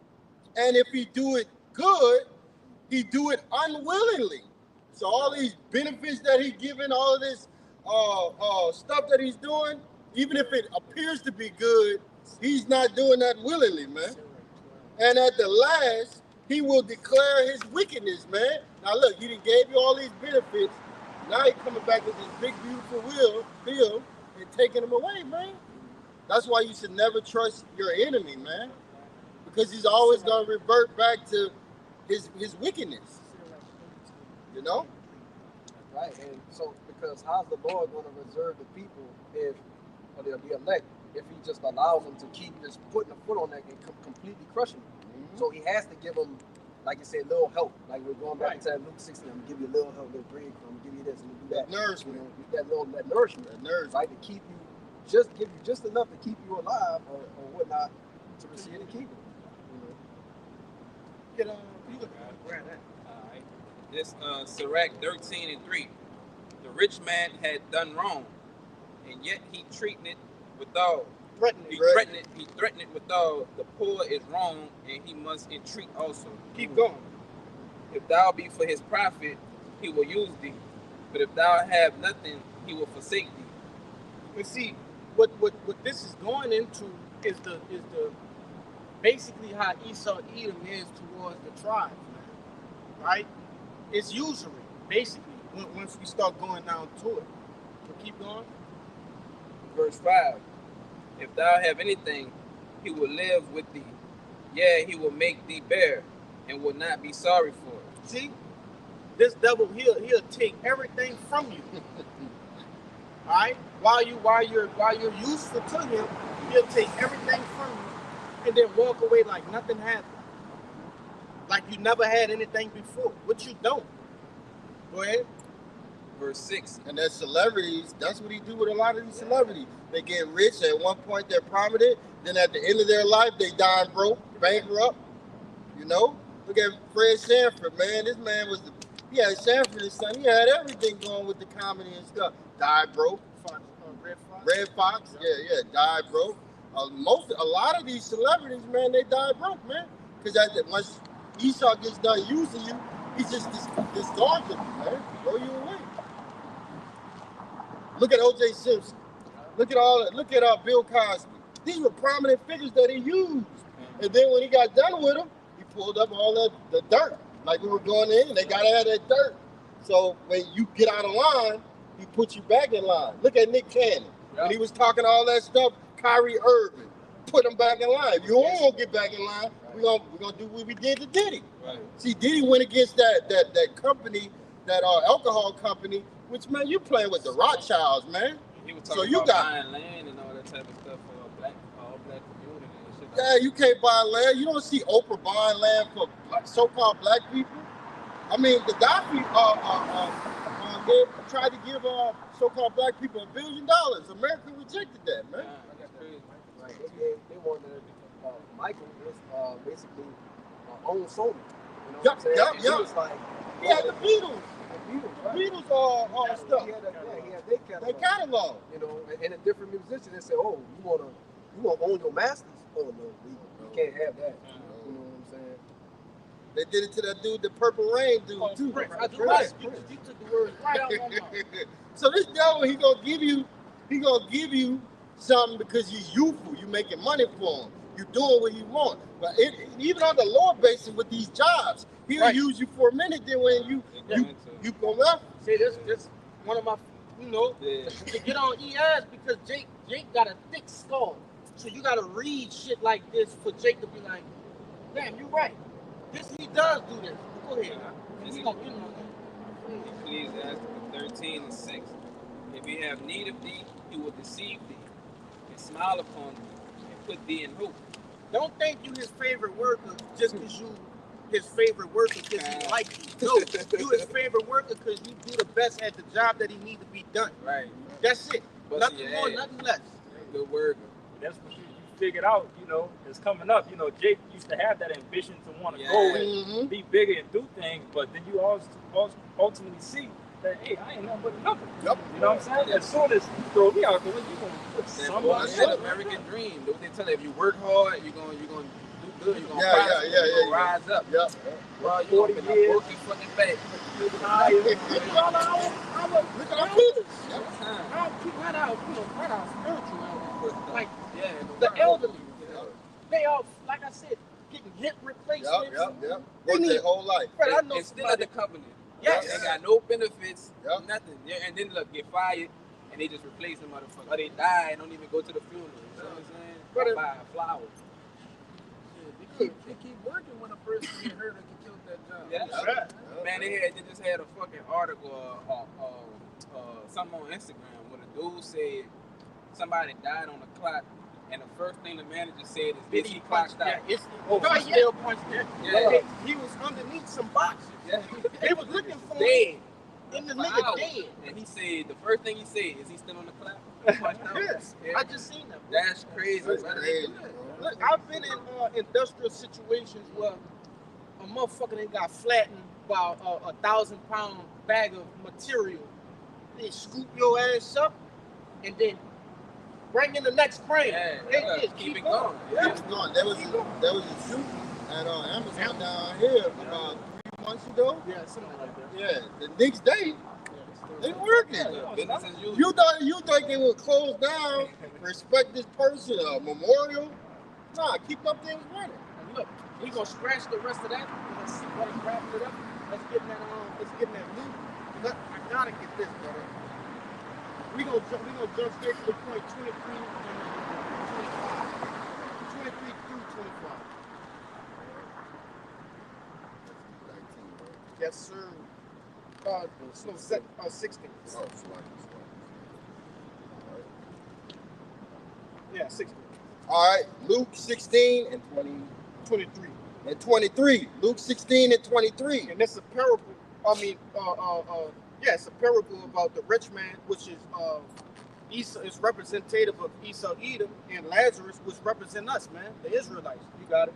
C: And if he do it good, he do it unwillingly. So all these benefits that he's giving, all of this stuff that he's doing, even if it appears to be good, he's not doing that willingly, man. And at the last, he will declare his wickedness, man. Now look, he done gave you all these benefits. Now he's coming back with this big, beautiful bill and taking them away, man. That's why you should never trust your enemy, man. Because he's always going to revert back to his wickedness. You know?
D: Right. And so, because how's the Lord going to reserve the people or they'll be elect, if he just allows them to keep just putting a foot on that and completely crushing them? Mm-hmm. So he has to give them like you said, little help. Like we're going back to Luke 16. I'm gonna give you a little help, little bread. I'm gonna give you this and do that.
C: Nourishment.
D: That nourishment, right? To keep you, give you just enough to keep you alive or whatnot to receive the kingdom.
B: You look at grab that.
G: All right. This Sirach 13:3. The rich man had done wrong, and yet he treated it withal. He threatened it withal. The poor is wrong, and he must entreat also.
B: Keep going.
G: If thou be for his profit, he will use thee. But if thou have nothing, he will forsake thee.
B: But see, what this is going into is the basically how Esau Edom is towards the tribes, man. Right? It's usury, basically, once we start going down to it. So keep going.
G: Verse 5. If thou have anything, he will live with thee. Yeah, he will make thee bear, and will not be sorry for it.
B: See? This devil, he'll take everything from you. All right? While you're useful to him, he'll take everything from you and then walk away like nothing happened. Like you never had anything before, which you don't. Go ahead.
G: Verse 6.
C: And that celebrities, that's what he do with a lot of these celebrities. They get rich. At one point, they're prominent. Then at the end of their life, they die broke, bankrupt. You know? Look at Fred Sanford, man. This man was he had Sanford and son. He had everything going with the comedy and stuff. Died broke. Red Fox. Yeah. Died broke. A lot of these celebrities, man, they die broke, man. Because once Esau gets done using you, he just discards you, man. Throw you away. Look at O.J. Simpson. Look at Bill Cosby. These were prominent figures that he used. And then when he got done with them, he pulled up all the dirt. Like we were going in, and they gotta have that dirt. So when you get out of line, he puts you back in line. Look at Nick Cannon. When he was talking all that stuff, Kyrie Irving, put him back in line. If you don't want to get back in line, we're gonna do what we did to Diddy.
G: Right.
C: See, Diddy went against that company, that alcohol company, which, man, you playing with the Rothschilds, man.
G: He was talking
C: so you
G: about
C: got
G: buying land and all that type of stuff for all black community and shit.
C: Yeah, you can't buy land. You don't see Oprah buying land for so-called black people. I mean, Gaddafi they tried to give so-called black people $1 billion. America rejected that, man.
G: That's crazy.
D: Right. They wanted Michael was basically own Sony. You know what I'm saying? He was like,
C: he had the Beatles.
D: Right?
C: Beatles stuff.
D: He had their
C: catalog.
D: You know, and a different musician, they say, oh, you wanna own your masters? Oh no, we can't have that. You know what I'm saying?
C: They did it to that dude, the Purple Rain dude, too.
B: Prince. You took the words right out my mouth.
C: So this devil, he gonna give you something because he's youthful. You making money for him. You doing what you want. But even on the lower basis with these jobs, he'll use you for a minute. Then when you go left.
B: See, this one of my, to get on ES because Jake got a thick skull. So you gotta read shit like this for Jake to be like, damn, you're right. He does do this. Go ahead.
G: Ecclesiastes 13:6. If he have need of thee, he will deceive thee, and smile upon thee, and put thee in hope.
B: Don't think you his favorite worker just because you his favorite worker because he likes you. No, you his favorite worker because you do the best at the job that he needs to be done.
G: Right.
B: That's it. Nothing more, nothing less.
G: Good work.
E: That's what you figured out, is coming up. Jake used to have that ambition to want to go and be bigger and do things, but then you also ultimately see that, hey, I ain't nothing but a number.
C: Yep.
E: You know what I'm saying? As soon as you throw me out there, you're going to put somebody
G: That's the American dream. They tell you if you work hard, you're going to do good. You're going to prosper. You're going to rise up.
C: Yeah.
G: Well, you're going to be a broken fucking back.
B: Look at our leaders. I'll keep that out, right out spiritual. Like, the elderly. They all, like I said, getting hip replacements.
C: Yep. Work their whole life.
B: Right, I know
G: and still at the company.
B: Yes.
G: They got no benefits, nothing. Yeah, and then look, get fired, and they just replace them motherfucker. Or they die and don't even go to the funeral. You know what I'm saying? Or buy a flower.
B: They keep working when a person get hurt or get killed that job.
G: Yeah. Man, they just had a fucking article, something on Instagram where the dude said somebody died on the clock and the first thing the manager said
A: Did
G: is
A: he
G: he
A: punch?
G: clashed out?
A: Yeah, he
G: yeah.
A: still punched it.
G: Yeah.
A: He was underneath some boxes.
G: Yeah.
A: They was looking for
G: Dead.
A: him, and the
G: For
A: nigga
G: hours.
A: dead.
G: And he said, the first thing he said is he still on the clap.
A: Yes,
G: Yeah.
A: I just seen that. Bro.
G: That's crazy.
C: That's
G: brother.
C: crazy,
G: They do that.
C: bro.
A: Look, I've been in industrial situations where a motherfucker that got flattened by a 1,000-pound bag of material. They scoop your ass up and then bring in the next frame.
G: Yeah,
A: They
G: yeah,
A: just
G: keep it
A: going.
G: going.
A: Yeah.
C: It's gone. There was a shooting at Amazon down here about 3 months ago.
A: Yeah, something like that.
C: Yeah, the next day they working.
G: Yeah, business as usual.
C: You thought they would close down, respect this person, a memorial? Nah, keep them things running.
A: And look, we gonna scratch the rest of that. Let's see what is wrapping it up. Let's get in that loop. Look, I gotta get this, brother. We gonna jump straight to the point 23 and 25. 23 through 25. Yes, sir. No, 16.
C: Oh, swag.
A: Yeah, 16.
C: All right, Luke 16 and
A: 23.
C: 23. Luke 16 and 23.
A: And it's a parable. It's a parable about the rich man, which is Esau is representative of Esau, Edom, and Lazarus, which represent us, man, the Israelites. You got it.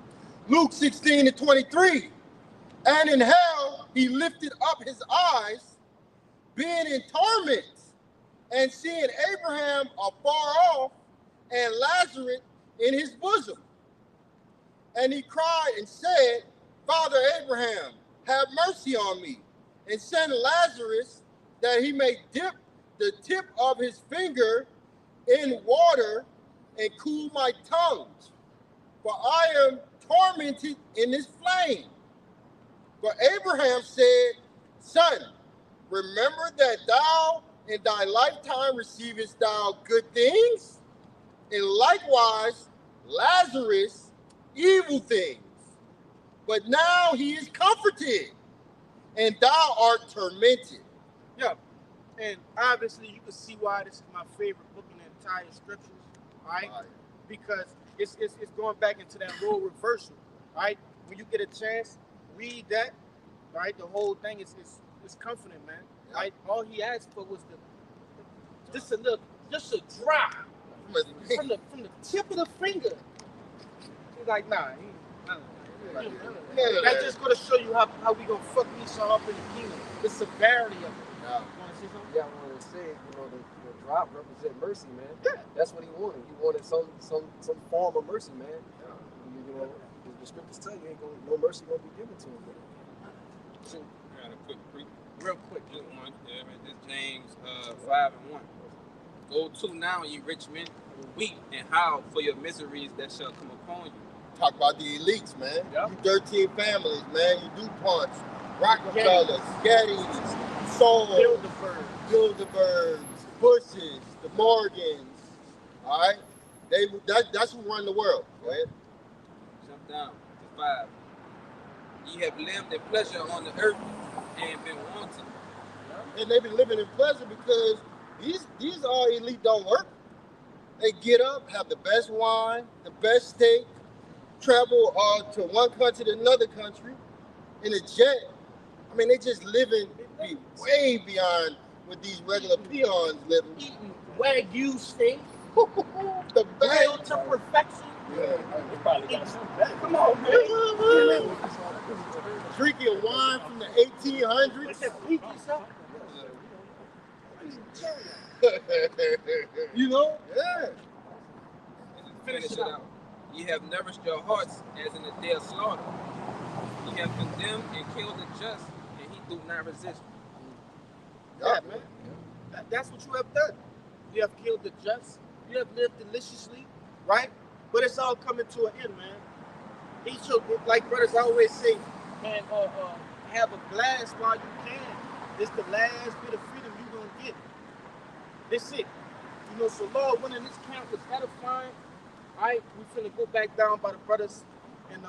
C: Luke 16 and 23. And in hell he lifted up his eyes, being in torment, and seeing Abraham afar off, and Lazarus in his bosom. And he cried and said, Father Abraham, have mercy on me, and send Lazarus that he may dip the tip of his finger in water and cool my tongue, for I am tormented in this flame. But Abraham said, Son, remember that thou in thy lifetime receivest thou good things, and likewise Lazarus evil things. But now he is comforted, and thou art tormented.
A: Yeah. And obviously you can see why this is my favorite book in the entire scriptures, right? Because it's going back into that role reversal, right? When you get a chance, read that, right? The whole thing is comforting, man.
C: Yeah.
A: Right? All he asked for was just a drop from the tip of the finger. He's like, nah. That's just gonna show you how we gonna fuck Esau up in the kingdom. The severity of it.
C: Yeah.
A: You wanna see something?
D: Yeah, I wanted to say, the drop represent mercy, man.
A: Yeah.
D: That's what he wanted. He wanted some form of mercy, man. The scriptures tell you ain't no mercy gonna be given to him, man.
G: So, I got a real quick one. Yeah, man, this James 5 and 1. Go to now, ye rich men, weep and howl for your miseries that shall come upon you.
C: Talk about the elites, man.
A: Yeah.
C: You 13 families, man. You DuPonts, Rockefellers, Gettys, Soul, Bilderbergs, Bushes, the Morgans. All right? That's who run the world. Go ahead.
G: Jump down to 5. Ye have lived in pleasure on the earth and been wanting.
C: And they've been living in pleasure because these all elite don't work. They get up, have the best wine, the best steak, travel to one country to another country in a jet. I mean, they just living way beyond what these regular peons live.
A: Eating Wagyu steak,
C: The
A: grilled
C: best.
A: to perfection.
C: Yeah.
A: Come on, man.
C: Drinking wine from the
A: What's
C: 1800s.
A: that peaky stuff?
C: You know? Yeah.
G: Finish it out. Ye have nourished your hearts as in the day of slaughter. Ye have condemned and killed the just, and he do not resist.
A: Yeah, man. That's what you have done. You have killed the just. You have lived deliciously, right? But it's all coming to an end, man. He should, like brothers always say, man, have a glass while you can. It's the last bit of freedom you're going to get. That's it. You know, so Lord, when in this camp was edifying, all right, we finna go back down by the brothers and,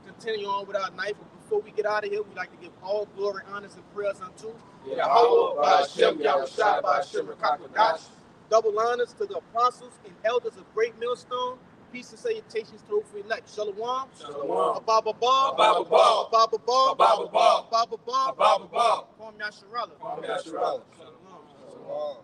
A: continue on with our night. But before we get out of here, we like to give all glory, honors, and prayers unto
C: Yahweh, Ba'ashem, Yahushua, Ba'ashem, Rakakwadash.
A: double honors to the apostles and elders of Great Millstone. Peace and salutations to the elect. Shalom.
G: Shalom.
A: Ababa Ba.
G: Ababa Ba.
A: Ababa Ba.
G: Ababa Ba.
A: Ababa Ba.
G: Ababa Ba.
A: Kwame Yasharala.
G: Kwame Yasharala.
A: Shalom.
C: Shalom.